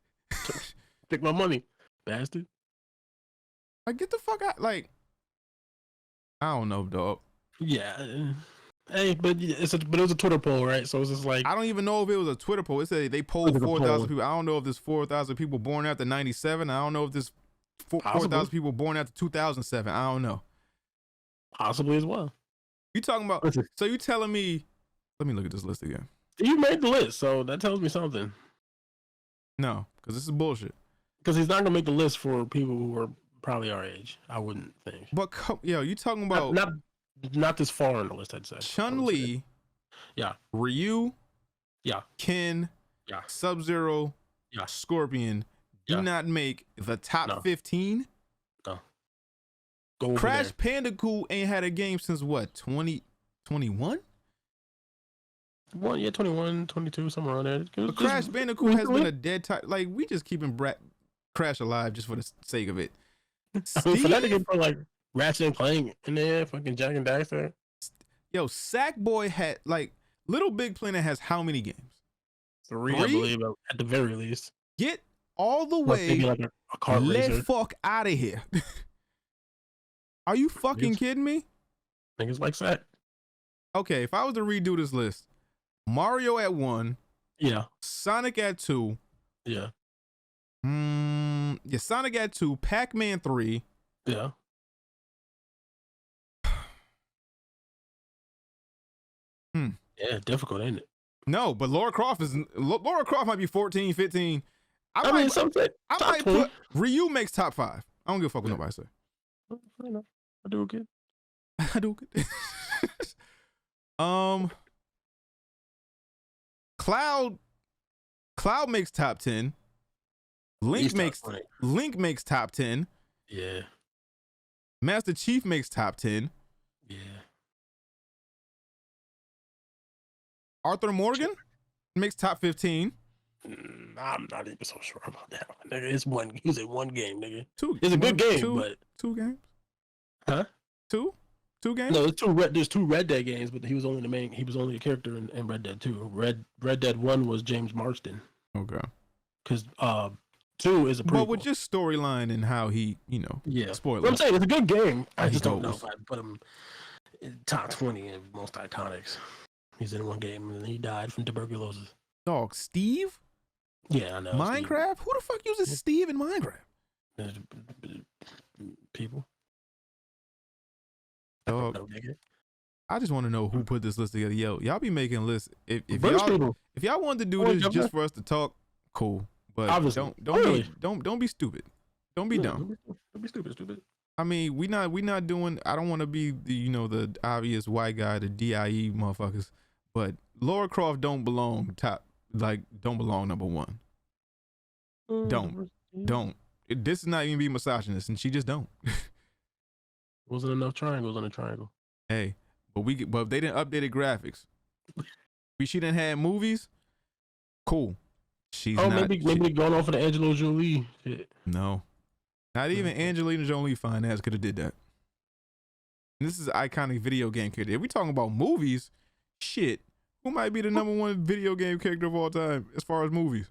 Speaker 2: Take my money, bastard.
Speaker 1: Like, get the fuck out. Like, I don't know, dog.
Speaker 2: Yeah. Hey, but it was a Twitter poll, right? So it's just like,
Speaker 1: I don't even know if it was a Twitter poll. It said they polled 4,000 people. I don't know if there's 4,000 people born after 97. I don't know if there's 4,000 people born after 2007. I don't know.
Speaker 2: Possibly as well.
Speaker 1: You talking about? So you telling me? Let me look at this list again.
Speaker 2: You made the list, so that tells me something.
Speaker 1: No, because this is bullshit.
Speaker 2: Because he's not gonna make the list for people who are probably our age. I wouldn't think.
Speaker 1: But you talking about
Speaker 2: not this far on the list? I'd say
Speaker 1: Chun-Li,
Speaker 2: yeah,
Speaker 1: Ryu,
Speaker 2: yeah,
Speaker 1: Ken,
Speaker 2: yeah,
Speaker 1: Sub-Zero,
Speaker 2: yeah,
Speaker 1: Scorpion do not make the top 15.
Speaker 2: No.
Speaker 1: Crash Bandicoot ain't had a game since what, 2021?
Speaker 2: 21, 22, somewhere around there.
Speaker 1: But Crash Bandicoot has been a dead type. Like, we just keeping Crash alive just for the sake of it.
Speaker 2: I mean, for that to get put like Ratchet and Clank in there, fucking Jack and Daxter.
Speaker 1: Yo, Sackboy had like Little Big Planet has how many games?
Speaker 2: 3, I believe, at the very least.
Speaker 1: Get all the way.
Speaker 2: Like a kart racer.
Speaker 1: Fuck out of here. Are you fucking kidding me?
Speaker 2: Niggas like Sack.
Speaker 1: Okay, if I was to redo this list, Mario at 1.
Speaker 2: Yeah.
Speaker 1: Sonic at 2.
Speaker 2: Yeah.
Speaker 1: Yeah, Sonic at 2. Pac-Man 3.
Speaker 2: Yeah. Yeah, difficult, ain't it?
Speaker 1: No, but Lara Croft might be 14, 15. I
Speaker 2: might
Speaker 1: put Ryu makes top 5. I don't give a fuck what nobody say.
Speaker 2: I do good.
Speaker 1: I do good. Cloud makes top 10. Link makes top 10.
Speaker 2: Yeah.
Speaker 1: Master Chief makes top 10.
Speaker 2: Yeah.
Speaker 1: Arthur Morgan makes top 15.
Speaker 2: I'm not even so sure about that one. Nigga, it's one. He's in one game, nigga.
Speaker 1: Two.
Speaker 2: It's a good game, but
Speaker 1: 2 games.
Speaker 2: Huh?
Speaker 1: 2 games?
Speaker 2: No, there's 2 Red Dead games, but he was only a character in Red Dead 2. Red Dead 1 was James Marsden.
Speaker 1: Okay.
Speaker 2: Because 2 is a prequel.
Speaker 1: But with just storyline and how he, spoiler.
Speaker 2: What I'm saying, it's a good game. I just don't know if I'd put him in top 20 of most iconics. He's in one game and he died from tuberculosis.
Speaker 1: Dog, Steve?
Speaker 2: Yeah, I know.
Speaker 1: Minecraft? Steve. Who the fuck uses Steve in Minecraft?
Speaker 2: People.
Speaker 1: Dog, I just want to know who put this list together. Yo, y'all be making lists. If y'all wanted to do this just for us to talk, cool. But don't be stupid. Don't be dumb.
Speaker 2: Don't be stupid.
Speaker 1: I mean, we not doing. I don't want to be the obvious white guy, the DIE motherfuckers. But Lara Croft don't belong number 1. Don't. This is not even be misogynist, and she just don't.
Speaker 2: Wasn't enough triangles on the triangle.
Speaker 1: Hey, but if they didn't update graphics. She didn't have movies. Cool.
Speaker 2: Maybe going off of the Angelo Jolie shit.
Speaker 1: No, not even Angelina Jolie fine ass could have did that. And this is an iconic video game character. If we talking about movies, shit, Who might be the #1 video game character of all time as far as movies?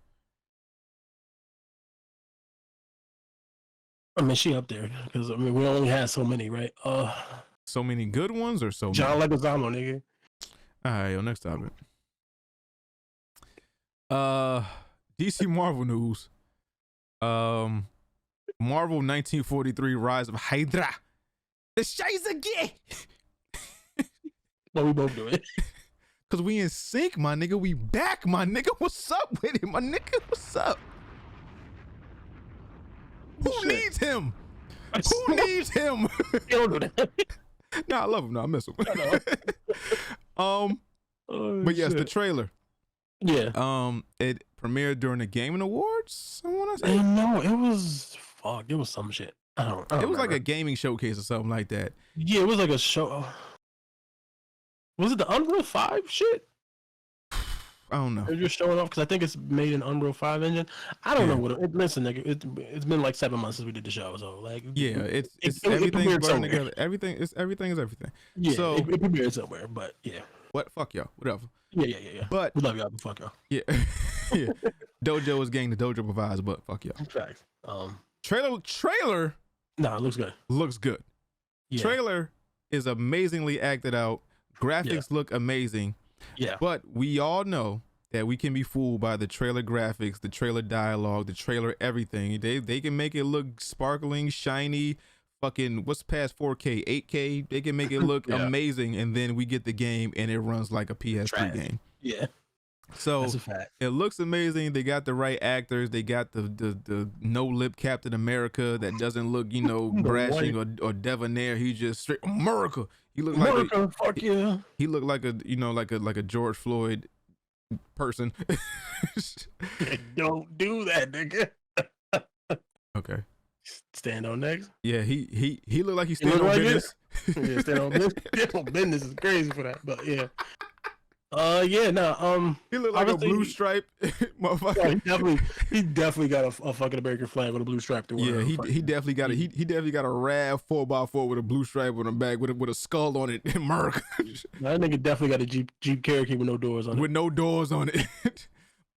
Speaker 2: I mean, she up there because I mean we only had so many, right?
Speaker 1: So many good ones or so
Speaker 2: John
Speaker 1: many?
Speaker 2: Leguizamo, nigga.
Speaker 1: All right, yo, next topic. DC Marvel news. Marvel 1943 Rise of Hydra. The Scheiße.
Speaker 2: Well, we both do it.
Speaker 1: Cause we in sync, my nigga. We back, my nigga. What's up with it, my nigga? What's up? Who needs him? Who needs him?
Speaker 2: You don't do that.
Speaker 1: Nah, I love him. Nah, I miss him. But yes, the trailer.
Speaker 2: Yeah.
Speaker 1: It premiered during the Gaming Awards. I want to say.
Speaker 2: No, it was it was some shit. I don't
Speaker 1: it was
Speaker 2: remember.
Speaker 1: like a gaming showcase or something like that.
Speaker 2: Yeah, it was like a show. Was it the Unreal 5 shit?
Speaker 1: I don't know.
Speaker 2: They're just showing off because I think it's made in Unreal 5 engine. I don't know what listen, nigga, it's been like 7 months since we did the show, so like
Speaker 1: yeah, it's everything's blurring together. Everything is everything.
Speaker 2: Yeah,
Speaker 1: so
Speaker 2: it premiered somewhere, but yeah.
Speaker 1: What? Fuck y'all. Whatever.
Speaker 2: Yeah.
Speaker 1: But
Speaker 2: we love y'all, but fuck y'all.
Speaker 1: Yeah. Yeah. Dojo is gang. The Dojo provides, but fuck y'all.
Speaker 2: Facts.
Speaker 1: Trailer.
Speaker 2: Nah, it looks good.
Speaker 1: Looks good.
Speaker 2: Yeah.
Speaker 1: Trailer is amazingly acted out. Graphics look amazing.
Speaker 2: Yeah.
Speaker 1: But we all know that we can be fooled by the trailer graphics, the trailer dialogue, the trailer everything. They can make it look sparkling, shiny, fucking what's past 4K, 8K. They can make it look amazing, and then we get the game and it runs like a PS3 game.
Speaker 2: Yeah.
Speaker 1: So
Speaker 2: that's a fact.
Speaker 1: It looks amazing. They got the right actors. They got the no lip Captain America that doesn't look, you know, brashing or debonair. He just straight America. He looked
Speaker 2: America,
Speaker 1: like
Speaker 2: fuck yeah.
Speaker 1: He looked like a, you know, like a George Floyd person.
Speaker 2: Don't do that, nigga.
Speaker 1: Okay.
Speaker 2: Stand on next.
Speaker 1: Yeah, he looked like he's standing on business.
Speaker 2: Yeah, stand on business. Business is crazy for that, but yeah. He
Speaker 1: looked like a blue stripe motherfucker.
Speaker 2: Yeah, he definitely got a fucking American flag with a blue stripe to wear.
Speaker 1: Yeah, he definitely got he definitely got a RAV 4x4 with a blue stripe on the back with a skull on it. Merc.
Speaker 2: That nigga definitely got a Jeep Cherokee with no doors on it.
Speaker 1: With no doors on it.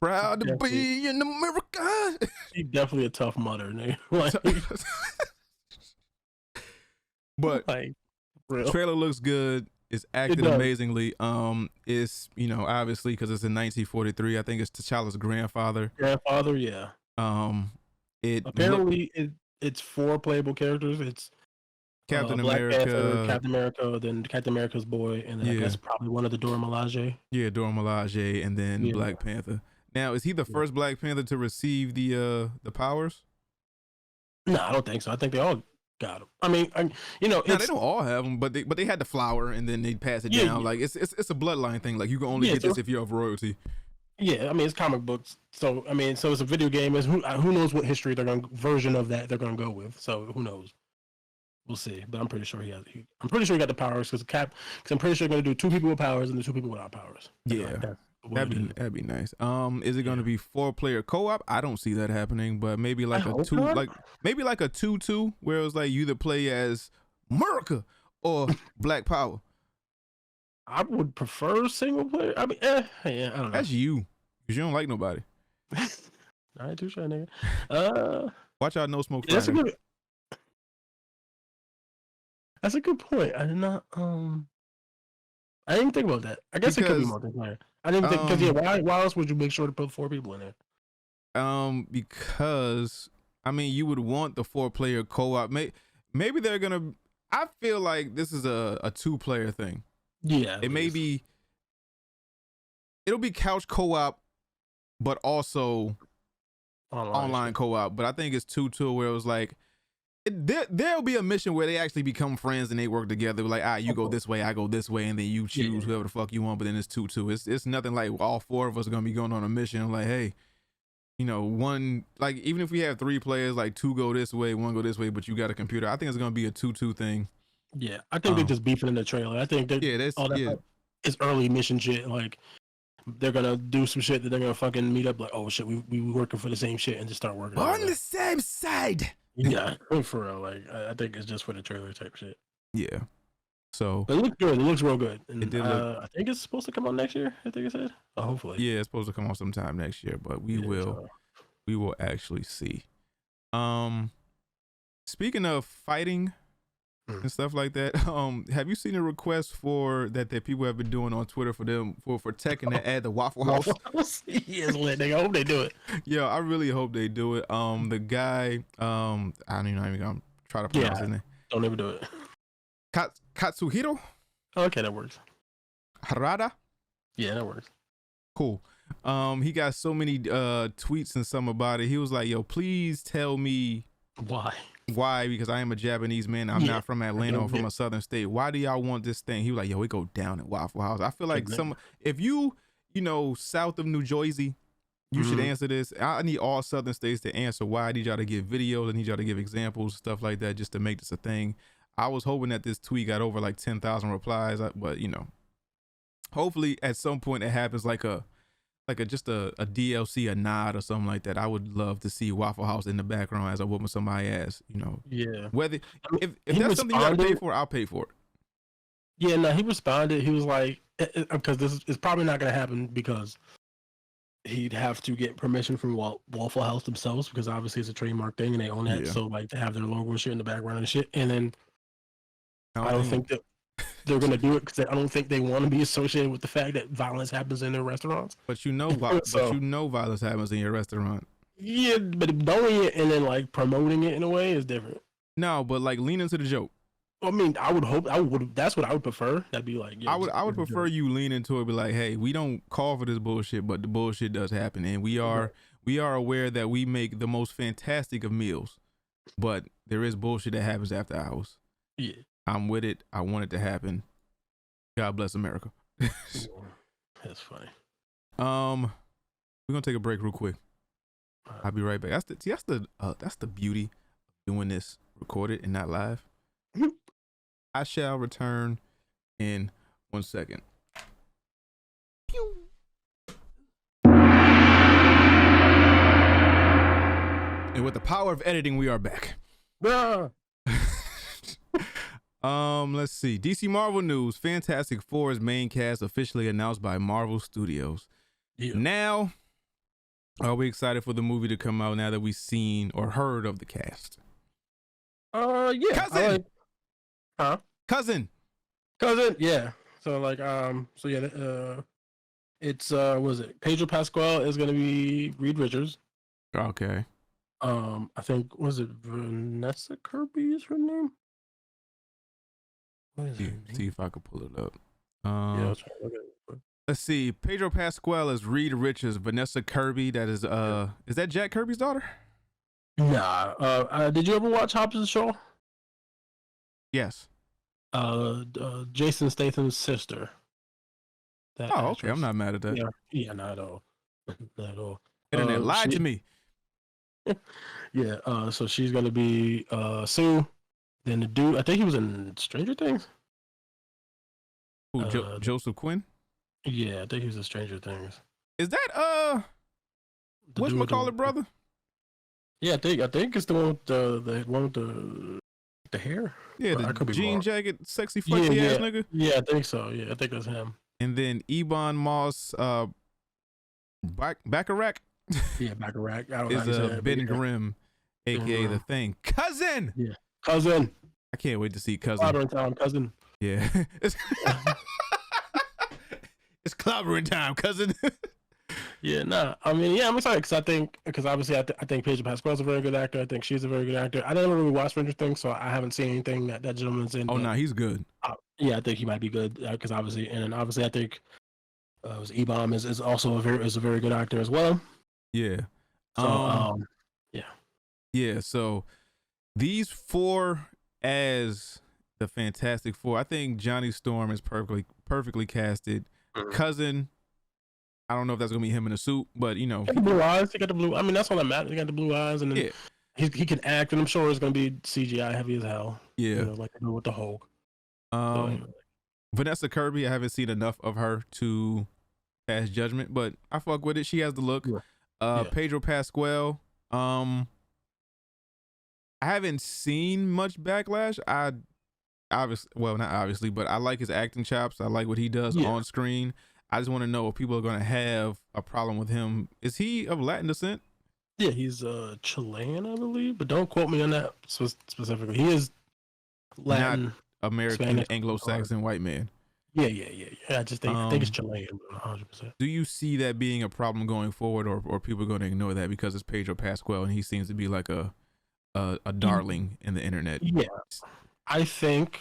Speaker 1: Proud to be in America.
Speaker 2: He definitely a tough mother, nigga.
Speaker 1: But trailer looks good. It's acted amazingly. It's, you know, obviously because it's in 1943. I think it's T'Challa's grandfather.
Speaker 2: Yeah. It's 4 playable characters. It's
Speaker 1: Captain
Speaker 2: America, then Captain America's boy, and then I guess probably one of the Dora Milaje.
Speaker 1: Yeah, Dora Milaje, and then Black Panther. Now, is he the first Black Panther to receive the powers?
Speaker 2: No, I don't think so. I think they all got them. I mean, you know,
Speaker 1: they don't all have them, but they had the flower, and then they pass it down. Yeah. Like it's a bloodline thing. Like you can only get this if you're of royalty.
Speaker 2: Yeah, I mean it's comic books, so I mean, so it's a video game. Is who knows what history version of that they're gonna go with? So who knows? We'll see. But I'm pretty sure he got the powers because I'm pretty sure they're gonna do 2 people with powers and the 2 people without powers.
Speaker 1: Yeah. That'd be nice. Is it going to be 4-player co-op? I don't see that happening, but maybe like a 2-2 where it was like you either play as America or Black Power.
Speaker 2: I would prefer single player. I mean, I don't know.
Speaker 1: That's you, because you don't like nobody.
Speaker 2: All right, too shy, nigga.
Speaker 1: Watch out, No Smoke.
Speaker 2: That's a good point. I did not. I didn't think about that. I guess it could be multiplayer. I didn't think because why else would you make sure to put 4 people in there?
Speaker 1: Because I mean, you would want the 4-player co-op. Maybe they're gonna. I feel like this is a 2-player thing.
Speaker 2: Yeah,
Speaker 1: it may be. It'll be couch co-op, but also online co-op. But I think it's 2-2 where it was like. There'll be a mission where they actually become friends and they work together. Like, you go this way, I go this way, and then you choose whoever the fuck you want. But then it's 2-2. It's nothing like all 4 of us are gonna be going on a mission. Like, hey, you know, one, like, even if we have 3 players, like 2 go this way, 1 go this way, but you got a computer. I think it's gonna be a 2-2 thing.
Speaker 2: Yeah, I think they're just beefing in the trailer. I think it's early mission shit. Like, they're gonna do some shit that they're gonna fucking meet up. Like, oh shit, we working for the same shit, and just start working
Speaker 1: on the same side.
Speaker 2: Yeah, for real. Like, I think it's just for the trailer type shit.
Speaker 1: Yeah. So
Speaker 2: it looks good. It looks real good. And
Speaker 1: it did look.
Speaker 2: I think it's supposed to come out next year. I think it said. Hopefully.
Speaker 1: Yeah, it's supposed to come out sometime next year, but we will actually see. Speaking of fighting and stuff like that, have you seen a request for that people have been doing on Twitter for Tekken to add the Waffle House?
Speaker 2: Yes, I hope they do it.
Speaker 1: Yeah, I really hope they do it. The guy, I don't even gonna try to pronounce his name.
Speaker 2: Don't ever do it.
Speaker 1: Katsuhiro?
Speaker 2: Okay, that works.
Speaker 1: Harada?
Speaker 2: Yeah, that works.
Speaker 1: Cool. He got so many tweets and some about it. He was like, yo, please tell me why, because I am a Japanese man. I'm not from Atlanta or from a southern state. Why do y'all want this thing? He was like, yo, it go down at Waffle House. I feel like if you south of New Jersey, you should answer this. I need all southern states to answer why. I need y'all to give videos. I need y'all to give examples, stuff like that, just to make this a thing. I was hoping that this tweet got over like 10,000 replies, but hopefully at some point it happens like a DLC, a nod or something like that. I would love to see Waffle House in the background as I whooping somebody's ass.
Speaker 2: Yeah.
Speaker 1: Whether if that's something you gotta pay for, I'll pay for it.
Speaker 2: Yeah, no, he responded. He was like, because this is probably not gonna happen because he'd have to get permission from Waffle House themselves because obviously it's a trademark thing and they own that. So like to have their logo and shit in the background and shit. And then I don't think that they're gonna do it because I don't think they want to be associated with the fact that violence happens in their restaurants.
Speaker 1: But violence happens in your restaurant.
Speaker 2: Yeah, but knowing it and then like promoting it in a way is different.
Speaker 1: No, but like lean into the joke.
Speaker 2: I mean, that's what I would prefer. That'd be like,
Speaker 1: I would prefer you lean into it, be like, hey, we don't call for this bullshit, but the bullshit does happen, and we are aware that we make the most fantastic of meals, but there is bullshit that happens after hours.
Speaker 2: Yeah.
Speaker 1: I'm with it. I want it to happen. God bless America.
Speaker 2: That's funny.
Speaker 1: We're gonna take a break real quick. I'll be right back. That's the beauty of doing this recorded and not live. I shall return in 1 second. And with the power of editing, we are back. Let's see. DC Marvel news. Fantastic Four's main cast officially announced by Marvel Studios. Yeah. Now, are we excited for the movie to come out now that we've seen or heard of the cast?
Speaker 2: Yeah.
Speaker 1: Cousin.
Speaker 2: Yeah. So like, it's was it Pedro Pascal is gonna be Reed Richards.
Speaker 1: Okay.
Speaker 2: I think was it Vanessa Kirby is her name?
Speaker 1: See if I can pull it up.
Speaker 2: Yeah,
Speaker 1: let's see. Pedro Pascal is Reed Richards. Vanessa Kirby, that is that Jack Kirby's daughter?
Speaker 2: Nah. Did you ever watch Hobbs and Shaw?
Speaker 1: Yes.
Speaker 2: Jason Statham's sister.
Speaker 1: Okay. I'm not mad at that.
Speaker 2: Yeah, not at all. Not at all.
Speaker 1: Internet lied to me.
Speaker 2: Yeah. So she's gonna be Sue. Then the dude, I think he was in Stranger Things.
Speaker 1: Who, Joseph Quinn?
Speaker 2: Yeah, I think he was in Stranger Things.
Speaker 1: Is that whatchamacallit brother?
Speaker 2: Yeah, I think it's the one with the one with the hair.
Speaker 1: Yeah, the jean jacket, sexy flexy ass nigga.
Speaker 2: Yeah, I think so. Yeah, I think that's him.
Speaker 1: And then Ebon Moss, Bacharach.
Speaker 2: Yeah, Bacharach.
Speaker 1: Is Ben Grimm, aka the Thing. Cousin.
Speaker 2: Yeah, cousin.
Speaker 1: I can't wait to see Cousin.
Speaker 2: Clobbering time, cousin.
Speaker 1: Yeah, it's clobbering time, cousin.
Speaker 2: Yeah, nah. I mean, yeah, I'm excited because obviously I think Pedro Pascal's a very good actor. I think she's a very good actor. I never really watched Stranger Things, so I haven't seen anything that gentleman's in.
Speaker 1: Oh no, he's good.
Speaker 2: Yeah, I think he might be good because obviously I think E-Bomb is also a very good actor as well.
Speaker 1: Yeah.
Speaker 2: So
Speaker 1: yeah. So these four as the Fantastic Four, I think Johnny Storm is perfectly casted. Mm-hmm. Cousin, I don't know if that's gonna be him in a suit, but
Speaker 2: he got the blue eyes. He got the blue. I mean, that's all that matters. He got the blue eyes, and then he can act, and I'm sure it's gonna be CGI heavy as hell. Yeah, like they do with the Hulk.
Speaker 1: Vanessa Kirby, I haven't seen enough of her to pass judgment, but I fuck with it. She has the look. Yeah. Pedro Pascal. I haven't seen much backlash. obviously, well, not obviously, but I like his acting chops. I like what he does on screen. I just want to know if people are going to have a problem with him. Is he of Latin descent?
Speaker 2: Yeah, he's Chilean, I believe, but don't quote me on that specifically. He is Latin,
Speaker 1: not American, Spanish, Anglo-Saxon white man.
Speaker 2: Yeah. I think it's Chilean, 100%.
Speaker 1: Do you see that being a problem going forward, or people are going to ignore that because it's Pedro Pascal and he seems to be like a darling in the internet?
Speaker 2: Yeah, I think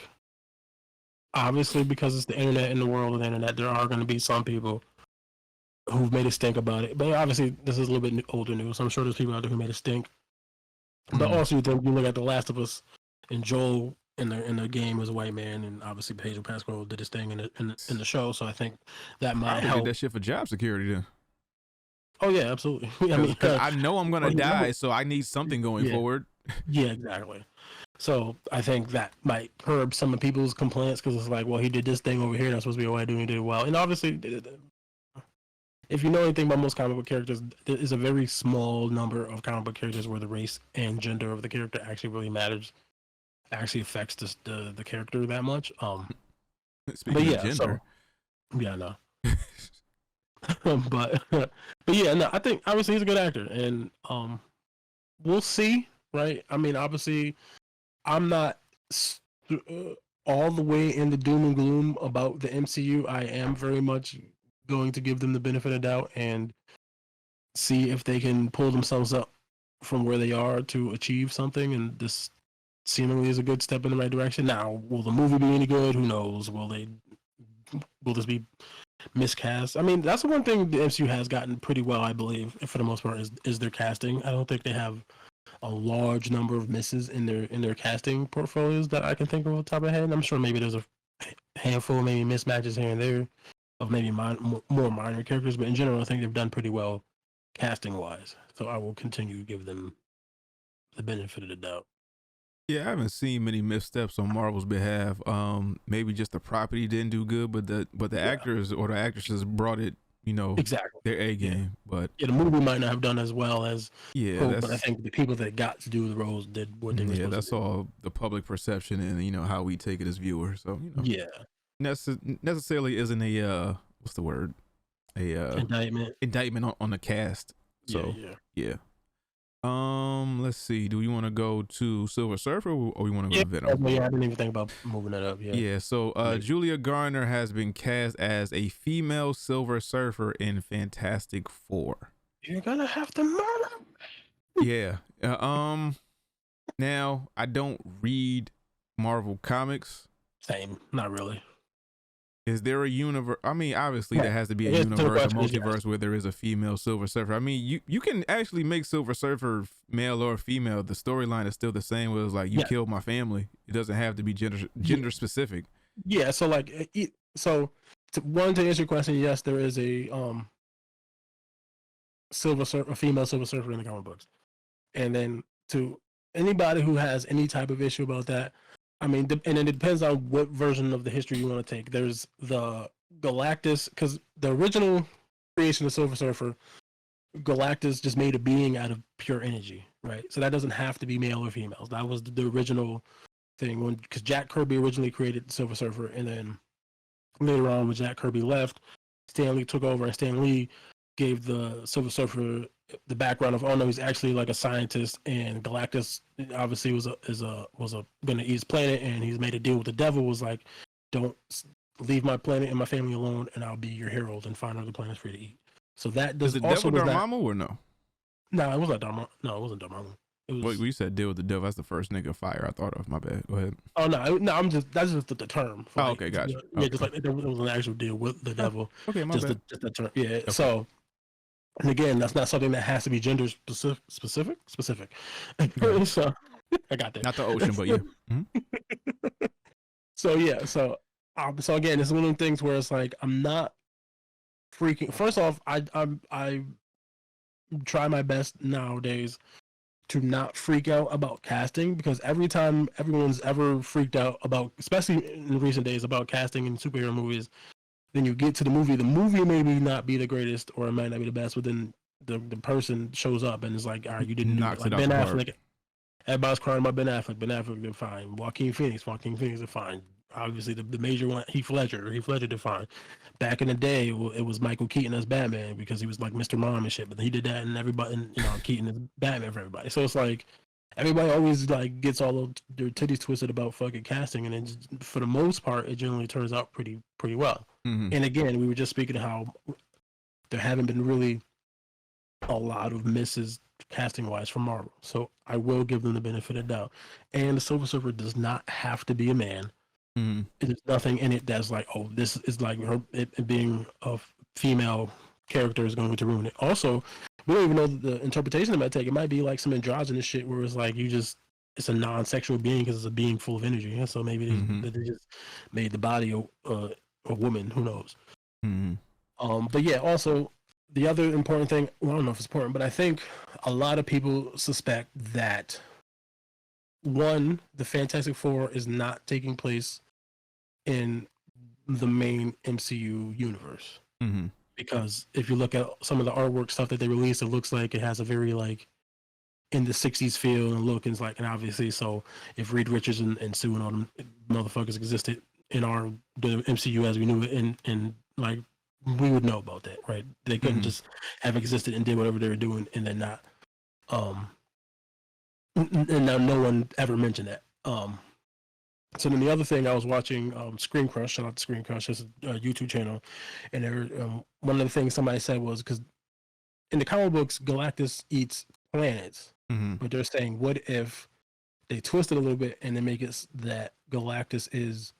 Speaker 2: obviously because it's the internet and the world of the internet, there are going to be some people who've made a stink about it. But obviously, this is a little bit older news. I'm sure there's people out there who made a stink. But also, you look at The Last of Us, and Joel in the game was a white man, and obviously Pedro Pascal did his thing in the show. So I think that might help.
Speaker 1: Did that shit for job security then.
Speaker 2: Oh yeah, absolutely.
Speaker 1: I know I'm gonna die, so I need something going forward.
Speaker 2: Yeah, exactly. So I think that might curb some of people's complaints because it's like, well, he did this thing over here that's supposed to be a white dude, and he did it well. And obviously, if you know anything about most comic book characters, there is a very small number of comic book characters where the race and gender of the character actually really matters, actually affects the character that much.
Speaker 1: Speaking of gender,
Speaker 2: I know. but yeah, no, I think obviously he's a good actor, and we'll see, right? I mean, obviously, I'm not all the way in the doom and gloom about the MCU. I am very much going to give them the benefit of doubt and see if they can pull themselves up from where they are to achieve something, and this seemingly is a good step in the right direction. Now, will the movie be any good? Who knows? Will this be miscast? I mean, that's the one thing the MCU has gotten pretty well, I believe, for the most part, is their casting. I don't think they have a large number of misses in their casting portfolios that I can think of off the top of my head. I'm sure maybe there's a handful, maybe mismatches here and there of maybe more minor characters, but in general, I think they've done pretty well casting-wise. So I will continue to give them the benefit of the doubt.
Speaker 1: Yeah, I haven't seen many missteps on Marvel's behalf. Maybe just the property didn't do good, but the actors or the actresses brought it,
Speaker 2: exactly
Speaker 1: their A game. But
Speaker 2: the movie might not have done as well as
Speaker 1: but
Speaker 2: I think the people that got to do the roles did what they were supposed to do.
Speaker 1: That's all the public perception and how we take it as viewers. So necessarily isn't a what's the word, indictment on the cast. So yeah. Let's see. Do you want to go to Silver Surfer or we want to go to Venom?
Speaker 2: Yeah, I didn't even think about moving that up.
Speaker 1: Yeah. So Julia Garner has been cast as a female Silver Surfer in Fantastic Four.
Speaker 2: You're gonna have to murder
Speaker 1: me. Yeah. Now I don't read Marvel comics.
Speaker 2: Same. Not really.
Speaker 1: Is there a universe? I mean, obviously there has to be a universe, a multiverse where there is a female Silver Surfer. I mean, you can actually make Silver Surfer male or female. The storyline is still the same. Where it's like you killed my family. It doesn't have to be gender specific.
Speaker 2: Yeah. So to answer your question, yes, there is a female Silver Surfer in the comic books, and then to anybody who has any type of issue about that. I mean, and it depends on what version of the history you want to take. There's the Galactus, because the original creation of Silver Surfer, Galactus just made a being out of pure energy, right? So that doesn't have to be male or female. That was the original thing, because Jack Kirby originally created Silver Surfer, and then later on when Jack Kirby left, Stan Lee took over, and Stan Lee gave the Silver Surfer the background of, oh no, he's actually like a scientist, and Galactus obviously was gonna eat his planet, and he's made a deal with the devil, was like, don't leave my planet and my family alone, and I'll be your herald and find other planets for you to eat. So that does. Is
Speaker 1: it also Devil Dormammu or no?
Speaker 2: No, it wasn't Dormammu. No, it wasn't Dormammu.
Speaker 1: Wait, you said deal with the devil. That's the first nigga fire I thought of. My bad. Go ahead.
Speaker 2: Oh no, that's just the term.
Speaker 1: Okay, gotcha.
Speaker 2: Yeah, just like there was an actual deal with the devil.
Speaker 1: Okay, my bad.
Speaker 2: Just the term. Yeah. Okay. So. And again, that's not something that has to be gender specific. Mm-hmm. So I got that.
Speaker 1: Not the ocean, but yeah. Mm-hmm.
Speaker 2: So again, it's one of the things where it's like I'm not freaking. First off, I try my best nowadays to not freak out about casting, because every time everyone's ever freaked out about, especially in recent days, about casting in superhero movies. Then you get to the movie may not be the greatest, or it might not be the best, but then the person shows up and is like, all right, you didn't
Speaker 1: knock it out. Ben Affleck,
Speaker 2: Everybody's crying about Ben Affleck. Ben Affleck did fine. Joaquin Phoenix did fine. Obviously, the major one, Heath Ledger did fine. Back in the day, it was Michael Keaton as Batman because he was like Mr. Mom and shit. But he did that, and everybody, and, Keaton is Batman for everybody. So it's like everybody always like gets all of their titties twisted about fucking casting, and then for the most part, it generally turns out pretty well.
Speaker 1: Mm-hmm.
Speaker 2: And again, we were just speaking of how there haven't been really a lot of misses casting wise from Marvel, so I will give them the benefit of the doubt. And the Silver Surfer does not have to be a man.
Speaker 1: Mm-hmm.
Speaker 2: There's nothing in it that's like, oh, this is like it being a female character is going to ruin it. Also, we don't even know the interpretation it might take. It might be like some androgynous shit where it's like it's a non-sexual being because it's a being full of energy. And so maybe they just made the body a woman. Who knows?
Speaker 1: Mm-hmm.
Speaker 2: But yeah, also the other important thing, well, I don't know if it's important, but I think a lot of people suspect that one, the Fantastic Four is not taking place in the main MCU universe.
Speaker 1: Mm-hmm.
Speaker 2: Because if you look at some of the artwork stuff that they released, it looks like it has a very like in the 60s feel and look, and it's like, and obviously, so if Reed Richards and Sue and all them motherfuckers existed in the MCU as we knew it, and like we would know about that, right? They couldn't just have existed and did whatever they were doing and then not and now no one ever mentioned that. So then the other thing, I was watching Screen Crush. Shout out to Screen Crush. It's a YouTube channel, and one of the things somebody said was, because in the comic books, Galactus eats planets, but they're saying, what if they twist it a little bit and they make it that Galactus is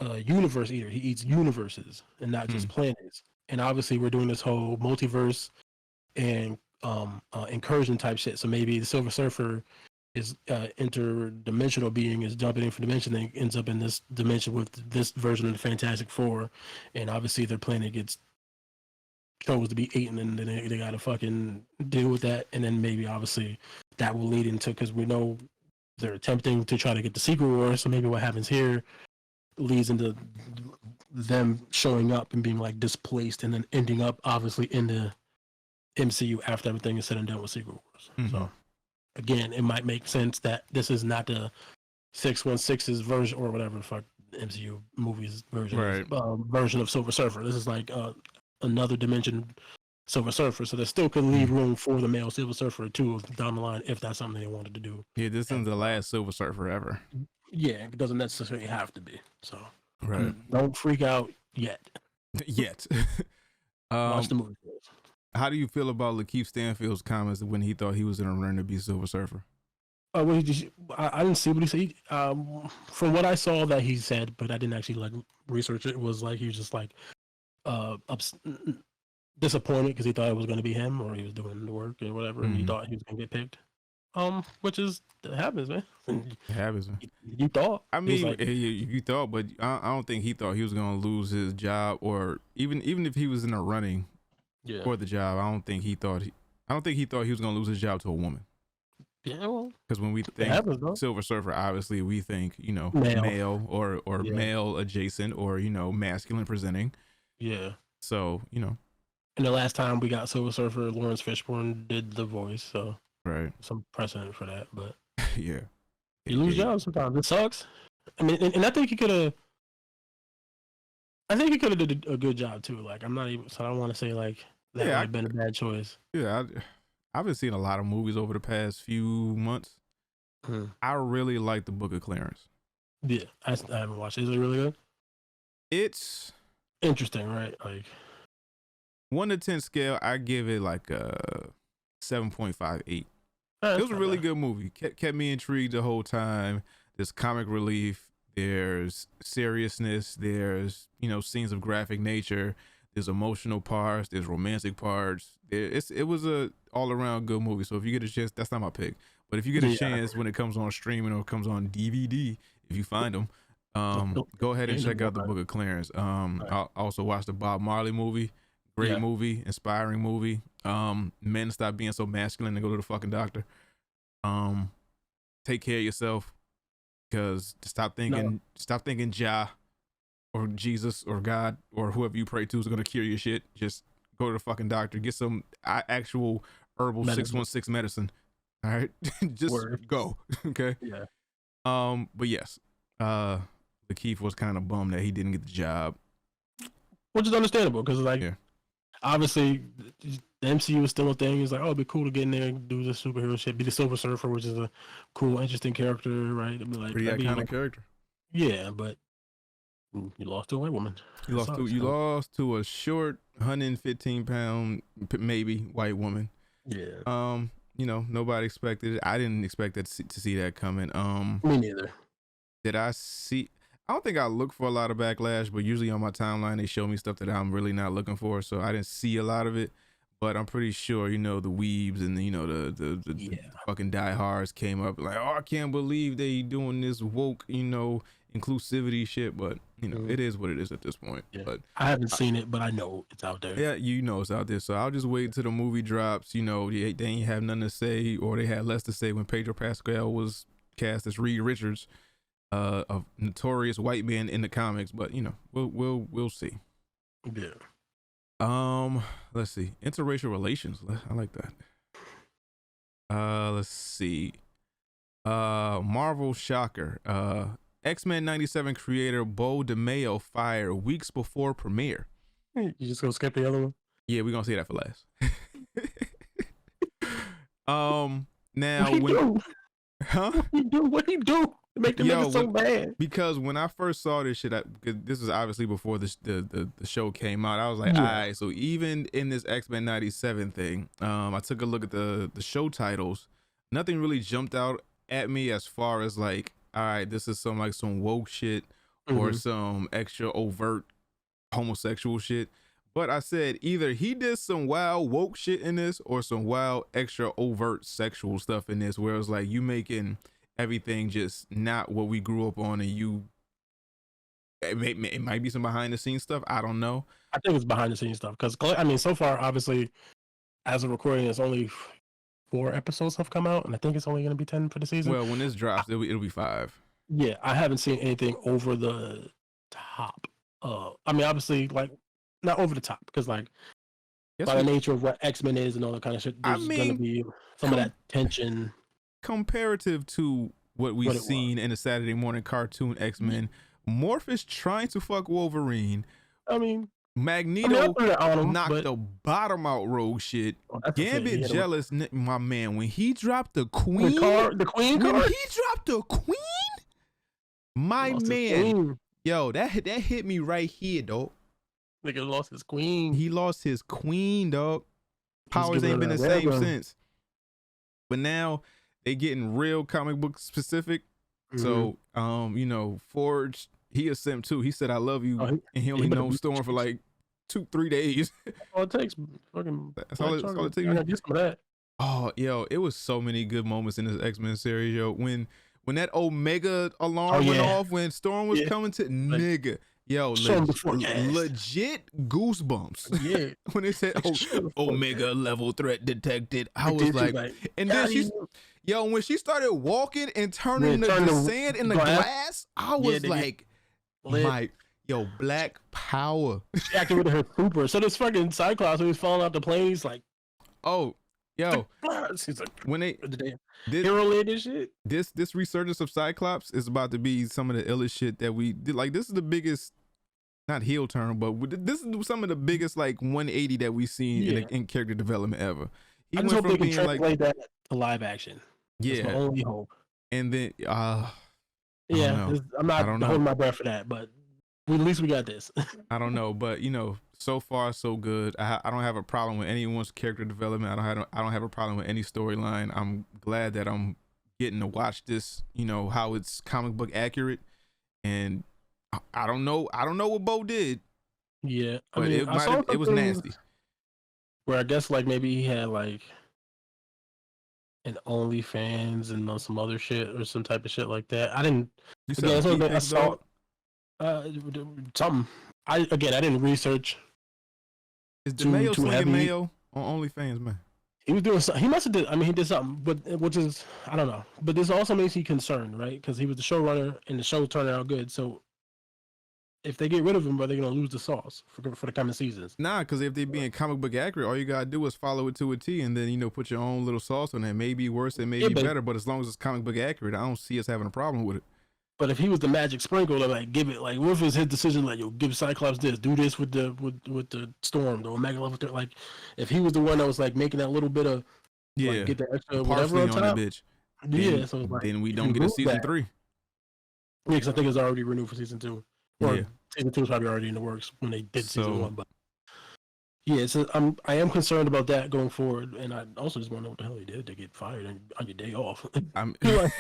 Speaker 2: a universe eater? He eats universes and not just planets. And obviously, we're doing this whole multiverse and incursion type shit. So maybe the Silver Surfer is interdimensional being, is jumping in from dimension and ends up in this dimension with this version of the Fantastic Four, and obviously their planet gets chose to be eaten, and then they gotta fucking deal with that, and then maybe obviously that will lead into, because we know they're attempting to try to get the Secret War, so maybe what happens here leads into them showing up and being like displaced, and then ending up obviously in the MCU after everything is said and done with Secret Wars. So again, it might make sense that this is not the 616's version or whatever the fuck MCU movies version,
Speaker 1: right.
Speaker 2: Version of Silver Surfer. This is like another dimension Silver Surfer, so they still could leave room for the male Silver Surfer too down the line if that's something they wanted to do.
Speaker 1: Yeah, this isn't the last Silver Surfer ever.
Speaker 2: Yeah, it doesn't necessarily have to be. So
Speaker 1: don't
Speaker 2: freak out yet. Watch the movie.
Speaker 1: How do you feel about Lakeith Stanfield's comments when he thought he was in a run to be Silver Surfer?
Speaker 2: I didn't see what he said. From what I saw that he said, but I didn't actually like research it, was like he was just like disappointed because he thought it was going to be him, or he was doing the work or whatever, and he thought he was going to get picked. Which is, it happens, man.
Speaker 1: It happens.
Speaker 2: You thought.
Speaker 1: I mean, like, you thought, but I don't think he thought he was going to lose his job, or even if he was in a running for the job. I don't think he thought he was going to lose his job to a woman.
Speaker 2: Yeah, well,
Speaker 1: because when we think Silver Surfer, obviously we think, male or male adjacent, or masculine presenting.
Speaker 2: Yeah.
Speaker 1: So
Speaker 2: And the last time we got Silver Surfer, Lawrence Fishburne did the voice, so some precedent for that. But
Speaker 1: yeah,
Speaker 2: you lose jobs sometimes. It sucks. I mean, and I think he could have. I think he could have did a good job too. Like, I'm not even, so I don't want to say like that would have been a bad choice.
Speaker 1: Yeah, I've been seeing a lot of movies over the past few months. I really like The Book of Clarence.
Speaker 2: Yeah, I haven't watched it. Is it really good?
Speaker 1: It's
Speaker 2: interesting, right? Like
Speaker 1: 1 to 10 scale, I give it like a 7.58. It was a really good movie. Kept me intrigued the whole time. There's comic relief. There's seriousness. There's scenes of graphic nature. There's emotional parts. There's romantic parts. It was a all around good movie. So if you get a chance, that's not my pick, but if you get a chance when it comes on streaming or comes on DVD, if you find them, go ahead and check out The Book of Clarence. I also watched the Bob Marley movie. Great movie, inspiring movie. Men, stop being so masculine and go to the fucking doctor. Take care of yourself, because stop thinking Jah or Jesus or God or whoever you pray to is going to cure your shit. Just go to the fucking doctor. Get some actual herbal 616 medicine. All right, just go. Okay.
Speaker 2: Yeah.
Speaker 1: But yes, Lakeith was kind of bummed that he didn't get the job,
Speaker 2: which is understandable because obviously the MCU is still a thing. He's like, oh, it'd be cool to get in there and do the superhero shit, be the Silver Surfer, which is a cool, interesting character, right? It'd be like
Speaker 1: pretty iconic character.
Speaker 2: Yeah, but you lost to a white woman.
Speaker 1: You lost to a short 115-pound maybe white woman.
Speaker 2: Yeah.
Speaker 1: Nobody expected it. I didn't expect to see that coming.
Speaker 2: Me neither.
Speaker 1: Did I see? I don't think I look for a lot of backlash, but usually on my timeline they show me stuff that I'm really not looking for, so I didn't see a lot of it. But I'm pretty sure the weebs and the fucking diehards came up like, oh, I can't believe they doing this woke inclusivity shit. But it is what it is at this point.
Speaker 2: Yeah.
Speaker 1: But
Speaker 2: I haven't seen it, but I know it's out there.
Speaker 1: Yeah, it's out there. So I'll just wait till the movie drops. They ain't have nothing to say, or they had less to say when Pedro Pascal was cast as Reed Richards, a notorious white man in the comics. But we'll see.
Speaker 2: Yeah.
Speaker 1: Let's see. Interracial relations. I like that. Let's see. Marvel shocker. X-Men 97 creator Bo DeMaio fired weeks before premiere.
Speaker 2: You just gonna skip the other one?
Speaker 1: Yeah, we're gonna say that for last. Now
Speaker 2: what he do to make the nigga so bad?
Speaker 1: Because when I first saw this shit, because this is obviously before the show came out, I was like, all right, so even in this X-Men 97 thing, I took a look at the show titles. Nothing really jumped out at me as far as like, all right, this is some woke shit or some extra overt homosexual shit. But I said either he did some wild woke shit in this or some wild extra overt sexual stuff in this, where it's like you making everything just not what we grew up on, and it might be some behind the scenes stuff. I don't know.
Speaker 2: I think it's behind the scenes stuff because so far, obviously, as of recording, it's only 4 episodes have come out, and I think it's only going to be 10 for the season.
Speaker 1: Well, when this drops, it'll be 5.
Speaker 2: Yeah, I haven't seen anything over the top. Obviously, not over the top, because by the nature of what X-Men is and all that kind of shit, there's going to be some of that tension.
Speaker 1: Comparative to what we've seen in the Saturday morning cartoon X-Men, Morph is trying to fuck Wolverine. Magneto knocked the bottom out Rogue shit. Gambit jealous, my man. When he dropped the queen,
Speaker 2: the queen card.
Speaker 1: When he dropped the queen, my man, yo, that hit me right here, dog.
Speaker 2: Nigga lost his queen.
Speaker 1: He lost his queen, dog. Powers ain't been the same since. But now they getting real comic book specific. So, Forge, he a simp too. He said, "I love you," and he only knows Storm for like 2-3 days.
Speaker 2: All it takes, fucking.
Speaker 1: That's all it takes.
Speaker 2: I get some of that.
Speaker 1: Oh, yo, it was so many good moments in this X-Men series, yo. When that Omega alarm went off when Storm was coming to, nigga. Yo, legit goosebumps.
Speaker 2: Yeah.
Speaker 1: When they said Omega level threat detected, I was like, and then when she started walking and turning the sand in the glass, I was like, Black Power.
Speaker 2: She activated her super. So this fucking Cyclops who was falling out the plane, he's like,
Speaker 1: oh, yo.
Speaker 2: She's like,
Speaker 1: when they
Speaker 2: hero-led shit.
Speaker 1: This resurgence of Cyclops is about to be some of the illest shit that we did. Like, this is the biggest, not heel turn, but this is some of the biggest 180 that we've seen in character development ever.
Speaker 2: I just hope they can translate that to live action.
Speaker 1: Yeah,
Speaker 2: that's my only hope.
Speaker 1: And then,
Speaker 2: I'm not holding my breath for that, but at least we got this.
Speaker 1: I don't know, but so far so good. I don't have a problem with anyone's character development. I don't have a problem with any storyline. I'm glad that I'm getting to watch this. How it's comic book accurate, and I don't know what Bo did.
Speaker 2: Yeah,
Speaker 1: but it was nasty.
Speaker 2: Where I guess maybe he had an OnlyFans and some other shit or some type of shit like that. I didn't. I saw something. I didn't research.
Speaker 1: Is DeMaio slinging mayo on OnlyFans, man?
Speaker 2: He was doing something. He must have did. He did something, but which is I don't know. But this also makes you concerned, right? Because he was the showrunner and the show turned out good. So if they get rid of him, are they gonna lose the sauce for the coming seasons?
Speaker 1: Nah, because if they're being comic book accurate, all you gotta do is follow it to a T, and then put your own little sauce on it. It may be worse, it may be better, but as long as it's comic book accurate, I don't see us having a problem with it.
Speaker 2: But if he was the magic sprinkle, like give it, like what if it's his decision, like yo, give Cyclops this, do this with the Storm, the Omega level, like if he was the one that was like making that little bit of like, get the extra whatever on top,
Speaker 1: bitch.
Speaker 2: Yeah, so like,
Speaker 1: then we don't get a season 3.
Speaker 2: Yeah, because I think it's already renewed for season 2. Or season 2 is probably already in the works when they did season 1. But yeah, so I am concerned about that going forward, and I also just want to know what the hell he did to get fired on your day off. He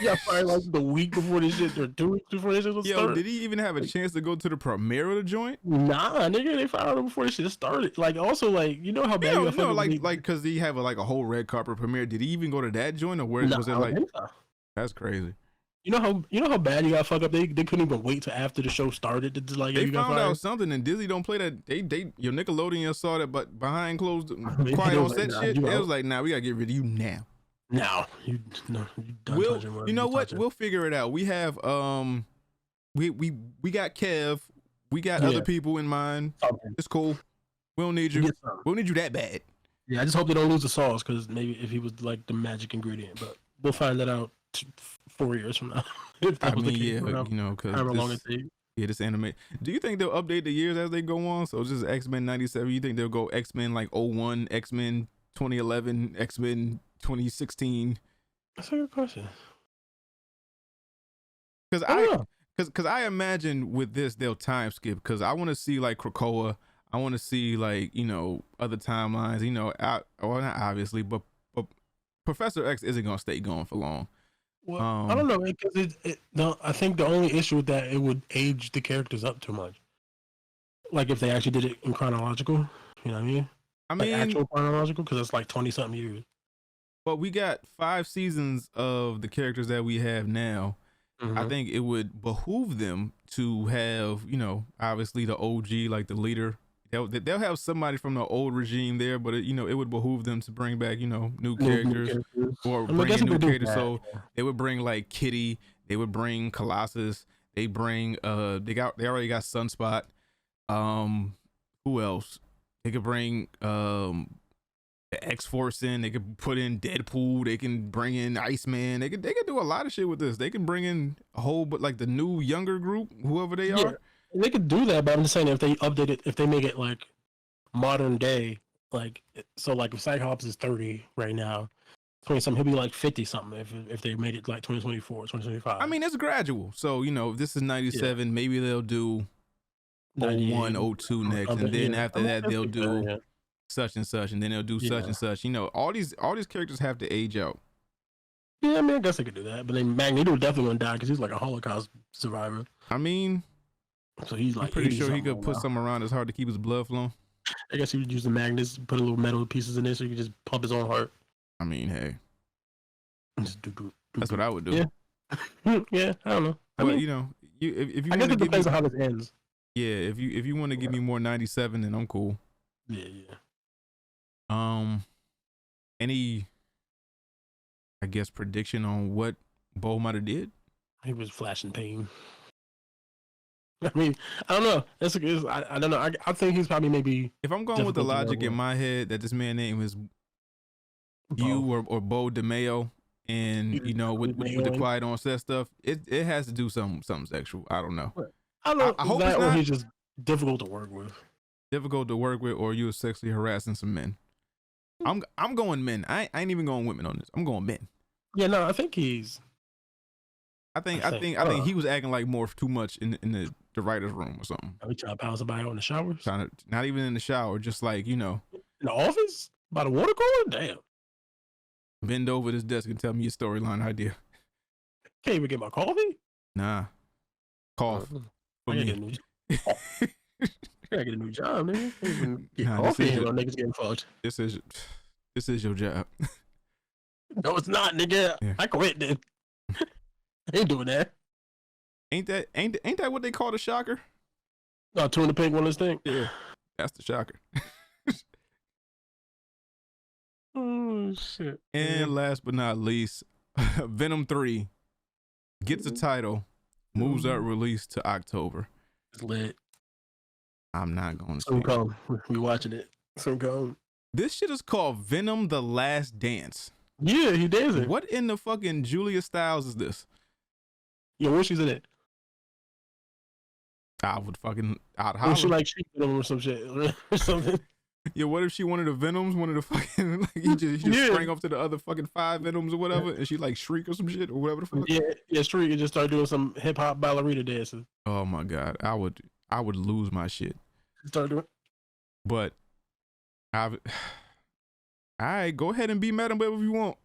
Speaker 2: got fired like the week before this shit, or 2 weeks before this shit was started.
Speaker 1: Did he even have a chance to go to the premiere of the joint?
Speaker 2: Nah, nigga, they fired him before this shit started. Like, also, like, you know how bad you
Speaker 1: like because he have a whole red carpet premiere. Did he even go to that joint, or where was it like? That's crazy.
Speaker 2: You know how bad you got fucked up. They couldn't even wait till after the show started to like.
Speaker 1: They found out something, and Disney don't play that. Your Nickelodeon saw that, but behind closed, quiet on set shit. It was like, nah, we gotta get rid of you now.
Speaker 2: Now you
Speaker 1: you know what? We'll figure it out. We have we got Kev. We got other people in mind. It's cool. We don't need you. We don't need you that bad.
Speaker 2: Yeah, I just hope they don't lose the sauce, because maybe if he was like the magic ingredient, but we'll find that out 4 years from now.
Speaker 1: Because this anime. Do you think they'll update the years as they go on? So just X-Men 97. You think they'll go X-Men like 01, X-Men 2011, X-Men 2016?
Speaker 2: That's a good question.
Speaker 1: Because I imagine with this they'll time skip, because I want to see like Krakoa. I want to see like other timelines. Not obviously, but Professor X isn't gonna stay gone for long.
Speaker 2: Well, I don't know, because I think the only issue with that, it would age the characters up too much. Like if they actually did it in chronological, you know what I mean? Like actual chronological, because it's like 20-something years.
Speaker 1: But we got 5 seasons of the characters that we have now. Mm-hmm. I think it would behoove them to have, obviously the OG, like the leader. They'll have somebody from the old regime there, but it would behoove them to bring back, new characters or bring in new characters. So they would bring like Kitty, they would bring Colossus, they bring they already got Sunspot. Who else? They could bring the X-Force in. They could put in Deadpool. They can bring in Iceman. They could do a lot of shit with this. They can bring in a whole, but like the new younger group, whoever they are.
Speaker 2: They could do that, but I'm just saying, if they update it, if they make it like modern day, like, so like if Cyclops is 30 right now, 20-something, he'll be like 50-something if they made it like 2024, 2025.
Speaker 1: I mean, it's gradual. So, if this is 97, maybe they'll do 01, 02 next, and then after that they'll do such and such, and then they'll do such and such. All these characters have to age out.
Speaker 2: Yeah, I mean, I guess they could do that, but then Magneto definitely gonna die because he's like a Holocaust survivor.
Speaker 1: I mean,
Speaker 2: so he's like,
Speaker 1: I'm pretty sure he could put something around his heart to keep his blood flowing.
Speaker 2: I guess he would use the magnets, put a little metal pieces in there so he could just pump his own heart.
Speaker 1: I mean, hey, that's what I would do.
Speaker 2: Yeah, yeah, I don't know.
Speaker 1: But if you,
Speaker 2: I guess it depends on how this ends.
Speaker 1: Yeah, if you want to give me more 97, then I'm cool.
Speaker 2: Yeah.
Speaker 1: Any, I guess, prediction on what Bo might have did?
Speaker 2: He was flashing pain. I mean, I don't know. I don't know. I think he's probably maybe.
Speaker 1: If I'm going with the logic in my head that this man's name is Bo. or Bo DeMeo, and with the quiet on set stuff, it has to do something sexual. I don't know.
Speaker 2: I hope that, or he's just difficult to work with.
Speaker 1: Difficult to work with, or you were sexually harassing some men. I'm going men. I ain't even going women on this. I'm going men.
Speaker 2: Yeah, no, I think he's.
Speaker 1: I think he was acting like too much in the writer's room or something.
Speaker 2: Are we trying to pound somebody on the showers?
Speaker 1: Not even in the shower, just like
Speaker 2: in the office by the water cooler. Damn.
Speaker 1: Bend over this desk and tell me your storyline idea.
Speaker 2: Can't even get my coffee.
Speaker 1: Nah. Cough.
Speaker 2: I gotta get a new job, nigga. Get coffee here, niggas getting fucked. This
Speaker 1: is your job.
Speaker 2: No, it's not, nigga. Yeah. I quit, then. I ain't doing that.
Speaker 1: Ain't that what they call the shocker?
Speaker 2: No, two in the pink one, this thing.
Speaker 1: Yeah, that's the shocker.
Speaker 2: Oh shit!
Speaker 1: And last but not least, Venom 3 gets a title, moves out release to October.
Speaker 2: It's lit.
Speaker 1: I'm not going to
Speaker 2: see it. We watching it. So come.
Speaker 1: This shit is called Venom: The Last Dance.
Speaker 2: Yeah, he dancing.
Speaker 1: What in the fucking Julia Stiles is this?
Speaker 2: Yeah, where she's in it?
Speaker 1: I would fucking I'd
Speaker 2: holler. She like sheep Venom or some shit or something.
Speaker 1: Yeah, what if she one of the Venoms, one of the fucking like he just sprang off to the other fucking 5 Venoms or whatever, and she like shriek or some shit or whatever the fuck.
Speaker 2: Yeah, shriek and just start doing some hip hop ballerina dancing.
Speaker 1: Oh my god, I would lose my shit.
Speaker 2: Start doing.
Speaker 1: But all right, go ahead and be Madam Web if you want.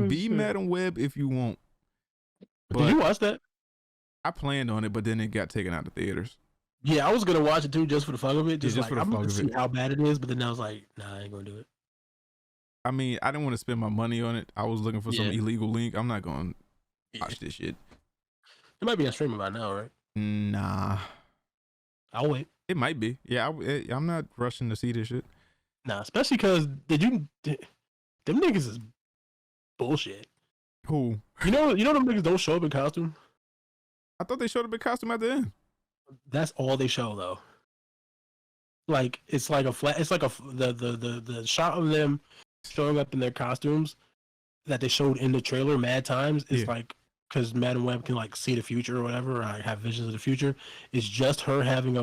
Speaker 1: Be Madam Web if you want.
Speaker 2: But did you watch that?
Speaker 1: I planned on it, but then it got taken out of theaters.
Speaker 2: Yeah, I was gonna watch it too, just for the fuck of it. Just like,
Speaker 1: for the
Speaker 2: I'm
Speaker 1: fuck
Speaker 2: gonna
Speaker 1: of
Speaker 2: see
Speaker 1: it.
Speaker 2: how bad it is, but then I was like, nah, I ain't gonna do it.
Speaker 1: I mean, I didn't want to spend my money on it. I was looking for some illegal link. I'm not gonna watch this shit.
Speaker 2: It might be on streaming by now, right?
Speaker 1: Nah,
Speaker 2: I'll wait.
Speaker 1: It might be. Yeah, I'm not rushing to see this shit.
Speaker 2: Nah, especially because them niggas is bullshit.
Speaker 1: Who?
Speaker 2: You know them niggas don't show up in costume.
Speaker 1: I thought they showed up in costume at the end.
Speaker 2: That's all they show though. Like it's like the shot of them showing up in their costumes that they showed in the trailer mad times is like, because Madam Web can like see the future or whatever, or have visions of the future. It's just her having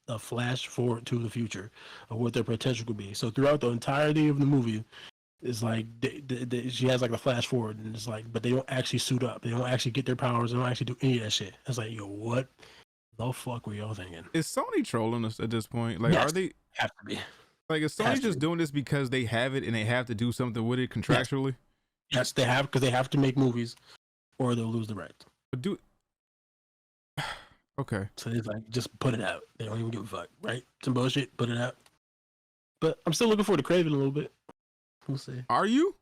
Speaker 2: a flash forward to the future of what their potential could be. So throughout the entirety of the movie, it's like she has like a flash forward, and it's like, but they don't actually suit up. They don't actually get their powers. They don't actually do any of that shit. It's like, yo, what the fuck were y'all thinking?
Speaker 1: Is Sony trolling us at this point? Like, are they
Speaker 2: have to be?
Speaker 1: Like, is Sony just doing this because they have it and they have to do something with it contractually?
Speaker 2: Yes, they have, because they have to make movies, or they'll lose the rights.
Speaker 1: But okay.
Speaker 2: So it's like, just put it out. They don't even give a fuck, right? Some bullshit, put it out. But I'm still looking forward to Craven a little bit. We'll see.
Speaker 1: Are you?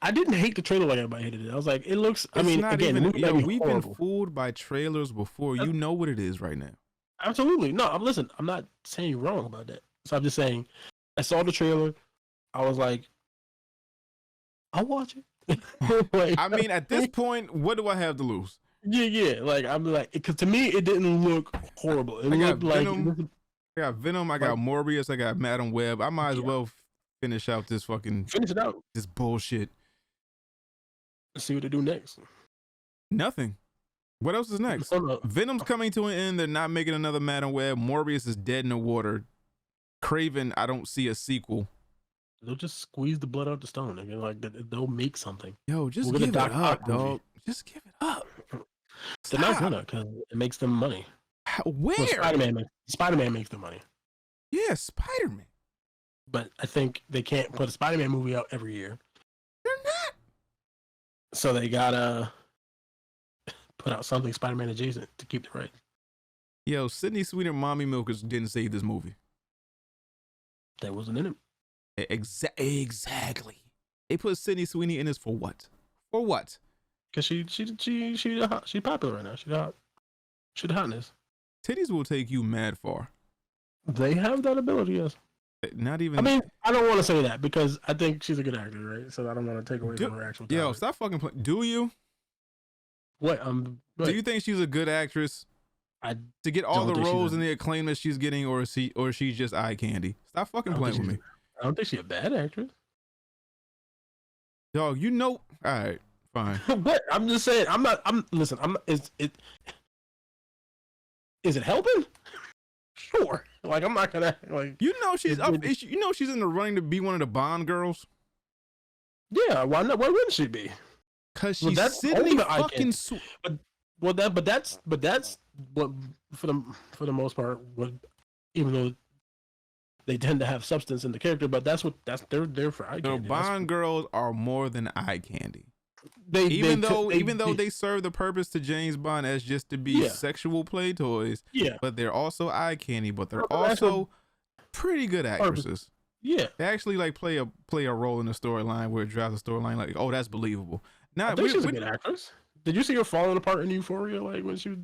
Speaker 2: I didn't hate the trailer like everybody hated it. I was like, it looks. I mean, again,
Speaker 1: we've been fooled by trailers before. You know what it is right now.
Speaker 2: Absolutely. No, I'm not saying you're wrong about that. So I'm just saying, I saw the trailer. I was like, I'll watch it.
Speaker 1: Like, I mean, at this point, what do I have to lose?
Speaker 2: Yeah. Like, I'm like, because to me, it didn't look horrible. It looked like
Speaker 1: Venom. I got Venom. I got Morbius. I got Madam Web. I might as well finish out this this bullshit.
Speaker 2: Let's see what they do next.
Speaker 1: Nothing. What else is next? Venom's coming to an end. They're not making another Madam Web. Morbius is dead in the water. Craven, I don't see a sequel.
Speaker 2: They'll just squeeze the blood out the stone. Again, like they'll make something.
Speaker 1: Yo, just give it up, dog. Just give it up.
Speaker 2: They're not gonna, because it makes them money.
Speaker 1: Where?
Speaker 2: Well, Spider-Man makes the money.
Speaker 1: Yeah, Spider-Man.
Speaker 2: But I think they can't put a Spider-Man movie out every year.
Speaker 1: They're not.
Speaker 2: So they gotta put out something Spider-Man adjacent to keep the rights.
Speaker 1: Yo, Sydney Sweeney Mommy Milkers didn't save this movie.
Speaker 2: That wasn't in it.
Speaker 1: Exactly. They put Sydney Sweeney in this for what? For what?
Speaker 2: Because she popular right now. She the hotness.
Speaker 1: Titties will take you mad far.
Speaker 2: They have that ability, yes.
Speaker 1: Not even.
Speaker 2: I mean, I don't want to say that because I think she's a good actor, right? So I don't want to take away from her actual talent.
Speaker 1: Yo, stop fucking playing. Do you?
Speaker 2: What?
Speaker 1: Do you think she's a good actress? To get all the roles and the acclaim that she's getting, or she's just eye candy? Stop fucking playing with me.
Speaker 2: I don't think she's a bad actress.
Speaker 1: Dog, you know. All right, fine.
Speaker 2: What? I'm just saying. Listen. Is it helping? Sure. Like, I'm not gonna like.
Speaker 1: You know she's up. You know she's in the running to be one of the Bond girls.
Speaker 2: Yeah. Why not? Why wouldn't she be?
Speaker 1: Because she's Sydney fucking.
Speaker 2: But that's what for the most part. What, even though they tend to have substance in the character, but they're there for eye candy.
Speaker 1: No, Bond girls are more than eye candy. Even though they serve the purpose to James Bond as just to be sexual play toys, but they're also eye candy, but they're also pretty good actresses.
Speaker 2: Yeah,
Speaker 1: they actually like play a role in the storyline where it drives the storyline. Like, oh, that's believable. Now,
Speaker 2: I think she's a good actress. Did you see her falling apart in Euphoria? Like when she was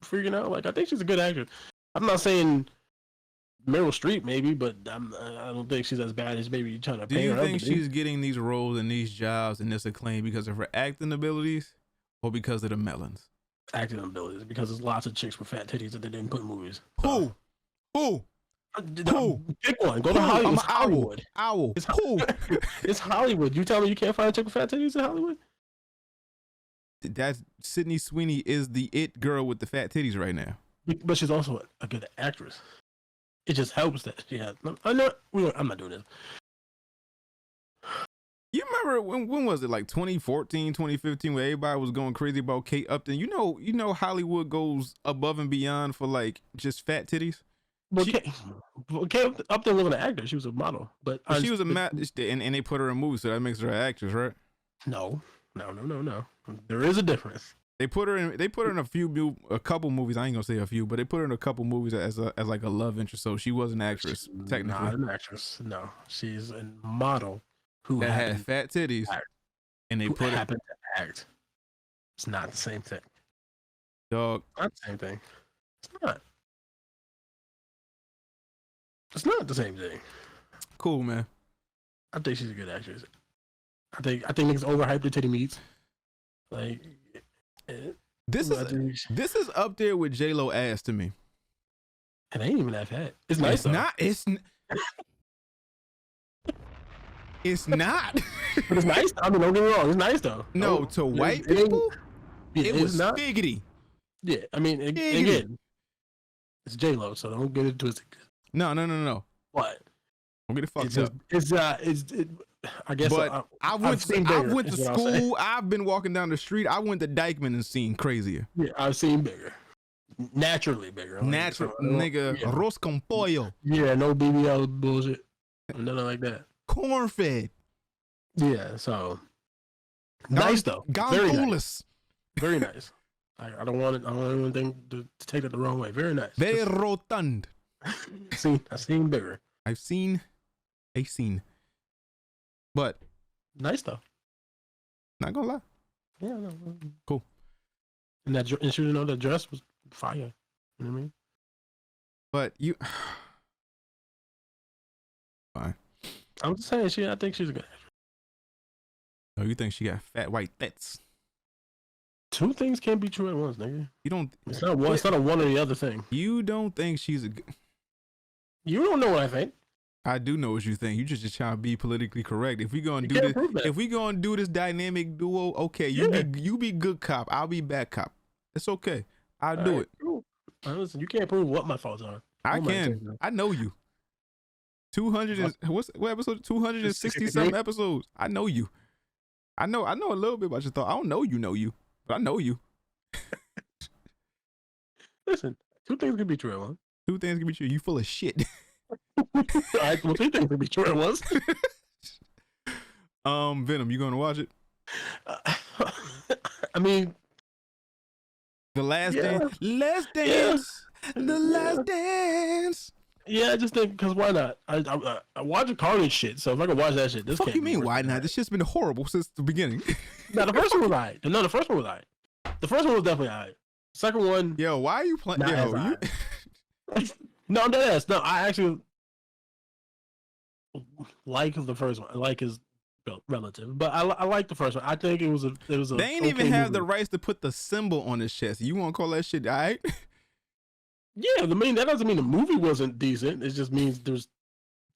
Speaker 2: freaking out. Like, I think she's a good actress. I'm not saying Meryl Streep maybe, but I don't think she's as bad as maybe trying to paint her.
Speaker 1: Do you think she's getting these roles and these jobs and this acclaim because of her acting abilities, or because of the melons?
Speaker 2: acting abilities because there's lots of chicks with fat titties that they didn't put in movies.
Speaker 1: Who?
Speaker 2: Pick one. Go to Hollywood.
Speaker 1: I'm
Speaker 2: It's Hollywood.
Speaker 1: Owl.
Speaker 2: It's Hollywood. You tell me you can't find a chick with fat titties in Hollywood?
Speaker 1: That's Sydney Sweeney is the it girl with the fat titties right now.
Speaker 2: But she's also a good actress. It just helps that she has. I know. I'm not doing this.
Speaker 1: You remember when was it, like 2014, 2015, where everybody was going crazy about Kate Upton? You know Hollywood goes above and beyond for like just fat titties.
Speaker 2: Well, Kate Upton wasn't an actor; she was a model. But
Speaker 1: she was and they put her in movies, so that makes her an actress, right?
Speaker 2: No. There is a difference.
Speaker 1: They put her in a couple movies. I ain't gonna say a few, but they put her in a couple movies as like a love interest. So she was an actress, technically.
Speaker 2: Not an actress. No, she's a model who
Speaker 1: had fat titties, and they
Speaker 2: happened to act. It's not the same thing.
Speaker 1: Dog.
Speaker 2: Not the same thing. It's not. It's not the same thing.
Speaker 1: Cool, man.
Speaker 2: I think she's a good actress. I think niggas overhyped the titty meats. Like
Speaker 1: this is up there with J-Lo ass to me.
Speaker 2: It ain't even that fat. It's nice.
Speaker 1: It's not.
Speaker 2: But it's nice. I mean, don't get me wrong. It's nice though.
Speaker 1: No, to white people, it was not figgity.
Speaker 2: Yeah, I mean, again, it's J-Lo, so don't get it twisted.
Speaker 1: No.
Speaker 2: What?
Speaker 1: Don't get it fucked up.
Speaker 2: I guess.
Speaker 1: But I went to school. I've been walking down the street. I went to Dykeman and seen crazier.
Speaker 2: Yeah, I've seen bigger. Naturally bigger.
Speaker 1: Nigga, arroz con pollo.
Speaker 2: Yeah, no BBL bullshit. Nothing like that.
Speaker 1: Corn fed.
Speaker 2: Yeah, so nice though. Very nice. Very nice. I don't want anything to take it the wrong way. Very nice.
Speaker 1: Very rotund.
Speaker 2: I've seen bigger.
Speaker 1: I've seen a scene. But
Speaker 2: nice though.
Speaker 1: Not gonna lie.
Speaker 2: Yeah, no.
Speaker 1: Cool.
Speaker 2: And she didn't know the dress was fire. You know what I mean?
Speaker 1: But you fine.
Speaker 2: I'm just saying I think she's a good actress.
Speaker 1: Oh, you think she got fat white tits?
Speaker 2: Two things can't be true at once, nigga.
Speaker 1: You don't.
Speaker 2: It's not one. It's not a one or the other thing.
Speaker 1: You don't think she's a good.
Speaker 2: You don't know what I think.
Speaker 1: I do know what you think. You just trying to be politically correct. If we gonna do this, if we gonna do this dynamic duo, okay, you be good cop, I'll be bad cop. It's okay. I'll do it.
Speaker 2: Cool. Listen, you can't prove what my faults are.
Speaker 1: I can. I know you. 200 what episode? 260 something episodes. I know you. I know a little bit about your thought. I don't know you, but I know you.
Speaker 2: Listen, two things can be true at once.
Speaker 1: Two things can be true. You full of shit.
Speaker 2: Well, two things can be true at once.
Speaker 1: Venom, you gonna watch it?
Speaker 2: I mean,
Speaker 1: The Last Dance. Last Dance. The Last Dance.
Speaker 2: Yeah, I just think because why not? I watch a carnage shit, so if I can watch that shit, this
Speaker 1: fuck
Speaker 2: can't
Speaker 1: you mean
Speaker 2: be
Speaker 1: why not? This shit's been horrible since the beginning.
Speaker 2: Now the first one was alright. No, the first one was alright. The first one was definitely alright. Second one,
Speaker 1: yo, why are you playing? Yo, you.
Speaker 2: No, that's no. I actually like the first one. I like his relative, but I like the first one. I think it was a.
Speaker 1: They ain't even have the rights to put the symbol on his chest. You want to call that shit alright?
Speaker 2: Yeah, that doesn't mean the movie wasn't decent. It just means there's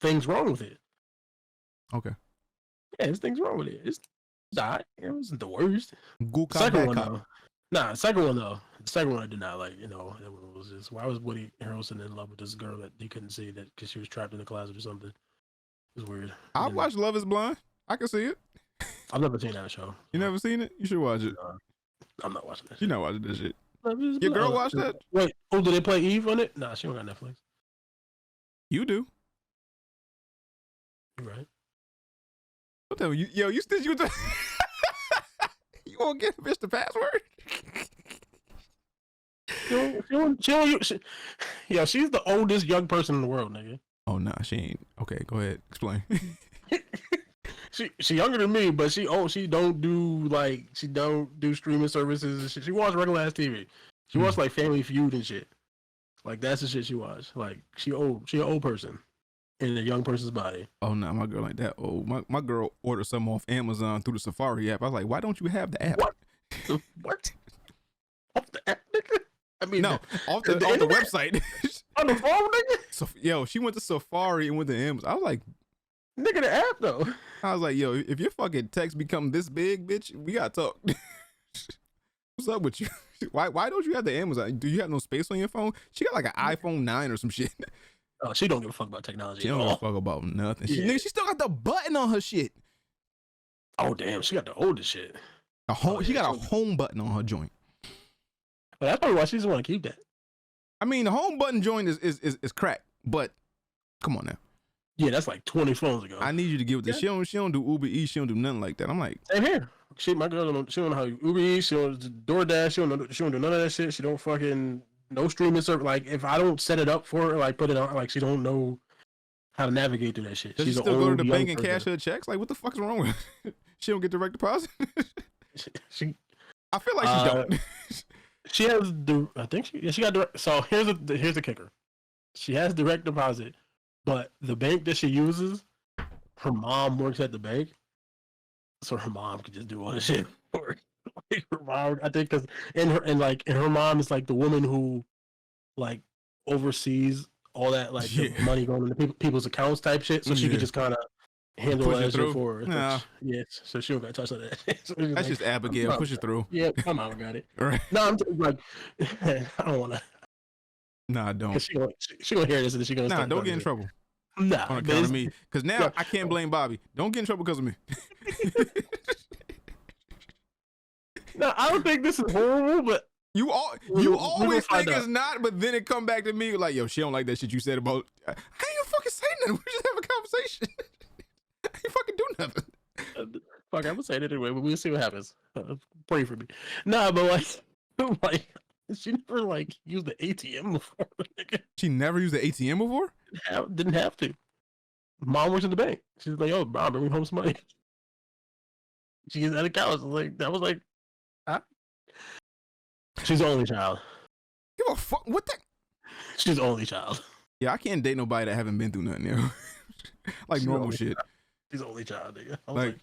Speaker 2: things wrong with it.
Speaker 1: Okay.
Speaker 2: Yeah, there's things wrong with it. It's not. It wasn't the worst.
Speaker 1: Second
Speaker 2: one though. Nah, second one though. The second one I did not like. You know, it was just why was Woody Harrelson in love with this girl that he couldn't see that because she was trapped in the closet or something. It was weird.
Speaker 1: I watched Love Is Blind. I can see it.
Speaker 2: I've never seen that show.
Speaker 1: You never seen it? You should watch it.
Speaker 2: I'm not watching that.
Speaker 1: You're not watching this shit. Your girl watched that?
Speaker 2: Wait, did they play Eve on it? Nah, she don't got Netflix.
Speaker 1: You do.
Speaker 2: You right.
Speaker 1: What the yo, you still you won't get bitch the password?
Speaker 2: Yo, she's the oldest young person in the world, nigga.
Speaker 1: Oh nah, she ain't. Okay, go ahead, explain.
Speaker 2: She younger than me, but she don't do streaming services and shit. She watch regular ass TV. She watch like Family Feud and shit. Like that's the shit she watch. Like she an old person in a young person's body.
Speaker 1: Oh no, my girl like that old. My girl ordered something off Amazon through the Safari app. I was like, why don't you have the app?
Speaker 2: What? Off the app? mean,
Speaker 1: no, off the website.
Speaker 2: On the phone, nigga.
Speaker 1: So, yo, she went to Safari and went to Amazon. I was like,
Speaker 2: nigga, the app though.
Speaker 1: I was like, yo, if your fucking text become this big, bitch, we gotta talk. What's up with you? Why don't you have the Amazon? Do you have no space on your phone? She got like an iPhone 9 or some shit.
Speaker 2: Oh, she don't give a fuck about technology.
Speaker 1: She don't give a fuck about nothing.
Speaker 2: Yeah.
Speaker 1: She still got the button on her shit.
Speaker 2: Oh damn, she got the oldest shit.
Speaker 1: She got a home button on her joint.
Speaker 2: But that's probably why she doesn't want to keep that.
Speaker 1: I mean, the home button joint is crack, but come on now.
Speaker 2: Yeah, that's like 20 phones ago.
Speaker 1: I need you to give it this. She don't do Uber Eats. She don't do nothing like that. I'm like,
Speaker 2: same here. My girl, she don't know how Uber Eats. She don't do DoorDash. She don't do none of that shit. She don't fucking no streaming service. Like if I don't set it up for her, like put it on, like she don't know how to navigate through that shit.
Speaker 1: Does she still go to the bank and cash her checks? Like what the fuck is wrong with her? She don't get direct deposit. I feel like she don't.
Speaker 2: She has I think she got direct. So here's the kicker. She has direct deposit, but the bank that she uses, her mom works at the bank, so her mom could just do all the shit for her. Like her mom, I think, because her mom is like the woman who like oversees all that like the money going into people's accounts type shit, so she could just kind of handle that shit for her.
Speaker 1: Nah.
Speaker 2: Yes, so she don't got to touch on that. So
Speaker 1: that's like, just Abigail. Push it through.
Speaker 2: Yeah, my mom got it.
Speaker 1: Right.
Speaker 2: No, I'm like, I don't want to.
Speaker 1: Nah, don't.
Speaker 2: She gonna hear this and she gonna.
Speaker 1: Nah, don't get in trouble.
Speaker 2: Nah,
Speaker 1: on account of me, because now I can't blame Bobby. Don't get in trouble because of me.
Speaker 2: No, I don't think this is horrible, but
Speaker 1: you always think it's not, but then it come back to me like, yo, she don't like that shit you said about. I ain't even fucking say nothing. We just have a conversation. I ain't fucking do nothing.
Speaker 2: Fuck, I'm gonna say it anyway, but we'll see what happens. Pray for me. Nah, but like she never like used the ATM before.
Speaker 1: She never used the ATM before?
Speaker 2: Didn't have to. Mom works in the bank. She's like, "Oh, Mom, bring me home some money." She gets out of college. Huh? She's the only child.
Speaker 1: Give a fuck. What the?
Speaker 2: She's the only child.
Speaker 1: Yeah, I can't date nobody that haven't been through nothing, yo. Like normal shit.
Speaker 2: She's the only child, nigga.
Speaker 1: Like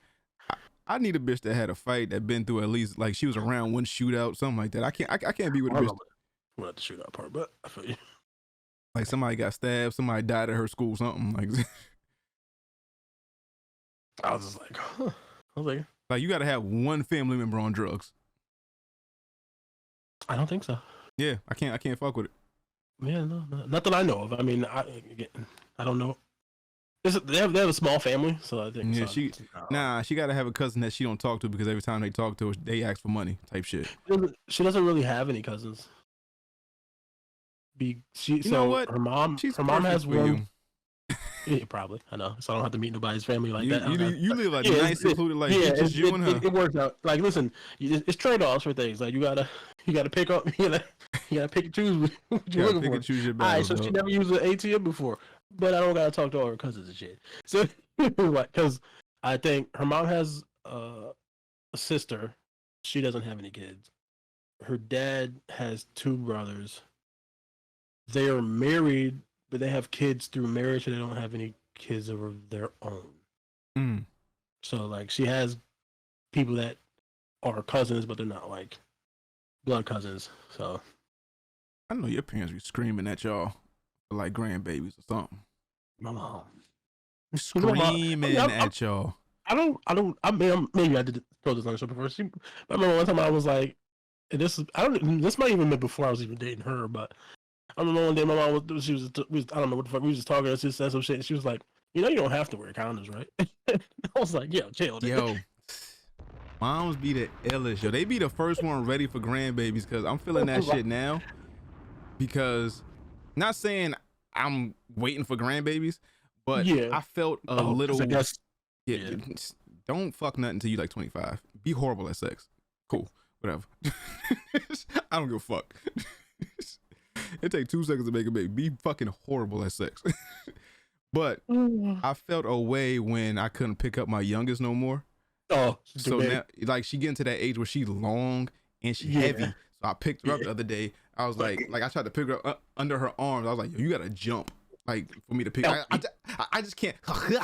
Speaker 1: I need a bitch that had a fight that been through at least like she was around one shootout, something like that. I can't be with a bitch.
Speaker 2: Not the shootout part, but I feel you.
Speaker 1: Like somebody got stabbed, somebody died at her school, something like.
Speaker 2: I was just like, huh. I was
Speaker 1: like you got to have one family member on drugs.
Speaker 2: I don't think so.
Speaker 1: Yeah, I can't fuck with it.
Speaker 2: Yeah, no, not that I know of. I mean, I don't know. They have a small family, so I think.
Speaker 1: Yeah, she got to have a cousin that she don't talk to because every time they talk to her, they ask for money, type shit.
Speaker 2: She doesn't really have any cousins. You know what? Her mom has one. Yeah, probably. I know. So I don't have to meet nobody's family like that.
Speaker 1: You live like nice, included life. Yeah, just you and her.
Speaker 2: It works out. Like, listen, it's trade-offs for things. Like, you gotta pick up. You gotta pick and choose what you're looking for.
Speaker 1: Choose your
Speaker 2: battles, all right, so she never used an ATM before, but I don't gotta talk to all her cousins and shit. So, because I think her mom has a sister. She doesn't have any kids. Her dad has 2 brothers. They are married, but they have kids through marriage, and they don't have any kids of their own.
Speaker 1: Mm.
Speaker 2: So, like, she has people that are cousins, but they're not, like, blood cousins. So,
Speaker 1: I know your parents be screaming at y'all for, like, grandbabies or something.
Speaker 2: My mom.
Speaker 1: Screaming at y'all.
Speaker 2: I mean, maybe I did throw this on the show before. I remember one time I was like, this might even be before I was even dating her, but I remember one day my mom I don't know what the fuck, we was just talking, she said some shit, and she was like, you know you don't have to wear condoms, right? I was like, yo, chill.
Speaker 1: Yo, moms be the illest, yo. They be the first one ready for grandbabies, because I'm feeling that shit now. Because, not saying I'm waiting for grandbabies, but I felt a little. Don't fuck nothing until you like 25. Be horrible at sex. Cool, whatever. I don't give a fuck. It take 2 seconds to make a baby. Be fucking horrible at sex. But I felt a way when I couldn't pick up my youngest no more.
Speaker 2: Oh,
Speaker 1: so now, like, she getting to that age where she's long and she heavy. So I picked her up the other day. I was like I tried to pick her up under her arms. I was like, yo, you gotta jump, like, for me to pick. I just can't.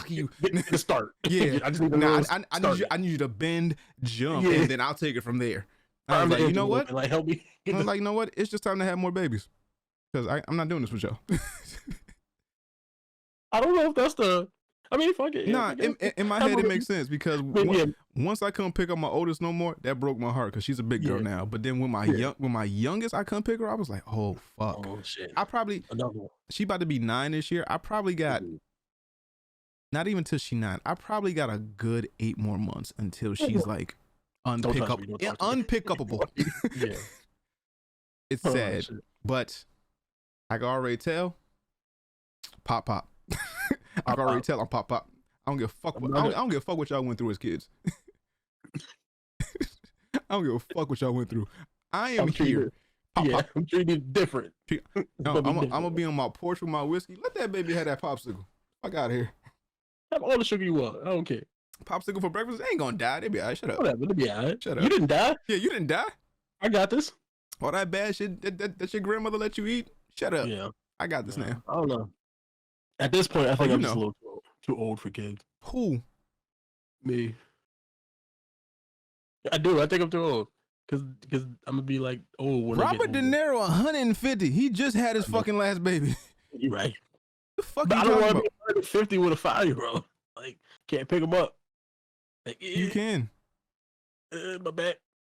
Speaker 1: You
Speaker 2: start.
Speaker 1: Yeah,
Speaker 2: I just need to
Speaker 1: I need you to bend, jump, and then I'll take it from there. I was like, you know what?
Speaker 2: Like, help me.
Speaker 1: I was like, you know what? It's just time to have more babies because I'm not doing this with y'all.
Speaker 2: I don't know if that's the. I mean, fuck it.
Speaker 1: Nah, in my head it makes sense because once I couldn't pick up my oldest no more, that broke my heart because she's a big girl now. But then when my youngest I couldn't pick her, I was like, oh fuck.
Speaker 2: Oh shit.
Speaker 1: I probably she about to be 9 this year. I probably got not even till she's 9. I probably got a good 8 more months until she's like unpickable.
Speaker 2: Yeah.
Speaker 1: It's sad, but I can already tell. Pop. I can already tell I'm pop. I don't give a fuck. I don't give a fuck what y'all went through as kids. I don't give a fuck what y'all went through. I am here.
Speaker 2: Pop. I'm treated different.
Speaker 1: No, I'm gonna be on my porch with my whiskey. Let that baby have that popsicle. Fuck out of here.
Speaker 2: Have all the sugar you want. I don't care.
Speaker 1: Popsicle for breakfast? They ain't gonna die. They be alright. Shut up.
Speaker 2: Whatever. They be alright.
Speaker 1: Shut up.
Speaker 2: You didn't die.
Speaker 1: Yeah, you didn't die.
Speaker 2: I got this.
Speaker 1: All that bad shit that your grandmother let you eat. Shut up.
Speaker 2: Yeah.
Speaker 1: I got this now.
Speaker 2: I don't know. At this point, I think I'm just a little too old for kids.
Speaker 1: Who?
Speaker 2: Me. I do. I think I'm too old. Cause I'm gonna be like old when
Speaker 1: Robert De Niro 150. He just had his fucking last baby.
Speaker 2: You're right.
Speaker 1: The fuck
Speaker 2: but
Speaker 1: you
Speaker 2: I don't want
Speaker 1: about?
Speaker 2: to be 150 with a 5-year-old. Like, can't pick him up. Like,
Speaker 1: you can.
Speaker 2: My back,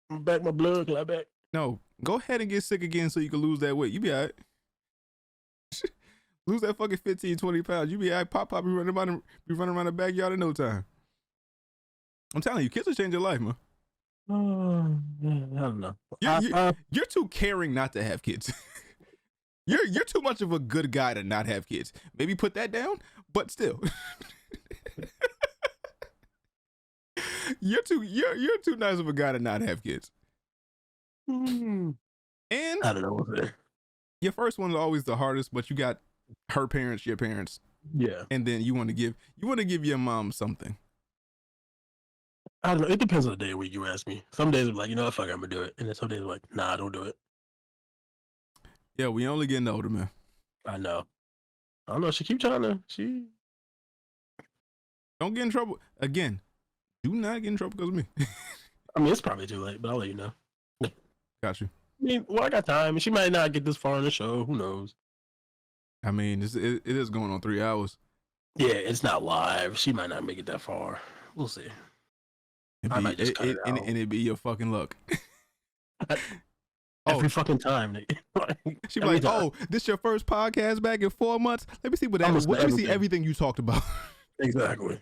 Speaker 2: my blood, my back.
Speaker 1: No, go ahead and get sick again so you can lose that weight. You be alright. Lose that fucking 15, 20 pounds. You be alright. Pop, be running around the backyard in no time. I'm telling you, kids will change your life, man.
Speaker 2: I don't know.
Speaker 1: You're too caring not to have kids. You're too much of a good guy to not have kids. Maybe put that down, but still. You're too nice of a guy to not have kids. And
Speaker 2: I don't know.
Speaker 1: Your first one's always the hardest, but you got her parents, your parents.
Speaker 2: Yeah.
Speaker 1: And then you want to give your mom something.
Speaker 2: I don't know. It depends on the day of the week, you ask me. Some days I'm like, you know what, fuck, I'm gonna do it. And then some days I'm like, nah, don't do it.
Speaker 1: Yeah, we only getting older, man.
Speaker 2: I know. I don't know. She keep trying to. She
Speaker 1: don't get in trouble again. Do not get in trouble because of me.
Speaker 2: I mean, it's probably too late, but I'll let you know.
Speaker 1: Got you.
Speaker 2: I mean, well, I got time. She might not get this far in the show. Who knows?
Speaker 1: I mean, it is going on 3 hours.
Speaker 2: Yeah, it's not live. She might not make it that far. We'll see. I might just cut it out.
Speaker 1: And it'd be your fucking luck.
Speaker 2: Every fucking time.
Speaker 1: She'd be like, "Oh, this your first podcast back in 4 months? Let me see what that was. Let me see everything you talked about."
Speaker 2: Exactly.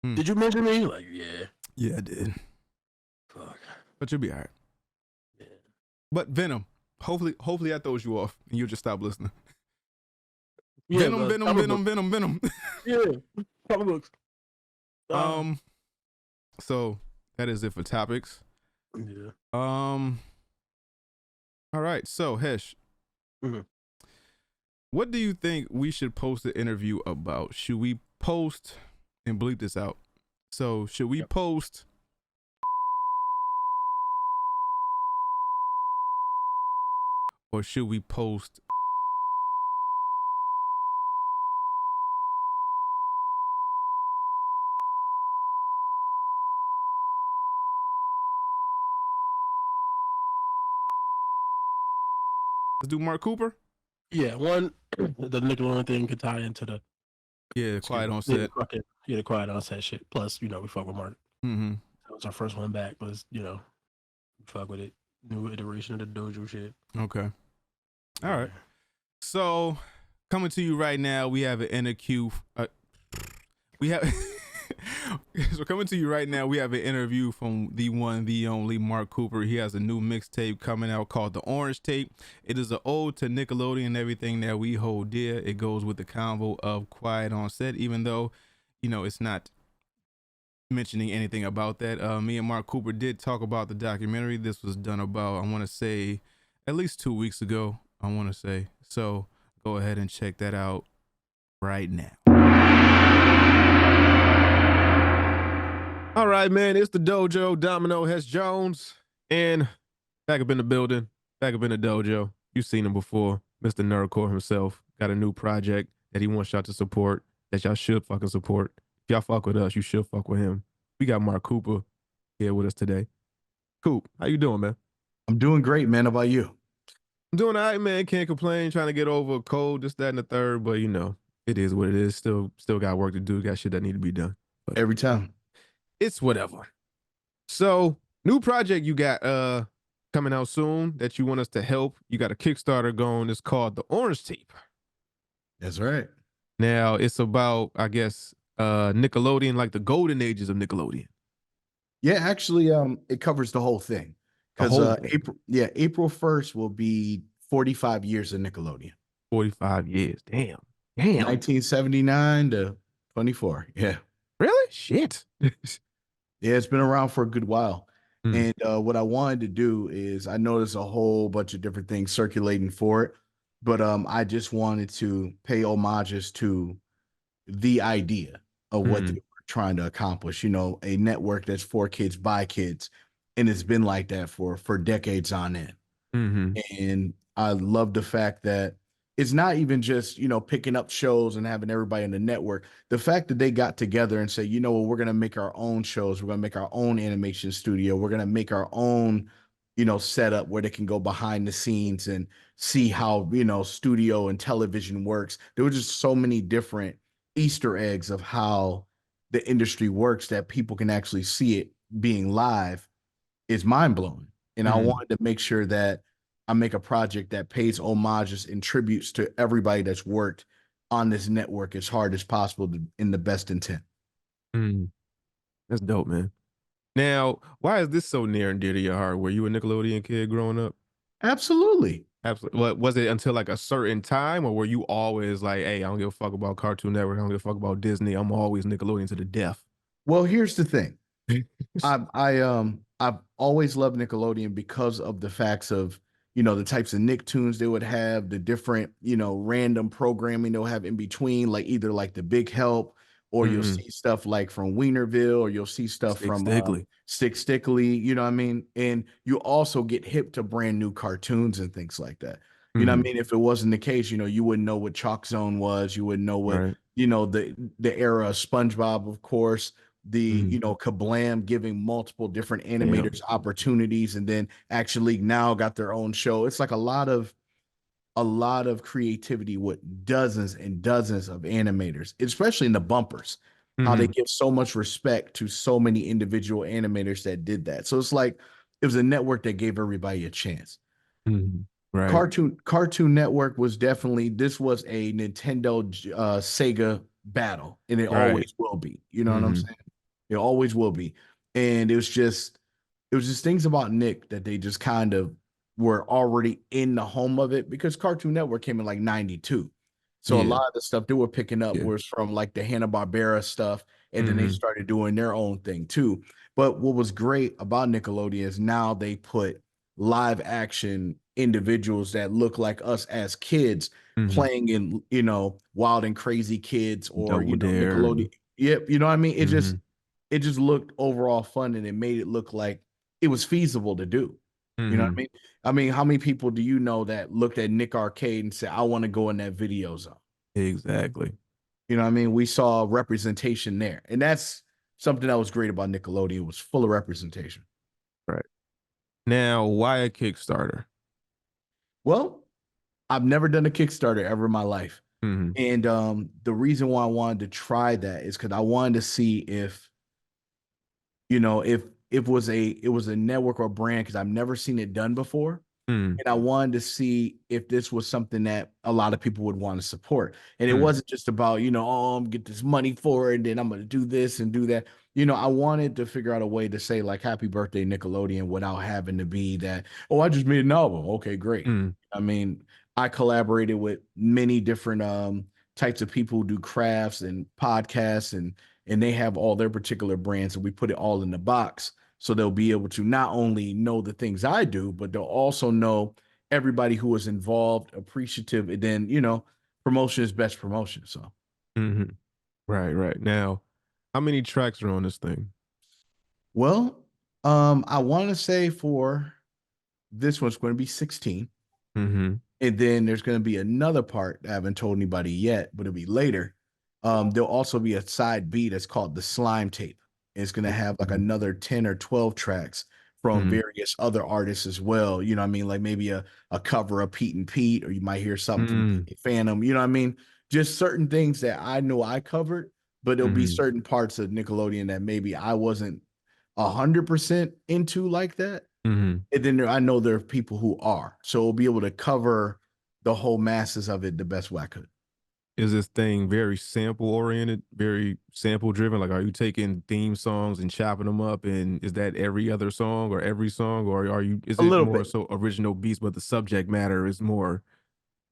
Speaker 2: Did you mention me? Like, yeah.
Speaker 1: Yeah, I did.
Speaker 2: Fuck.
Speaker 1: But you'll be all right.
Speaker 2: Yeah.
Speaker 1: But Venom, hopefully I throws you off and you'll just stop listening.
Speaker 2: Yeah,
Speaker 1: Venom.
Speaker 2: Yeah. Comic books.
Speaker 1: So that is it for topics.
Speaker 2: Yeah.
Speaker 1: All right. So Hesh, what do you think we should post the interview about? Should we post and bleep this out? So should we post? Or should we post? Let's do Mark Cooper.
Speaker 2: Yeah, one, the Nickelodeon thing could tie into the
Speaker 1: quiet on set.
Speaker 2: The quiet on set shit. Plus, we fuck with Mark.
Speaker 1: Mm-hmm.
Speaker 2: That was our first one back. Was fuck with it. New iteration of the Dojo shit.
Speaker 1: Okay. All right. So coming to you right now, we have an interview. So coming to you right now, we have an interview from the one, the only Mark Cooper. He has a new mixtape coming out called The Orange Tape. It is an ode to Nickelodeon and everything that we hold dear. It goes with the convo of Quiet on Set, even though, it's not mentioning anything about that. Me and Mark Cooper did talk about the documentary. This was done about, I want to say, at least 2 weeks ago, So go ahead and check that out right now. All right, man, it's the Dojo, Domino, Hesh Jones, and back up in the building, back up in the dojo. You've seen him before. Mr. Nerdcore himself got a new project that he wants y'all to support, that y'all should fucking support. If y'all fuck with us, you should fuck with him. We got Mark Cooper here with us today. Coop, how you doing, man?
Speaker 3: I'm doing great, man. How about you?
Speaker 1: I'm doing all right, man. Can't complain. Trying to get over a cold, this, that, and the third. But it is what it is. Still got work to do. Got shit that need to be done. But
Speaker 3: Every time.
Speaker 1: it's whatever. So, new project you got coming out soon that you want us to help. You got a Kickstarter going. It's called The Orange Tape.
Speaker 3: That's right.
Speaker 1: Now, it's about, I guess, Nickelodeon, like the golden ages of Nickelodeon.
Speaker 3: Yeah, actually, it covers the whole thing. Because April 1st will be 45 years of Nickelodeon.
Speaker 1: 45 years. Damn.
Speaker 3: 1979 to 24. Yeah.
Speaker 1: Really? Shit.
Speaker 3: Yeah, it's been around for a good while.
Speaker 1: Mm.
Speaker 3: And what I wanted to do is I noticed a whole bunch of different things circulating for it, but I just wanted to pay homages to the idea of what they were trying to accomplish. You know, a network that's for kids by kids, and it's been like that for decades on end.
Speaker 1: Mm-hmm.
Speaker 3: And I love the fact that it's not even just, you know, picking up shows and having everybody in the network. The fact that they got together and say, you know what, we're going to make our own shows. We're going to make our own animation studio. We're going to make our own, you know, setup where they can go behind the scenes and see how, you know, studio and television works. There were just so many different Easter eggs of how the industry works that people can actually see it being live. Is mind blowing. And I wanted to make sure that I make a project that pays homages and tributes to everybody that's worked on this network as hard as possible in the best intent.
Speaker 1: That's dope, man. Now, why is this so near and dear to your heart? Were you a Nickelodeon kid growing up?
Speaker 3: Absolutely.
Speaker 1: Absolutely. What was it until like a certain time, or were you always like, hey, I don't give a fuck about Cartoon Network, I don't give a fuck about Disney, I'm always Nickelodeon to the death?
Speaker 3: Well, here's the thing. I've always loved Nickelodeon because of the facts of, you know, the types of Nicktoons they would have, the different, you know, random programming they'll have in between, like either like the Big Help, or you'll see stuff like from Wienerville, or you'll see stuff from Stick Stickly, you know what I mean? And you also get hip to brand new cartoons and things like that. You know what I mean? If it wasn't the case, you know, you wouldn't know what Chalk Zone was. You wouldn't know what, you know, the era of SpongeBob, of course, you know, Kablam giving multiple different animators opportunities, and then actually now got their own show. It's like a lot of creativity with dozens and dozens of animators, especially in the bumpers, how they give so much respect to so many individual animators that did that. So it's like it was a network that gave everybody a chance.
Speaker 1: Right.
Speaker 3: Cartoon Network was definitely, this was a Nintendo Sega battle, and it always will be. You know what I'm saying? It always will be. And it was just things about Nick that they just kind of were already in the home of it, because Cartoon Network came in like 92. So a lot of the stuff they were picking up was from like the Hanna-Barbera stuff. And then they started doing their own thing too. But what was great about Nickelodeon is now they put live action individuals that look like us as kids playing in, you know, Wild and Crazy Kids, or, you know, Nickelodeon. Yep. You know what I mean? It just looked overall fun, and it made it look like it was feasible to do. You know what I mean? I mean, how many people do you know that looked at Nick Arcade and said, I want to go in that video zone?
Speaker 1: Exactly.
Speaker 3: You know what I mean? We saw representation there. And that's something that was great about Nickelodeon. It was full of representation.
Speaker 1: Right. Now, why a Kickstarter?
Speaker 3: Well, I've never done a Kickstarter ever in my life. And the reason why I wanted to try that is because I wanted to see if, you know, if it was a network or brand, because I've never seen it done before. And I wanted to see if this was something that a lot of people would want to support. And it wasn't just about, you know, oh, I'm get this money for it, and then I'm going to do this and do that. You know, I wanted to figure out a way to say like, happy birthday, Nickelodeon, without having to be that, oh, I just made an album. Okay, great. I mean, I collaborated with many different types of people who do crafts and podcasts, and they have all their particular brands, and we put it all in the box. So they'll be able to not only know the things I do, but they'll also know everybody who was involved, appreciative, and then, you know, promotion is best promotion. So,
Speaker 1: Right. Now, how many tracks are on this thing?
Speaker 3: Well, I want to say for this one's going to be 16. And then there's going to be another part that I haven't told anybody yet, but it'll be later. There'll also be a side B that's called the Slime Tape. It's going to have like another 10 or 12 tracks from various other artists as well. You know what I mean? Like maybe a cover of Pete and Pete, or you might hear something from Phantom. You know what I mean? Just certain things that I know I covered, but there'll be certain parts of Nickelodeon that maybe I wasn't 100% into like that. And then I know there are people who are. So we'll be able to cover the whole masses of it the best way I could.
Speaker 1: Is this thing very sample oriented, very sample driven? Like, are you taking theme songs and chopping them up? And is that every other song or every song, or is
Speaker 3: A
Speaker 1: it
Speaker 3: little
Speaker 1: more
Speaker 3: bit.
Speaker 1: so original beats, but the subject matter is more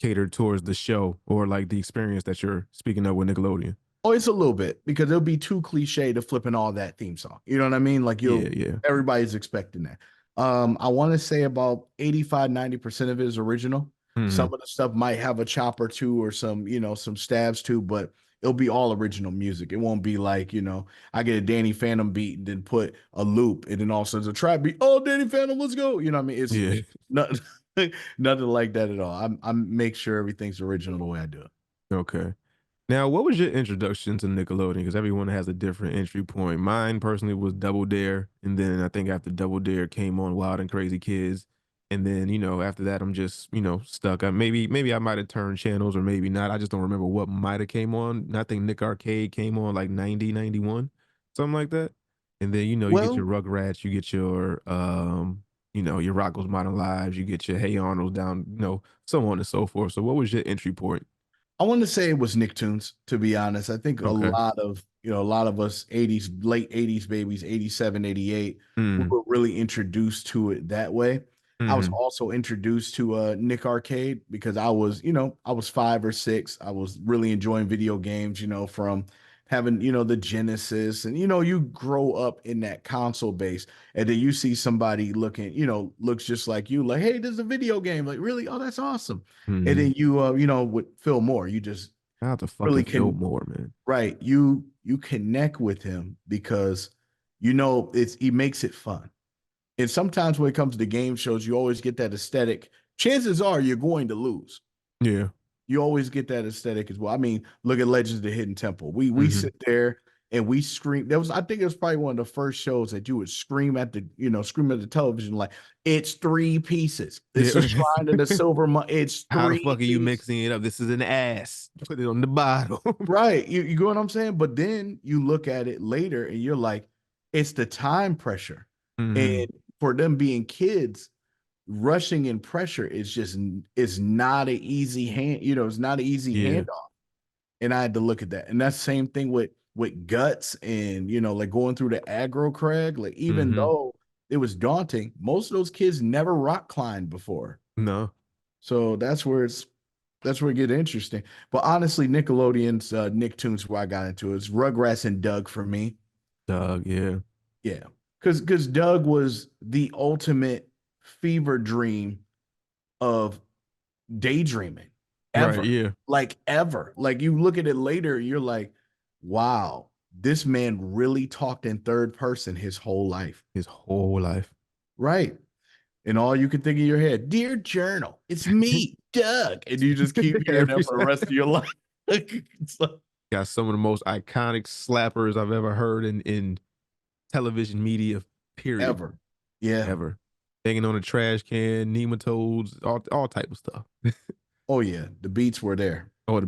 Speaker 1: catered towards the show or like the experience that you're speaking of with Nickelodeon?
Speaker 3: Oh, it's a little bit because it'll be too cliche to flipping all that theme song. You know what I mean? Like
Speaker 1: Yeah.
Speaker 3: everybody's expecting that. I want to say about 85-90% of it is original. Some of the stuff might have a chop or two or some, some stabs too, but it'll be all original music. It won't be like, I get a Danny Phantom beat and then put a loop and then all of a sudden a trap beat. Oh, Danny Phantom, let's go. You know what I mean? It's nothing, nothing like that at all. I make sure everything's original the way I do it.
Speaker 1: Okay. Now, what was your introduction to Nickelodeon? Because everyone has a different entry point. Mine personally was Double Dare, and then I think after Double Dare came on Wild and Crazy Kids, and then after that I'm just stuck. Maybe I might have turned channels or maybe not. I just don't remember what might have came on. I think Nick Arcade came on like 90, 91, something like that. And then you get your
Speaker 3: Well,
Speaker 1: Rugrats, you get your your Rocko's Modern Lives, you get your Hey Arnold down, so on and so forth. So what was your entry point?
Speaker 3: I want to say it was Nicktoons, to be honest. I think
Speaker 1: Okay.
Speaker 3: a lot of us 80s, late 80s babies, 87, 88, we were really introduced to it that way. I was also introduced to Nick Arcade because I was 5 or 6. I was really enjoying video games, from having, the Genesis, and you grow up in that console base, and then you see somebody looking, looks just like you, like, hey, there's a video game. Like, really? Oh, that's awesome. And then with Phil Moore, you just
Speaker 1: Out to
Speaker 3: really
Speaker 1: fucking Phil
Speaker 3: can,
Speaker 1: Moore, man.
Speaker 3: right. You connect with him because he makes it fun. And sometimes when it comes to the game shows, you always get that aesthetic. Chances are you're going to lose.
Speaker 1: Yeah.
Speaker 3: You always get that aesthetic as well. I mean, look at Legends of the Hidden Temple. We sit there and we scream. I think it was probably one of the first shows that you would scream at the television like, it's 3 pieces. It's a
Speaker 1: Yeah.
Speaker 3: shrine of the silver. It's
Speaker 1: How the
Speaker 3: three
Speaker 1: fuck are you
Speaker 3: pieces.
Speaker 1: mixing it up? This is an ass. Put it on the bottom.
Speaker 3: Right. You go what I'm saying? But then you look at it later and you're like, it's the time pressure. And for them being kids, rushing in pressure is not an easy it's not an easy
Speaker 1: Yeah.
Speaker 3: handoff. And I had to look at that. And that's the same thing with guts and like going through the aggro crag. Like even though it was daunting, most of those kids never rock climbed before.
Speaker 1: No.
Speaker 3: So that's where it gets interesting. But honestly, Nickelodeon's Nicktoons where I got into it. It's Rugrats and Doug for me.
Speaker 1: Doug, yeah.
Speaker 3: Yeah. Because Doug was the ultimate fever dream of daydreaming
Speaker 1: Right,
Speaker 3: ever.
Speaker 1: yeah.
Speaker 3: Like ever. Like you look at it later, you're like, wow, this man really talked in third person his whole life.
Speaker 1: His whole life.
Speaker 3: Right. And all you can think in your head, dear journal, it's me, Doug. And you just keep hearing that for the rest of your life.
Speaker 1: Got some of the most iconic slappers I've ever heard in television media, period.
Speaker 3: Ever. Yeah.
Speaker 1: Ever. Hanging on a trash can, nematodes, all type of stuff.
Speaker 3: Oh yeah. The beats were there.
Speaker 1: Oh, the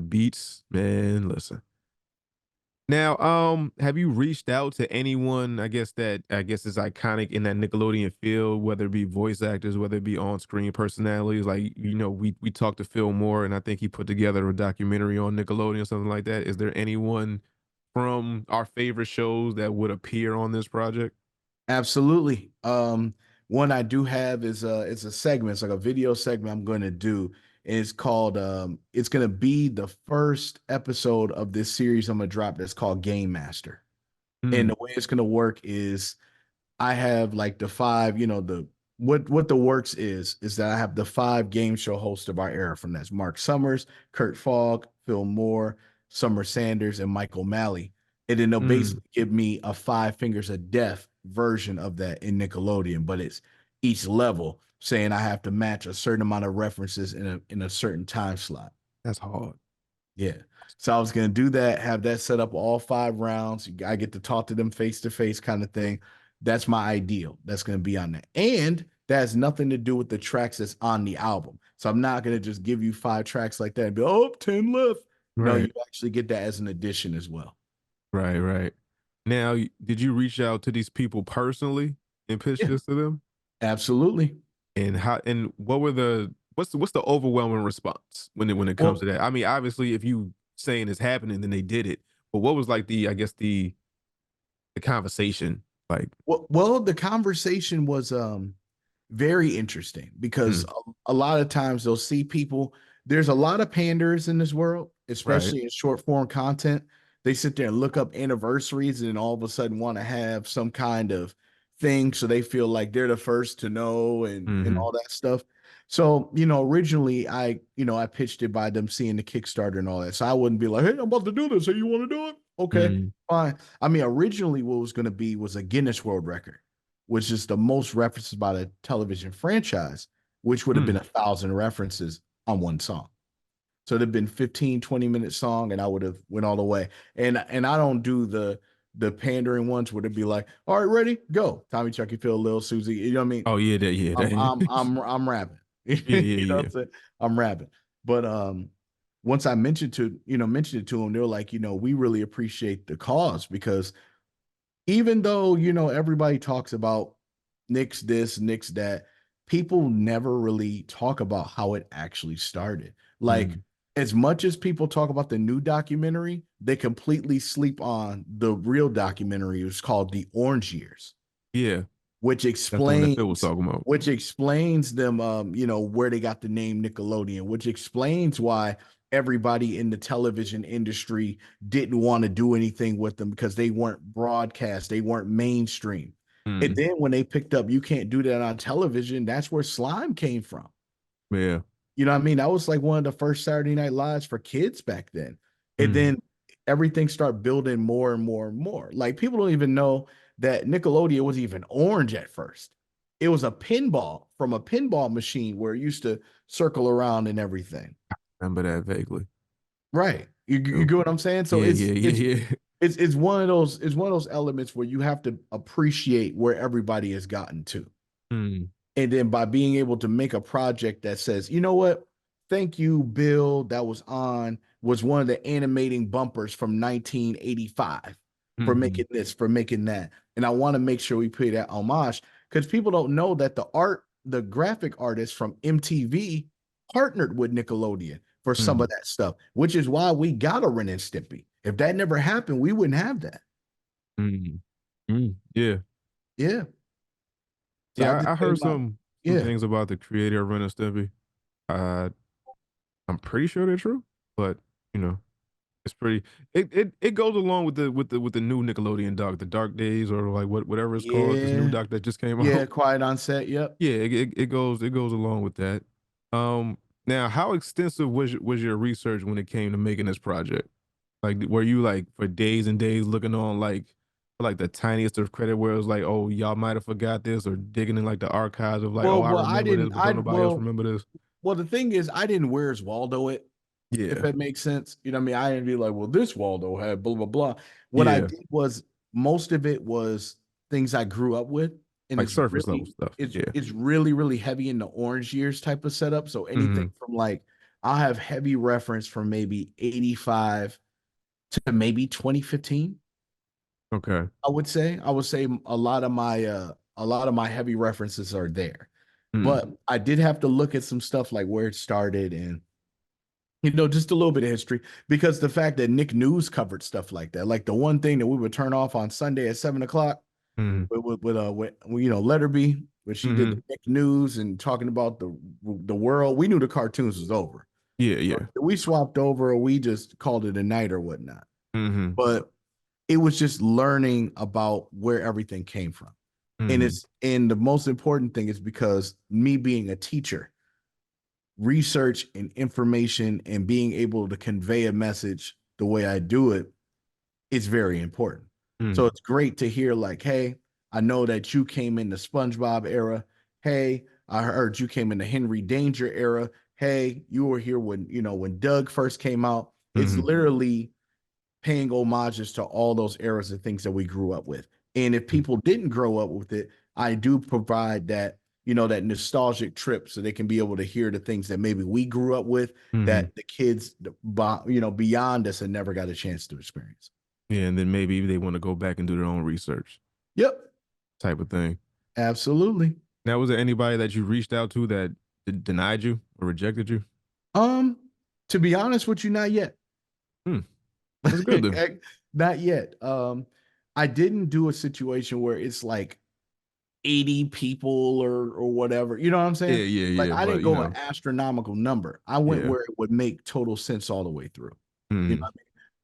Speaker 1: beats, man, listen. Now, have you reached out to anyone, I guess is iconic in that Nickelodeon field, whether it be voice actors, whether it be on-screen personalities? Like, we talked to Phil Moore, and I think he put together a documentary on Nickelodeon or something like that. Is there anyone from our favorite shows that would appear on this project?
Speaker 3: Absolutely. One I do have is it's a segment, it's like a video segment I'm going to do. And it's called it's going to be the first episode of this series I'm going to drop that's called Game Master. And the way it's going to work is I have like the five, what the works is that I have the 5 game show hosts of our era from that's Mark Summers, Kurt Fogg, Phil Moore, Summer Sanders, and Michael Malley. And then they'll basically give me a 5 Fingers of Death version of that in Nickelodeon, but it's each level saying I have to match a certain amount of references in a certain time slot.
Speaker 1: That's hard.
Speaker 3: Yeah. So I was gonna do that, have that set up all 5 rounds. I get to talk to them face to face kind of thing. that's my ideal. That's going to be on there. And that has nothing to do with the tracks that's on the album. So I'm not going to just give you 5 tracks like that and be, 10 left.
Speaker 1: Right.
Speaker 3: No, you actually get that as an addition as well.
Speaker 1: Right. Now, did you reach out to these people personally and pitch this to them?
Speaker 3: Absolutely.
Speaker 1: And what's the overwhelming response when it comes to that? I mean, obviously, if you saying it's happening, then they did it. But what was like the conversation like?
Speaker 3: Well, the conversation was very interesting because a lot of times they'll see people. There's a lot of panders in this world, especially in short form content. They sit there and look up anniversaries and then all of a sudden want to have some kind of thing so they feel like they're the first to know and all that stuff. So, originally I pitched it by them seeing the Kickstarter and all that. So I wouldn't be like, hey, I'm about to do this. Hey, you want to do it? Okay, fine. I mean, originally what was going to be was a Guinness World Record, which is the most references by the television franchise, which would have been 1,000 references on one song. So it'd have been 15, 20-minute song, and I would have went all the way. And I don't do the pandering ones where it'd be like, all right, ready, go. Tommy, Chucky, Phil, Lil Susie. You know what I mean?
Speaker 1: Oh yeah,
Speaker 3: I'm rapping.
Speaker 1: Yeah.
Speaker 3: You know what I'm saying? I'm rapping. But once I mentioned it to them, they were like, we really appreciate the cause because even though, everybody talks about Nick's this, Nick's that, people never really talk about how it actually started. Like, as much as people talk about the new documentary, they completely sleep on the real documentary. It was called The Orange Years.
Speaker 1: Yeah.
Speaker 3: Which explains them, where they got the name Nickelodeon, which explains why everybody in the television industry didn't want to do anything with them because they weren't broadcast, they weren't mainstream. And then when they picked up, you can't do that on television, that's where Slime came from.
Speaker 1: Yeah.
Speaker 3: You know what I mean? That was like one of the first Saturday Night Lives for kids back then. And then everything started building more and more and more. Like, people don't even know that Nickelodeon was even orange at first. It was a pinball from a pinball machine where it used to circle around and everything.
Speaker 1: I remember that vaguely.
Speaker 3: Right. You get what I'm saying? So it's one of those elements where you have to appreciate where everybody has gotten to. And then by being able to make a project that says, you know what? Thank you, Bill. That was one of the animating bumpers from 1985 for making this, for making that. And I want to make sure we pay that homage because people don't know that the graphic artist from MTV partnered with Nickelodeon for some of that stuff, which is why we got a Ren and Stimpy. If that never happened, we wouldn't have that.
Speaker 1: Yeah.
Speaker 3: Yeah.
Speaker 1: So yeah, I heard some things about the creator of Ren and Stimpy. I'm pretty sure they're true, but it's pretty. It goes along with the new Nickelodeon doc, the Dark Days, or like whatever it's called. This new doc that just came out.
Speaker 3: Yeah, Quiet on Set. Yep.
Speaker 1: Yeah, it goes along with that. Now, how extensive was your research when it came to making this project? Like, were you like for days and days looking on like the tiniest of credit where it was like, oh, y'all might have forgot this, or digging in like the archives of like, I remember this, but don't nobody else remember this.
Speaker 3: Well, the thing is, I didn't Where's Waldo it. Yeah. If that makes sense. You know what I mean? I didn't be like, well, this Waldo had blah, blah, blah. What I did was most of it was things I grew up with. And
Speaker 1: like surface level stuff.
Speaker 3: It's really, really heavy in the Orange Years type of setup. So anything from like, I'll have heavy reference from maybe 85 to maybe 2015.
Speaker 1: Okay.
Speaker 3: I would say a lot of my heavy references are there. But I did have to look at some stuff like where it started and just a little bit of history, because the fact that Nick News covered stuff like that, like the one thing that we would turn off on Sunday at 7:00 with Letterby, where she did the Nick News and talking about the world. We knew the cartoons was over.
Speaker 1: Yeah.
Speaker 3: We swapped over, or we just called it a night or whatnot. But it was just learning about where everything came from. And the most important thing is because me being a teacher, research and information and being able to convey a message the way I do it is very important. So it's great to hear like, hey, I know that you came in the SpongeBob era. Hey, I heard you came in the Henry Danger era. Hey, you were here when Doug first came out. It's literally paying homages to all those eras and things that we grew up with. And if people didn't grow up with it, I do provide that, that nostalgic trip so they can be able to hear the things that maybe we grew up with that the kids, beyond us had never got a chance to experience.
Speaker 1: Yeah, and then maybe they want to go back and do their own research.
Speaker 3: Yep.
Speaker 1: Type of thing.
Speaker 3: Absolutely.
Speaker 1: Now, was there anybody that you reached out to that denied you or rejected you?
Speaker 3: To be honest with you, not yet.
Speaker 1: That's good though.
Speaker 3: Not yet. I didn't do a situation where it's like 80 people or whatever. You know what I'm saying?
Speaker 1: Yeah.
Speaker 3: Like I didn't go an astronomical number. I went where it would make total sense all the way through. You know what I mean?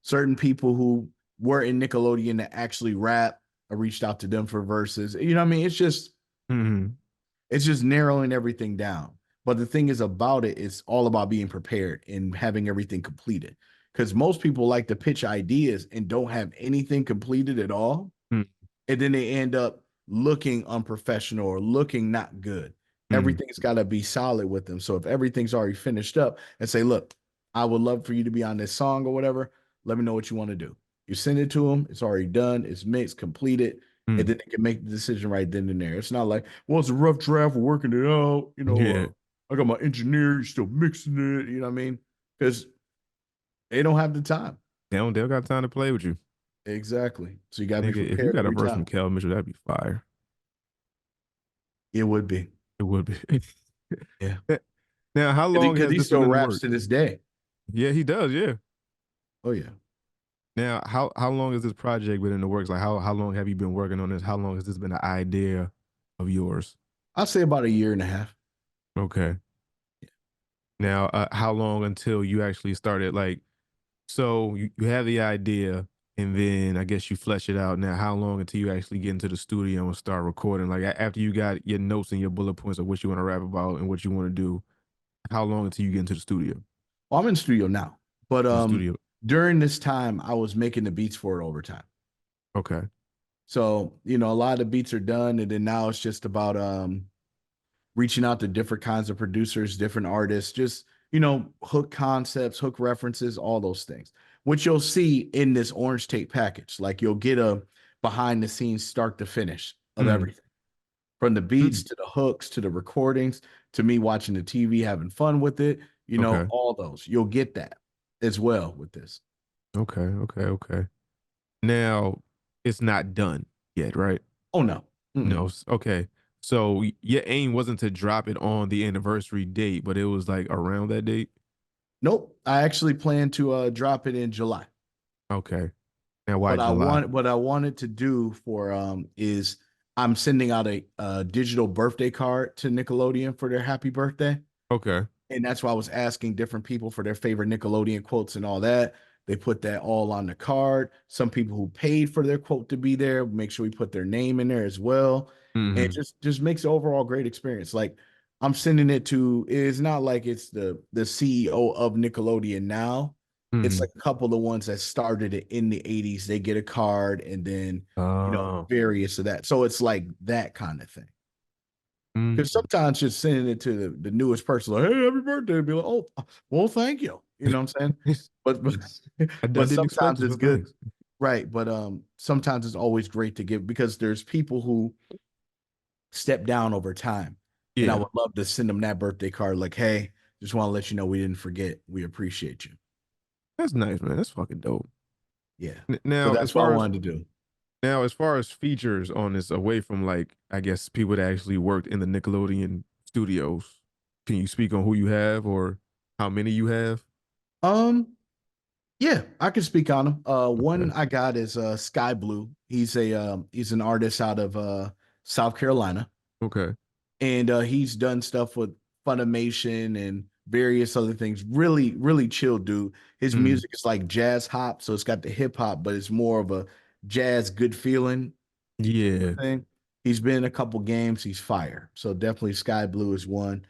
Speaker 3: Certain people who were in Nickelodeon that actually rap, I reached out to them for verses. You know what I mean? It's just it's just narrowing everything down. But the thing is about it, it's all about being prepared and having everything completed. Because most people like to pitch ideas and don't have anything completed at all. And then they end up looking unprofessional or looking not good. Everything's got to be solid with them. So if everything's already finished up and say, look, I would love for you to be on this song or whatever, let me know what you want to do. You send it to them. It's already done. It's mixed, completed. And then they can make the decision right then and there. It's not like, well, it's a rough draft. We're working it out. I got my engineer still mixing it. You know what I mean? Because they don't have the time.
Speaker 1: They don't got time to play with you.
Speaker 3: Exactly. So you got to be prepared.
Speaker 1: If you got a verse from Kel Mitchell, that'd be fire.
Speaker 3: It would be.
Speaker 1: It would be.
Speaker 3: Yeah.
Speaker 1: Now, how long has
Speaker 3: he still raps to this day?
Speaker 1: Yeah, he does. Yeah.
Speaker 3: Oh yeah.
Speaker 1: Now, how long has this project been in the works? Like, how long have you been working on this? How long has this been an idea of yours?
Speaker 3: I'll say about 1.5 years.
Speaker 1: Okay. Yeah. Now, how long until you actually started? Like, so you have the idea, and then I guess you flesh it out. Now, how long until you actually get into the studio and start recording? Like, after you got your notes and your bullet points of what you want to rap about and what you want to do, how long until you get into the studio?
Speaker 3: Well, I'm in the studio now, but during this time, I was making the beats for it over time.
Speaker 1: Okay.
Speaker 3: So, a lot of the beats are done, and then now it's just about reaching out to different kinds of producers, different artists, just, hook concepts, hook references, all those things, which you'll see in this orange tape package. Like you'll get a behind the scenes start to finish of everything, from the beats to the hooks to the recordings to me watching the TV, having fun with it, all those. You'll get that as well with this.
Speaker 1: Okay. Now, it's not done yet, right?
Speaker 3: Oh, no.
Speaker 1: No. Okay. So your aim wasn't to drop it on the anniversary date, but it was like around that date?
Speaker 3: Nope. I actually plan to drop it in July.
Speaker 1: Okay. Now, why July?
Speaker 3: What I wanted to do for is I'm sending out a digital birthday card to Nickelodeon for their happy birthday.
Speaker 1: Okay.
Speaker 3: And that's why I was asking different people for their favorite Nickelodeon quotes and all that. They put that all on the card. Some people who paid for their quote to be there, make sure we put their name in there as well. And it just makes the overall great experience. Like I'm sending it to, it's not like it's the CEO of Nickelodeon now. It's like a couple of the ones that started it in the 80s. They get a card and then, various of that. So it's like that kind of thing. Because sometimes just sending it to the newest person, like, hey, happy birthday, be like, oh, well, thank you. You know what I'm saying? But sometimes it's good. Right. But sometimes it's always great to give because there's people who step down over time. Yeah. And I would love to send them that birthday card, like, hey, just want to let you know we didn't forget. We appreciate you.
Speaker 1: That's nice, man. That's fucking dope.
Speaker 3: Yeah.
Speaker 1: Now,
Speaker 3: so that's what I wanted to do.
Speaker 1: Now, as far as features on this, away from like, I guess people that actually worked in the Nickelodeon studios, can you speak on who you have or how many you have?
Speaker 3: Yeah, I can speak on him. One I got is Sky Blue. He's an artist out of South Carolina.
Speaker 1: Okay.
Speaker 3: And he's done stuff with Funimation and various other things. Really, really chill dude. His music is like jazz hop, so it's got the hip hop, but it's more of a jazz good feeling.
Speaker 1: Yeah.
Speaker 3: Thing. He's been in a couple games. He's fire. So definitely Sky Blue is one.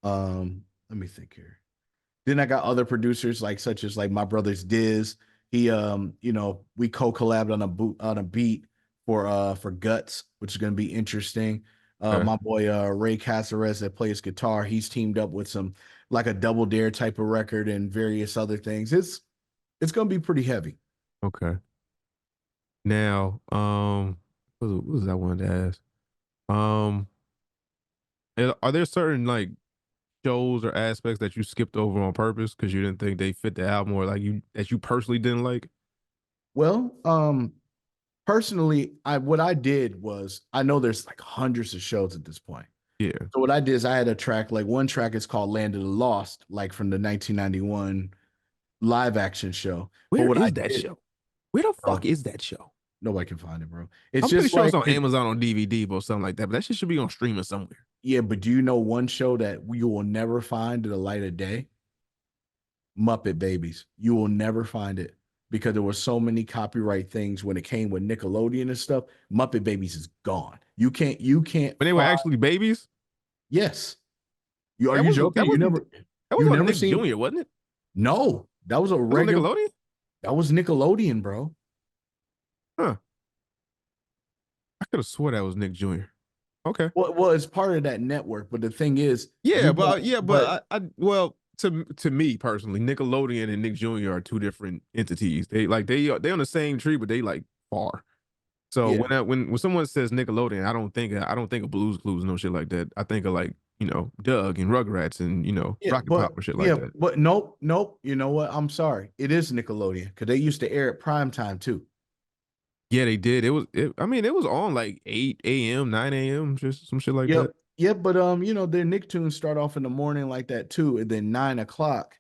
Speaker 3: Let me think here. Then I got other producers such as my brother's Diz. He we co-collabed on a beat for Guts, which is going to be interesting. My boy Ray Caceres that plays guitar, he's teamed up with some like a Double Dare type of record and various other things. It's going to be pretty heavy.
Speaker 1: Okay. Now, What was that one to ask? Are there certain like shows or aspects that you skipped over on purpose because you didn't think they fit the album, or like you personally didn't like?
Speaker 3: Well, personally, what I did was, I know there's like hundreds of shows at this point.
Speaker 1: Yeah.
Speaker 3: So what I did is I had a track, like one track is called Land of the Lost, like from the 1991 live action show. But
Speaker 1: Where
Speaker 3: what I
Speaker 1: is that
Speaker 3: did,
Speaker 1: show? Where the fuck
Speaker 3: bro,
Speaker 1: is that show?
Speaker 3: nobody can find it, bro. It's
Speaker 1: I'm pretty
Speaker 3: just
Speaker 1: sure it's
Speaker 3: like,
Speaker 1: on Amazon on DVD or something like that, but that shit should be on streaming somewhere.
Speaker 3: yeah, but do you know one show that you will never find to the light of day? Muppet Babies. You will never find it because there were so many copyright things when it came with Nickelodeon and stuff. Muppet Babies is gone. You can't
Speaker 1: But they were
Speaker 3: find,
Speaker 1: actually babies.
Speaker 3: yes. You, are
Speaker 1: That
Speaker 3: you
Speaker 1: was
Speaker 3: joking?
Speaker 1: that was
Speaker 3: You
Speaker 1: on
Speaker 3: never
Speaker 1: Nick
Speaker 3: seen,
Speaker 1: Jr., wasn't it?
Speaker 3: no, that was a
Speaker 1: That was on
Speaker 3: regular,
Speaker 1: Nickelodeon.
Speaker 3: that was Nickelodeon, bro.
Speaker 1: Huh? I could have swore that was Nick Jr. Okay.
Speaker 3: Well, it's part of that network, but the thing is,
Speaker 1: Yeah,
Speaker 3: you
Speaker 1: but
Speaker 3: won't, but
Speaker 1: I well, to me personally, Nickelodeon and Nick Jr. are two different entities. They on the same tree, but they like far. So
Speaker 3: yeah,
Speaker 1: when someone says Nickelodeon, I don't think of Blue's Clues, no shit like that. I think of like, Doug and Rugrats and Rocket Pop or shit like that.
Speaker 3: but nope. You know what? I'm sorry. It is Nickelodeon because they used to air at prime time too.
Speaker 1: Yeah, they did. I mean, it was on like 8 a.m., 9 a.m., just some shit like that.
Speaker 3: Yep, but their Nicktoons start off in the morning like that too, and then 9 o'clock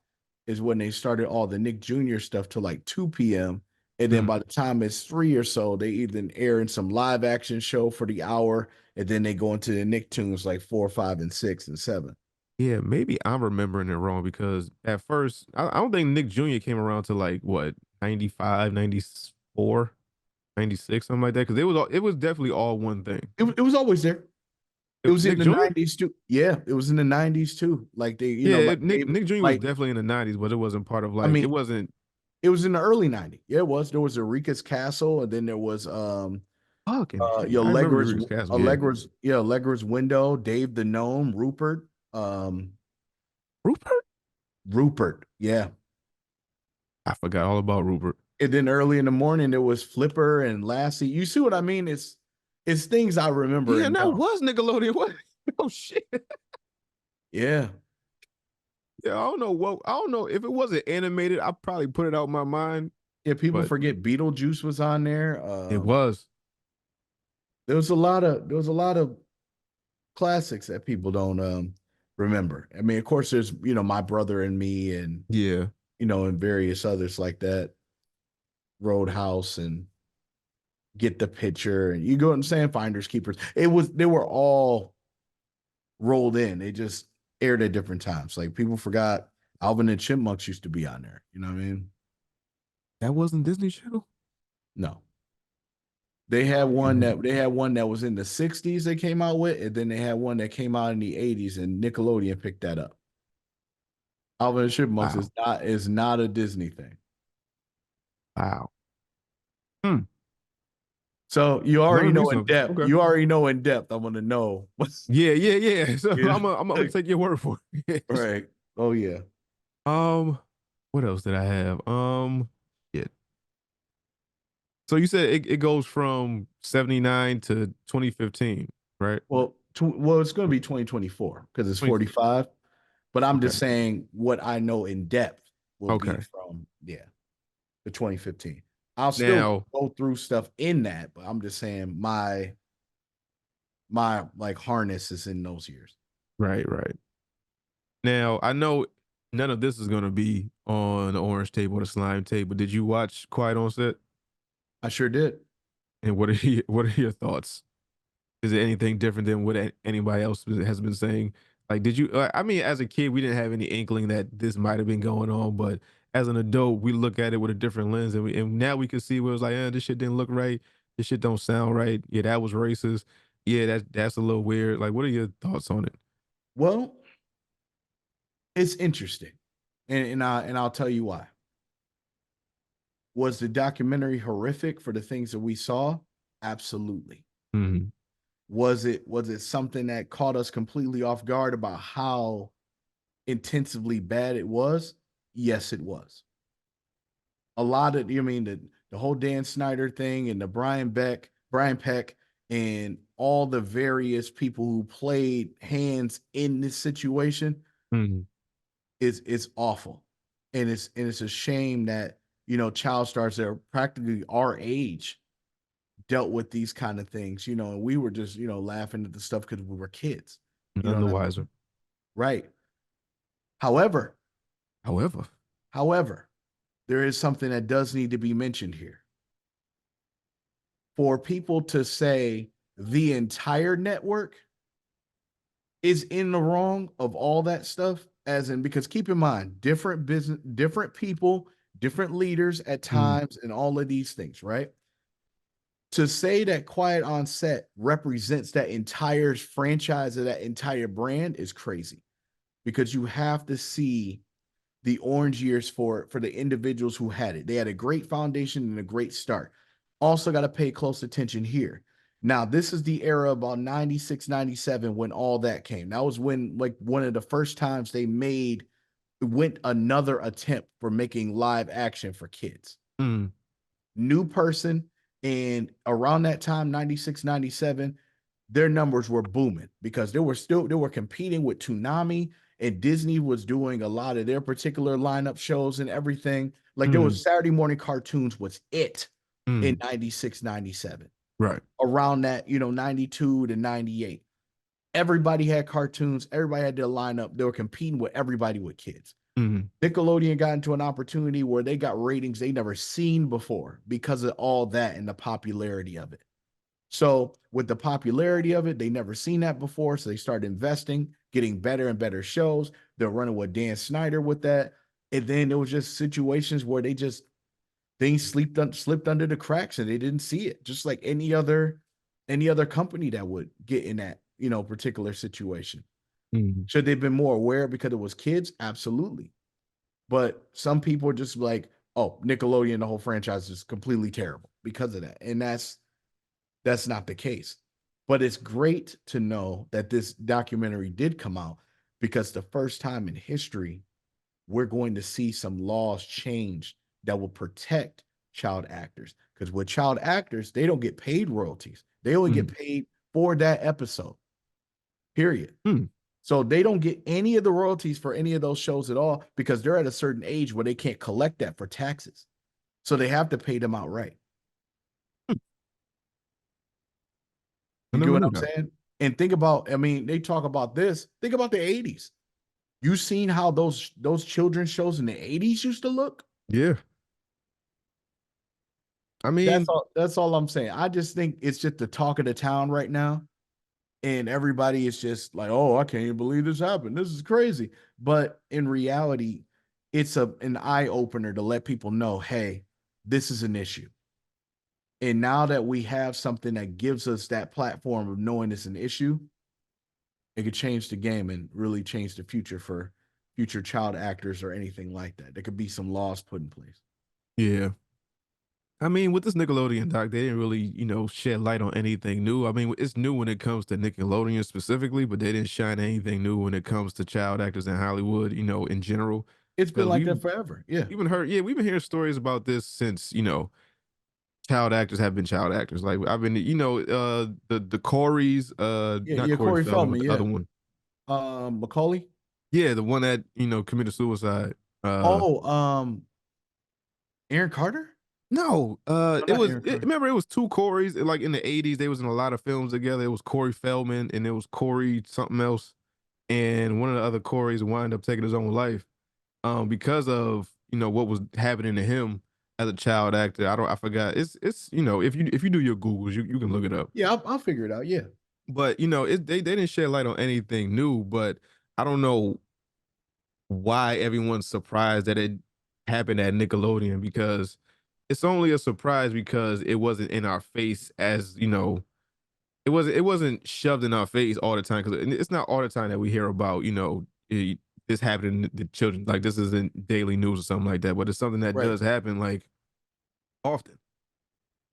Speaker 3: is when they started all the Nick Jr. stuff till like 2 p.m. And then
Speaker 1: Mm.
Speaker 3: by the time it's 3 or so, they either air in some live action show for the hour, and then they go into the Nicktoons like 4, 5, and 6 and 7.
Speaker 1: Yeah, maybe I'm remembering it wrong because at first, I don't think Nick Jr. came around to like what, 95, 94, 96, something like that. Because it was definitely all one thing.
Speaker 3: It was always there. It was in
Speaker 1: Nick
Speaker 3: the
Speaker 1: Jr.?
Speaker 3: 90s too. Yeah, it was in the 90s too. Like they,
Speaker 1: Yeah,
Speaker 3: like
Speaker 1: Nick Jr. was
Speaker 3: like
Speaker 1: definitely in the 90s, but it wasn't part of
Speaker 3: I
Speaker 1: like, it
Speaker 3: mean,
Speaker 1: wasn't.
Speaker 3: it was in the early 90s. Yeah, it was. There was Eureka's Castle, and then there was
Speaker 1: Fucking hey, I remember
Speaker 3: Allegra's
Speaker 1: Eureka's Castle. Yeah,
Speaker 3: Allegra's Window, Dave the Gnome,
Speaker 1: Rupert.
Speaker 3: Rupert, yeah.
Speaker 1: I forgot all about Rupert.
Speaker 3: And then early in the morning there was Flipper and Lassie. You see what I mean? It's things I remember
Speaker 1: Yeah,
Speaker 3: and
Speaker 1: and that
Speaker 3: don't.
Speaker 1: was Nickelodeon. What? Oh shit.
Speaker 3: Yeah.
Speaker 1: Yeah, I don't know if it wasn't animated. I probably put it out of my mind.
Speaker 3: Yeah, people
Speaker 1: But
Speaker 3: forget Beetlejuice was on there.
Speaker 1: it was.
Speaker 3: There was a lot of classics that people don't remember. I mean, of course, there's My Brother and Me, and
Speaker 1: Yeah.
Speaker 3: and various others like that, Roadhouse and Get the Picture, and you go and saying Finders Keepers. They were all rolled in. They just aired at different times. Like people forgot Alvin and Chipmunks used to be on there. You know what I mean?
Speaker 1: That wasn't Disney Channel?
Speaker 3: No. They had one that was in the 60s they came out with, and then they had one that came out in the 80s, and Nickelodeon picked that up. Alvin and Chipmunks
Speaker 1: Wow.
Speaker 3: is not a Disney thing.
Speaker 1: Wow.
Speaker 3: So you already
Speaker 1: Learn me
Speaker 3: know in
Speaker 1: something.
Speaker 3: depth.
Speaker 1: Okay.
Speaker 3: You already know in depth. I want to know.
Speaker 1: Yeah. So
Speaker 3: Yeah.
Speaker 1: I'm gonna take your word for it.
Speaker 3: Right. Oh yeah.
Speaker 1: What else did I have? Yeah. So you said it goes from 79 to 2015, right?
Speaker 3: Well, it's going to be 2024 because it's
Speaker 1: 20,
Speaker 3: 45. But I'm
Speaker 1: okay.
Speaker 3: just saying what I know in depth will be
Speaker 1: Okay.
Speaker 3: from the 2015. I'll still
Speaker 1: Now,
Speaker 3: go through stuff in that, but I'm just saying my like harness is in those years.
Speaker 1: right. Now, I know none of this is gonna be on the orange tape or the slime tape, but did you watch Quiet on Set?
Speaker 3: I sure did.
Speaker 1: And what are your thoughts? Is it anything different than what anybody else has been saying? Like, did you? I mean, as a kid, we didn't have any inkling that this might have been going on, but as an adult, we look at it with a different lens, and now we can see where it's like, this shit didn't look right. This shit don't sound right. Yeah, that was racist. Yeah, that's a little weird. Like, what are your thoughts on it?
Speaker 3: Well, it's interesting, and I'll tell you why. Was the documentary horrific for the things that we saw? Absolutely.
Speaker 1: Mm-hmm.
Speaker 3: Was it something that caught us completely off guard about how intensively bad it was? Yes, it was. A lot of the whole Dan Snyder thing and the Brian Peck and all the various people who played hands in this situation is awful. And it's a shame that, you know, child stars that are practically our age dealt with these kind of things, you know, and we were just, you know, laughing at the stuff because we were kids. You
Speaker 1: None
Speaker 3: know
Speaker 1: the
Speaker 3: what I
Speaker 1: wiser.
Speaker 3: mean? Right. However,
Speaker 1: However,
Speaker 3: there is something that does need to be mentioned here. For people to say the entire network is in the wrong of all that stuff, as in, because keep in mind, different business, different people, different leaders at times, and all of these things, right? To say that Quiet on Set represents that entire franchise or that entire brand is crazy, because you have to see the orange years for the individuals who had it. They had a great foundation and a great start. Also got to pay close attention here. Now, this is the era about 96, 97 when all that came. That was when, like, one of the first times they went another attempt for making live action for kids. New person. And around that time, 96, 97, their numbers were booming because they were competing with Toonami, and Disney was doing a lot of their particular lineup shows and everything. Like there was Saturday morning cartoons was it in 96, 97.
Speaker 1: right.
Speaker 3: Around that, you know, 92 to 98. Everybody had cartoons, everybody had their lineup. They were competing with everybody with kids. Nickelodeon got into an opportunity where they got ratings they never seen before because of all that and the popularity of it. So with the popularity of it, they never seen that before. So they started investing, getting better and better shows. They're running with Dan Snyder with that. And then there was just situations where things slipped under the cracks and they didn't see it. Just like any other company that would get in that, you know, particular situation. Should they have been more aware because it was kids? Absolutely. But some people are just like, oh, Nickelodeon, the whole franchise is completely terrible because of that. And that's not the case. But it's great to know that this documentary did come out, because the first time in history, we're going to see some laws change that will protect child actors. Because with child actors, they don't get paid royalties. They only get paid for that episode, period. So they don't get any of the royalties for any of those shows at all, because they're at a certain age where they can't collect that for taxes. So they have to pay them outright. You get what I'm saying? And think about, I mean, they talk about this. Think about the 80s. You seen how those children's shows in the 80s used to look?
Speaker 1: Yeah. I mean,
Speaker 3: that's all I'm saying. I just think it's just the talk of the town right now. And everybody is just like, oh, I can't even believe this happened. This is crazy. But in reality, it's an eye opener to let people know, hey, this is an issue. And now that we have something that gives us that platform of knowing it's an issue, it could change the game and really change the future for future child actors or anything like that. There could be some laws put in place.
Speaker 1: Yeah. I mean, with this Nickelodeon doc, they didn't really, you know, shed light on anything new. I mean, it's new when it comes to Nickelodeon specifically, but they didn't shine anything new when it comes to child actors in Hollywood, you know, in general.
Speaker 3: It's been like that forever. Yeah.
Speaker 1: We've been hearing stories about this since, you know, child actors have been child actors. Like I've been, you know, the Corys, not Corey Feldman, but the other one.
Speaker 3: Macaulay?
Speaker 1: Yeah, the one that, you know, committed suicide.
Speaker 3: Aaron Carter?
Speaker 1: No, remember it was two Corys, like in the 80s, they was in a lot of films together. It was Corey Feldman and it was Corey something else. And one of the other Corys wound up taking his own life because of, you know, what was happening to him as a child actor. I forgot. It's you know, if you do your Googles, you can look it up.
Speaker 3: Yeah, I'll figure it out. Yeah.
Speaker 1: But you know, they didn't shed light on anything new, but I don't know why everyone's surprised that it happened at Nickelodeon, because it's only a surprise because it wasn't in our face, as you know, it wasn't shoved in our face all the time, because it's not all the time that we hear about, you know, this happening to children, like this isn't daily news or something like that, but it's something that does happen like often.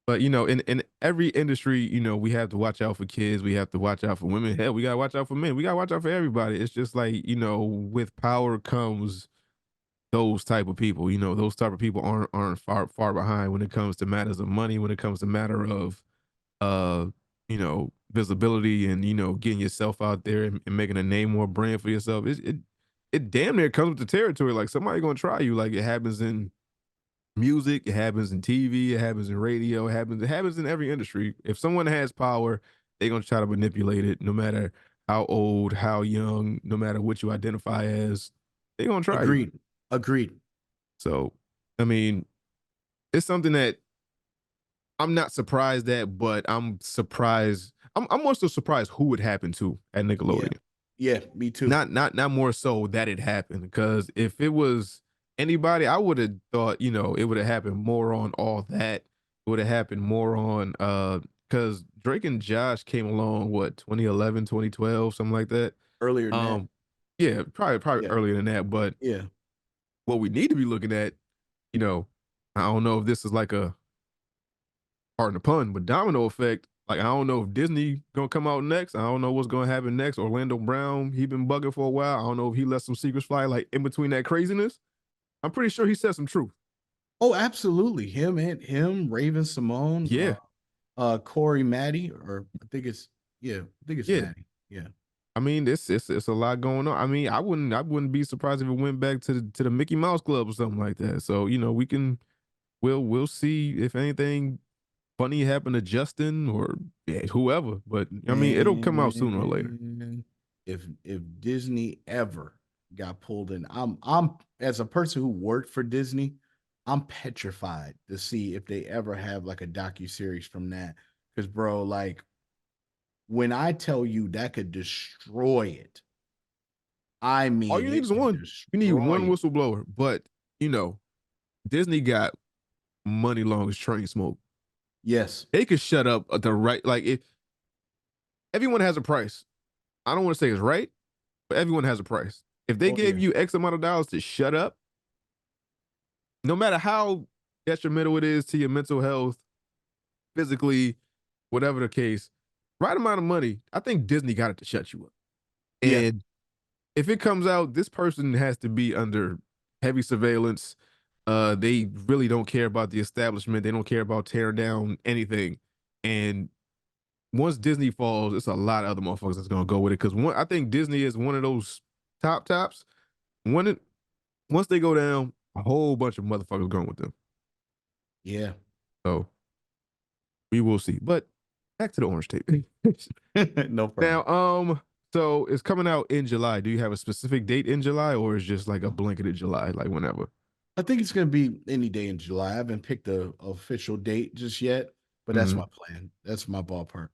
Speaker 1: But you know, in every industry, you know, we have to watch out for kids, we have to watch out for women, hell, we gotta watch out for men, we gotta watch out for everybody. It's just like, you know, with power comes those type of people. You know, those type of people aren't far behind when it comes to matters of money, when it comes to matter of visibility and getting yourself out there and making a name or brand for yourself, it damn near comes with the territory. Like somebody gonna try you. Like it happens in music, it happens in TV, it happens in radio, it happens in every industry. If someone has power, they're gonna try to manipulate it, no matter how old, how young, no matter what you identify as, they're gonna try you.
Speaker 3: Agreed.
Speaker 1: So, I mean, it's something that I'm not surprised at, but I'm surprised. I'm more so surprised who it happened to at Nickelodeon.
Speaker 3: Yeah, me too.
Speaker 1: Not more so that it happened, because if it was anybody, I would have thought, it would have happened more on All That. It would have happened more on because Drake and Josh came along, what, 2011, 2012, something like that.
Speaker 3: Earlier than that.
Speaker 1: Yeah, probably earlier than that. But
Speaker 3: yeah,
Speaker 1: what we need to be looking at, I don't know if this is like a pardon the pun, but domino effect. Like, I don't know if Disney gonna come out next. I don't know what's gonna happen next. Orlando Brown, he been bugging for a while. I don't know if he let some secrets fly, like in between that craziness. I'm pretty sure he said some truth.
Speaker 3: Oh, absolutely. Him, Raven Simone,
Speaker 1: Yeah.
Speaker 3: Corey Maddie, or I think it's Maddie. Yeah.
Speaker 1: I mean, it's a lot going on. I mean, I wouldn't be surprised if it went back to the Mickey Mouse Club or something like that. So, we'll see if anything funny happened to Justin or whoever. But I mean, it'll come out sooner or later.
Speaker 3: If Disney ever got pulled in, I'm as a person who worked for Disney, I'm petrified to see if they ever have like a docuseries from that. Because bro, like when I tell you that could destroy it, I mean,
Speaker 1: all you need is one. You need one whistleblower, but Disney got money long as train smoke.
Speaker 3: Yes,
Speaker 1: they could shut up at the right. Like, if everyone has a price, I don't want to say it's right, but everyone has a price. If they gave you X amount of dollars to shut up, no matter how detrimental it is to your mental health, physically, whatever the case, right amount of money, I think Disney got it to shut you up. And if it comes out, this person has to be under heavy surveillance. They really don't care about the establishment. They don't care about tearing down anything. And once Disney falls, it's a lot of other motherfuckers that's gonna go with it. Because I think Disney is one of those tops. Once they go down, a whole bunch of motherfuckers going with them.
Speaker 3: Yeah.
Speaker 1: So we will see. But back to the orange tape.
Speaker 3: No problem.
Speaker 1: Now, so it's coming out in July. Do you have a specific date in July, or is just like a blanketed July, like whenever?
Speaker 3: I think it's going to be any day in July. I haven't picked the official date just yet, but that's my plan. That's my ballpark.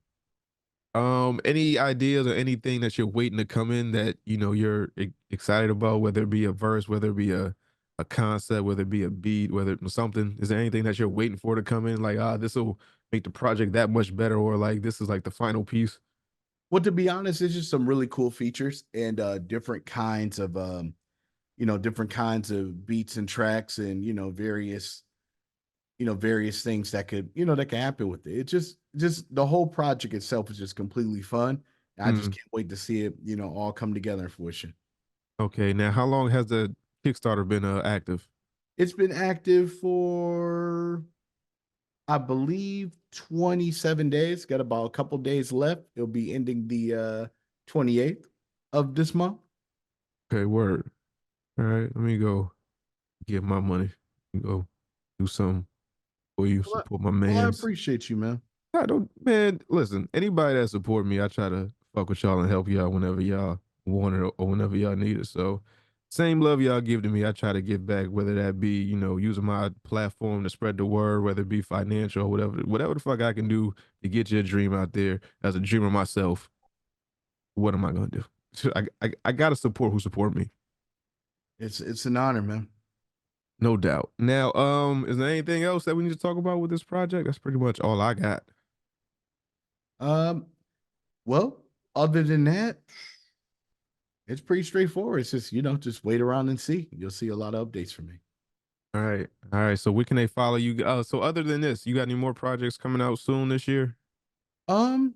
Speaker 1: Any ideas or anything that you're waiting to come in that you're excited about, whether it be a verse, whether it be a concept, whether it be a beat, whether it's something? Is there anything that you're waiting for to come in, like, this will make the project that much better, or like this is like the final piece?
Speaker 3: Well, to be honest, it's just some really cool features and different kinds of beats and tracks and various things that could happen with it. It just the whole project itself is just completely fun. I just can't wait to see it all come together in fruition.
Speaker 1: Okay, now how long has the Kickstarter been active?
Speaker 3: It's been active for, I believe, 27 days. Got about a couple days left. It'll be ending the 28th of this month.
Speaker 1: Okay, word. All right, let me go get my money and go do something for you. Support my man.
Speaker 3: Well, I appreciate you, man.
Speaker 1: I don't, man. Listen, anybody that support me, I try to fuck with y'all and help y'all whenever y'all want it or whenever y'all need it. So, same love y'all give to me, I try to give back. Whether that be using my platform to spread the word, whether it be financial or whatever the fuck I can do to get your dream out there. As a dreamer myself, what am I gonna do? I gotta support who support me.
Speaker 3: It's an honor, man.
Speaker 1: No doubt. Now, is there anything else that we need to talk about with this project? That's pretty much all I got.
Speaker 3: Well, other than that, it's pretty straightforward. It's just, just wait around and see. You'll see a lot of updates from me.
Speaker 1: All right. So where can they follow you? So other than this, you got any more projects coming out soon this year?
Speaker 3: Well,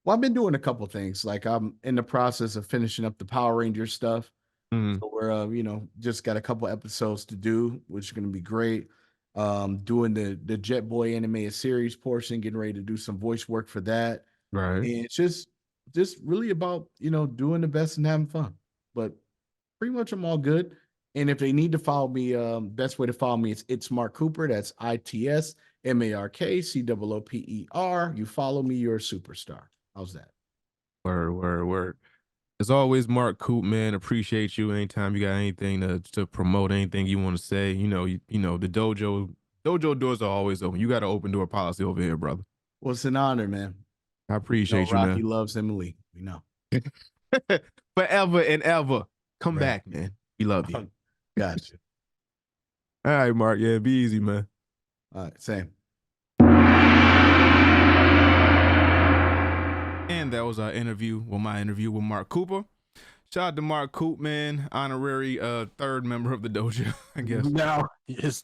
Speaker 3: I've been doing a couple things. Like, I'm in the process of finishing up the Power Rangers stuff. So we're just got a couple episodes to do, which is gonna be great. Doing the Jet Boy animated series portion, getting ready to do some voice work for that. And it's just really about, doing the best and having fun. But pretty much I'm all good. And if they need to follow me, best way to follow me, it's Mark Cooper. That's ITSMARKCOOPER. You follow me, you're a superstar. How's that?
Speaker 4: Word. As always, Mark Coop, man, appreciate you. Anytime you got anything to promote, anything you want to say, the dojo doors are always open. You got an open door policy over here, brother.
Speaker 3: Well, it's an honor, man.
Speaker 4: I appreciate you,
Speaker 3: Rocky
Speaker 4: man.
Speaker 3: loves Emily. We know.
Speaker 4: Forever and ever. Come back, man. We love you.
Speaker 3: Gotcha.
Speaker 4: All right, Mark. Yeah, be easy, man.
Speaker 3: All right, same.
Speaker 1: And that was my interview with Mark Cooper. Shout out to Mark Coop, man, honorary third member of the dojo, I guess.
Speaker 2: Now,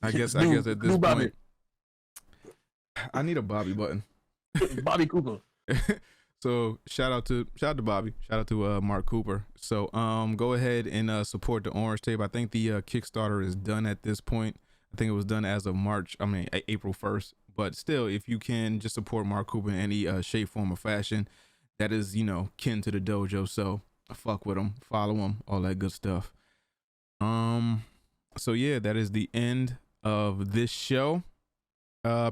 Speaker 1: I guess at this point, I need a Bobby button.
Speaker 2: Bobby Cooper.
Speaker 1: So shout out to Bobby. Shout out to Mark Cooper. So go ahead and support the Orange Tape. I think the Kickstarter is done at this point. I think it was done as of April 1st. But still, if you can just support Mark Cooper in any shape, form, or fashion, that is, kin to the dojo. So fuck with him, follow him, all that good stuff. So yeah, that is the end of this show.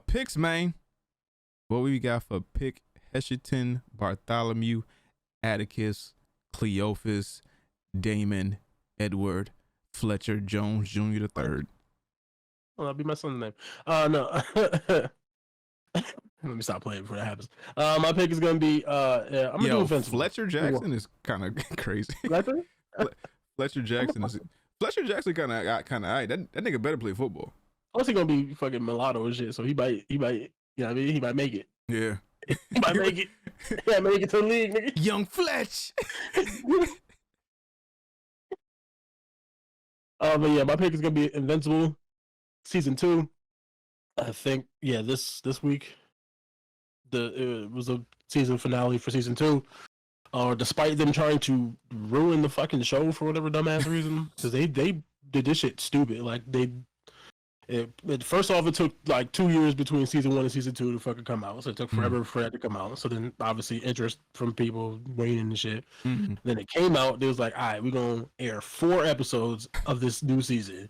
Speaker 1: Picks, man. What we got for pick? Heshiton, Bartholomew, Atticus, Cleophas, Damon, Edward, Fletcher Jones Jr. III.
Speaker 2: Well, that'll be my son's name. No. Let me stop playing before that happens. My pick is gonna be I'm gonna do offensive.
Speaker 1: Fletcher Jackson is kind of crazy. Fletcher Jackson kind of alright. That nigga better play football.
Speaker 2: Plus he gonna be fucking mulatto and shit, so he might he might make it.
Speaker 1: Yeah.
Speaker 2: He might make it. Yeah, make it to the league, nigga.
Speaker 1: Young Fletch.
Speaker 2: But yeah, my pick is gonna be Invincible season 2. I think this week it was a season finale for season 2. Despite them trying to ruin the fucking show for whatever dumbass reason, because they did this shit stupid. Like first off, it took like 2 years between season 1 and season 2 to fucking come out, so it took forever for that to come out. So then obviously interest from people waiting and shit. Then it came out. They was like, all right, we're gonna air 4 episodes of this new season,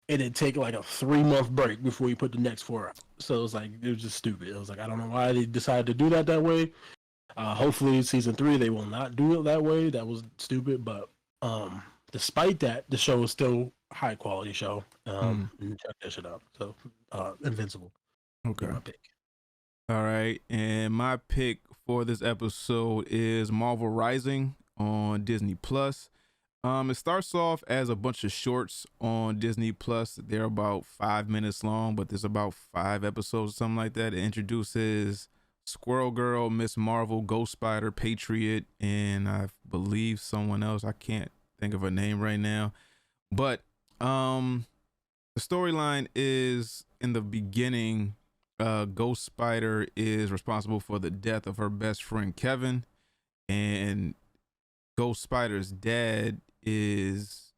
Speaker 2: and then take like a 3-month break before you put the next 4 out. So it was just stupid. It was like, I don't know why they decided to do that way. Hopefully season 3 they will not do it that way. That was stupid, but despite that, the show is still high quality show. Check that shit out. So Invincible.
Speaker 1: Okay.
Speaker 2: My pick.
Speaker 1: All right, and my pick for this episode is Marvel Rising on Disney Plus. It starts off as a bunch of shorts on Disney Plus. They're about 5 minutes long, but there's about 5 episodes or something like that. It introduces Squirrel Girl, Miss Marvel, Ghost Spider, Patriot, and I believe someone else. I can't think of her name right now. But the storyline is, in the beginning, Ghost Spider is responsible for the death of her best friend Kevin, and Ghost Spider's dad is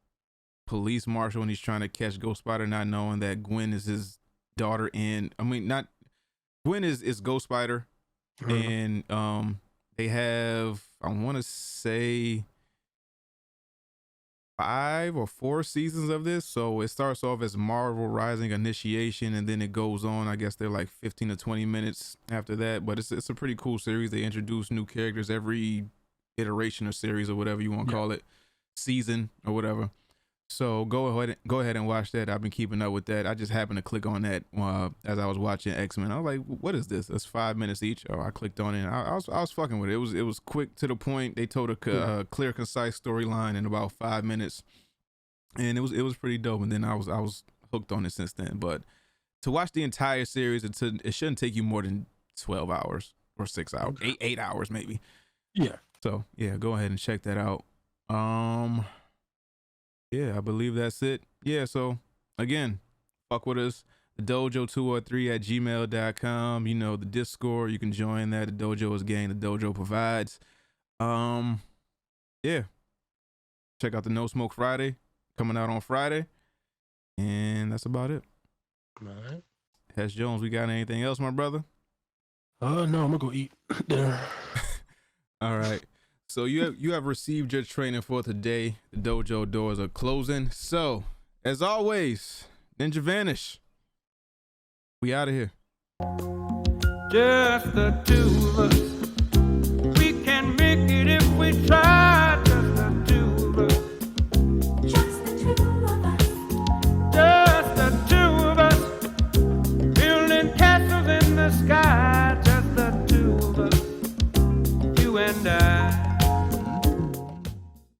Speaker 1: police marshal, and he's trying to catch Ghost Spider, not knowing that Gwen is his daughter. And Gwen is Ghost Spider, and they have, I want to say, 5 or 4 seasons of this. So it starts off as Marvel Rising Initiation, and then it goes on. I guess they're like 15 to 20 minutes after that, but it's a pretty cool series. They introduce new characters every iteration or series or whatever you want to call it, season or whatever. So go ahead and watch that. I've been keeping up with that. I just happened to click on that as I was watching X-Men. I was like, what is this? That's 5 minutes each. Oh, I clicked on it. And I was fucking with it. It was quick to the point. They told a clear, concise storyline in about 5 minutes, and it was pretty dope. And then I was hooked on it since then. But to watch the entire series, it shouldn't take you more than 12 hours or 6 hours, 8 hours maybe.
Speaker 2: Yeah.
Speaker 1: So yeah, go ahead and check that out. Yeah, I believe that's it. Yeah, so again, fuck with us. The dojo203@gmail.com. You know, the Discord, you can join that. The dojo is gang, the dojo provides. Yeah. Check out the No Smoke Friday coming out on Friday. And that's about it.
Speaker 2: All right.
Speaker 1: Hesh Jones, we got anything else, my brother?
Speaker 2: No, I'm gonna go eat dinner.
Speaker 1: All right. So you have received your training for today. The dojo doors are closing. So, as always, Ninja Vanish. We out of here.
Speaker 5: Just the two of us. We can make it if we try. Just the two of us.
Speaker 6: Just the two of us.
Speaker 5: Just the two of us. Building castles in the sky.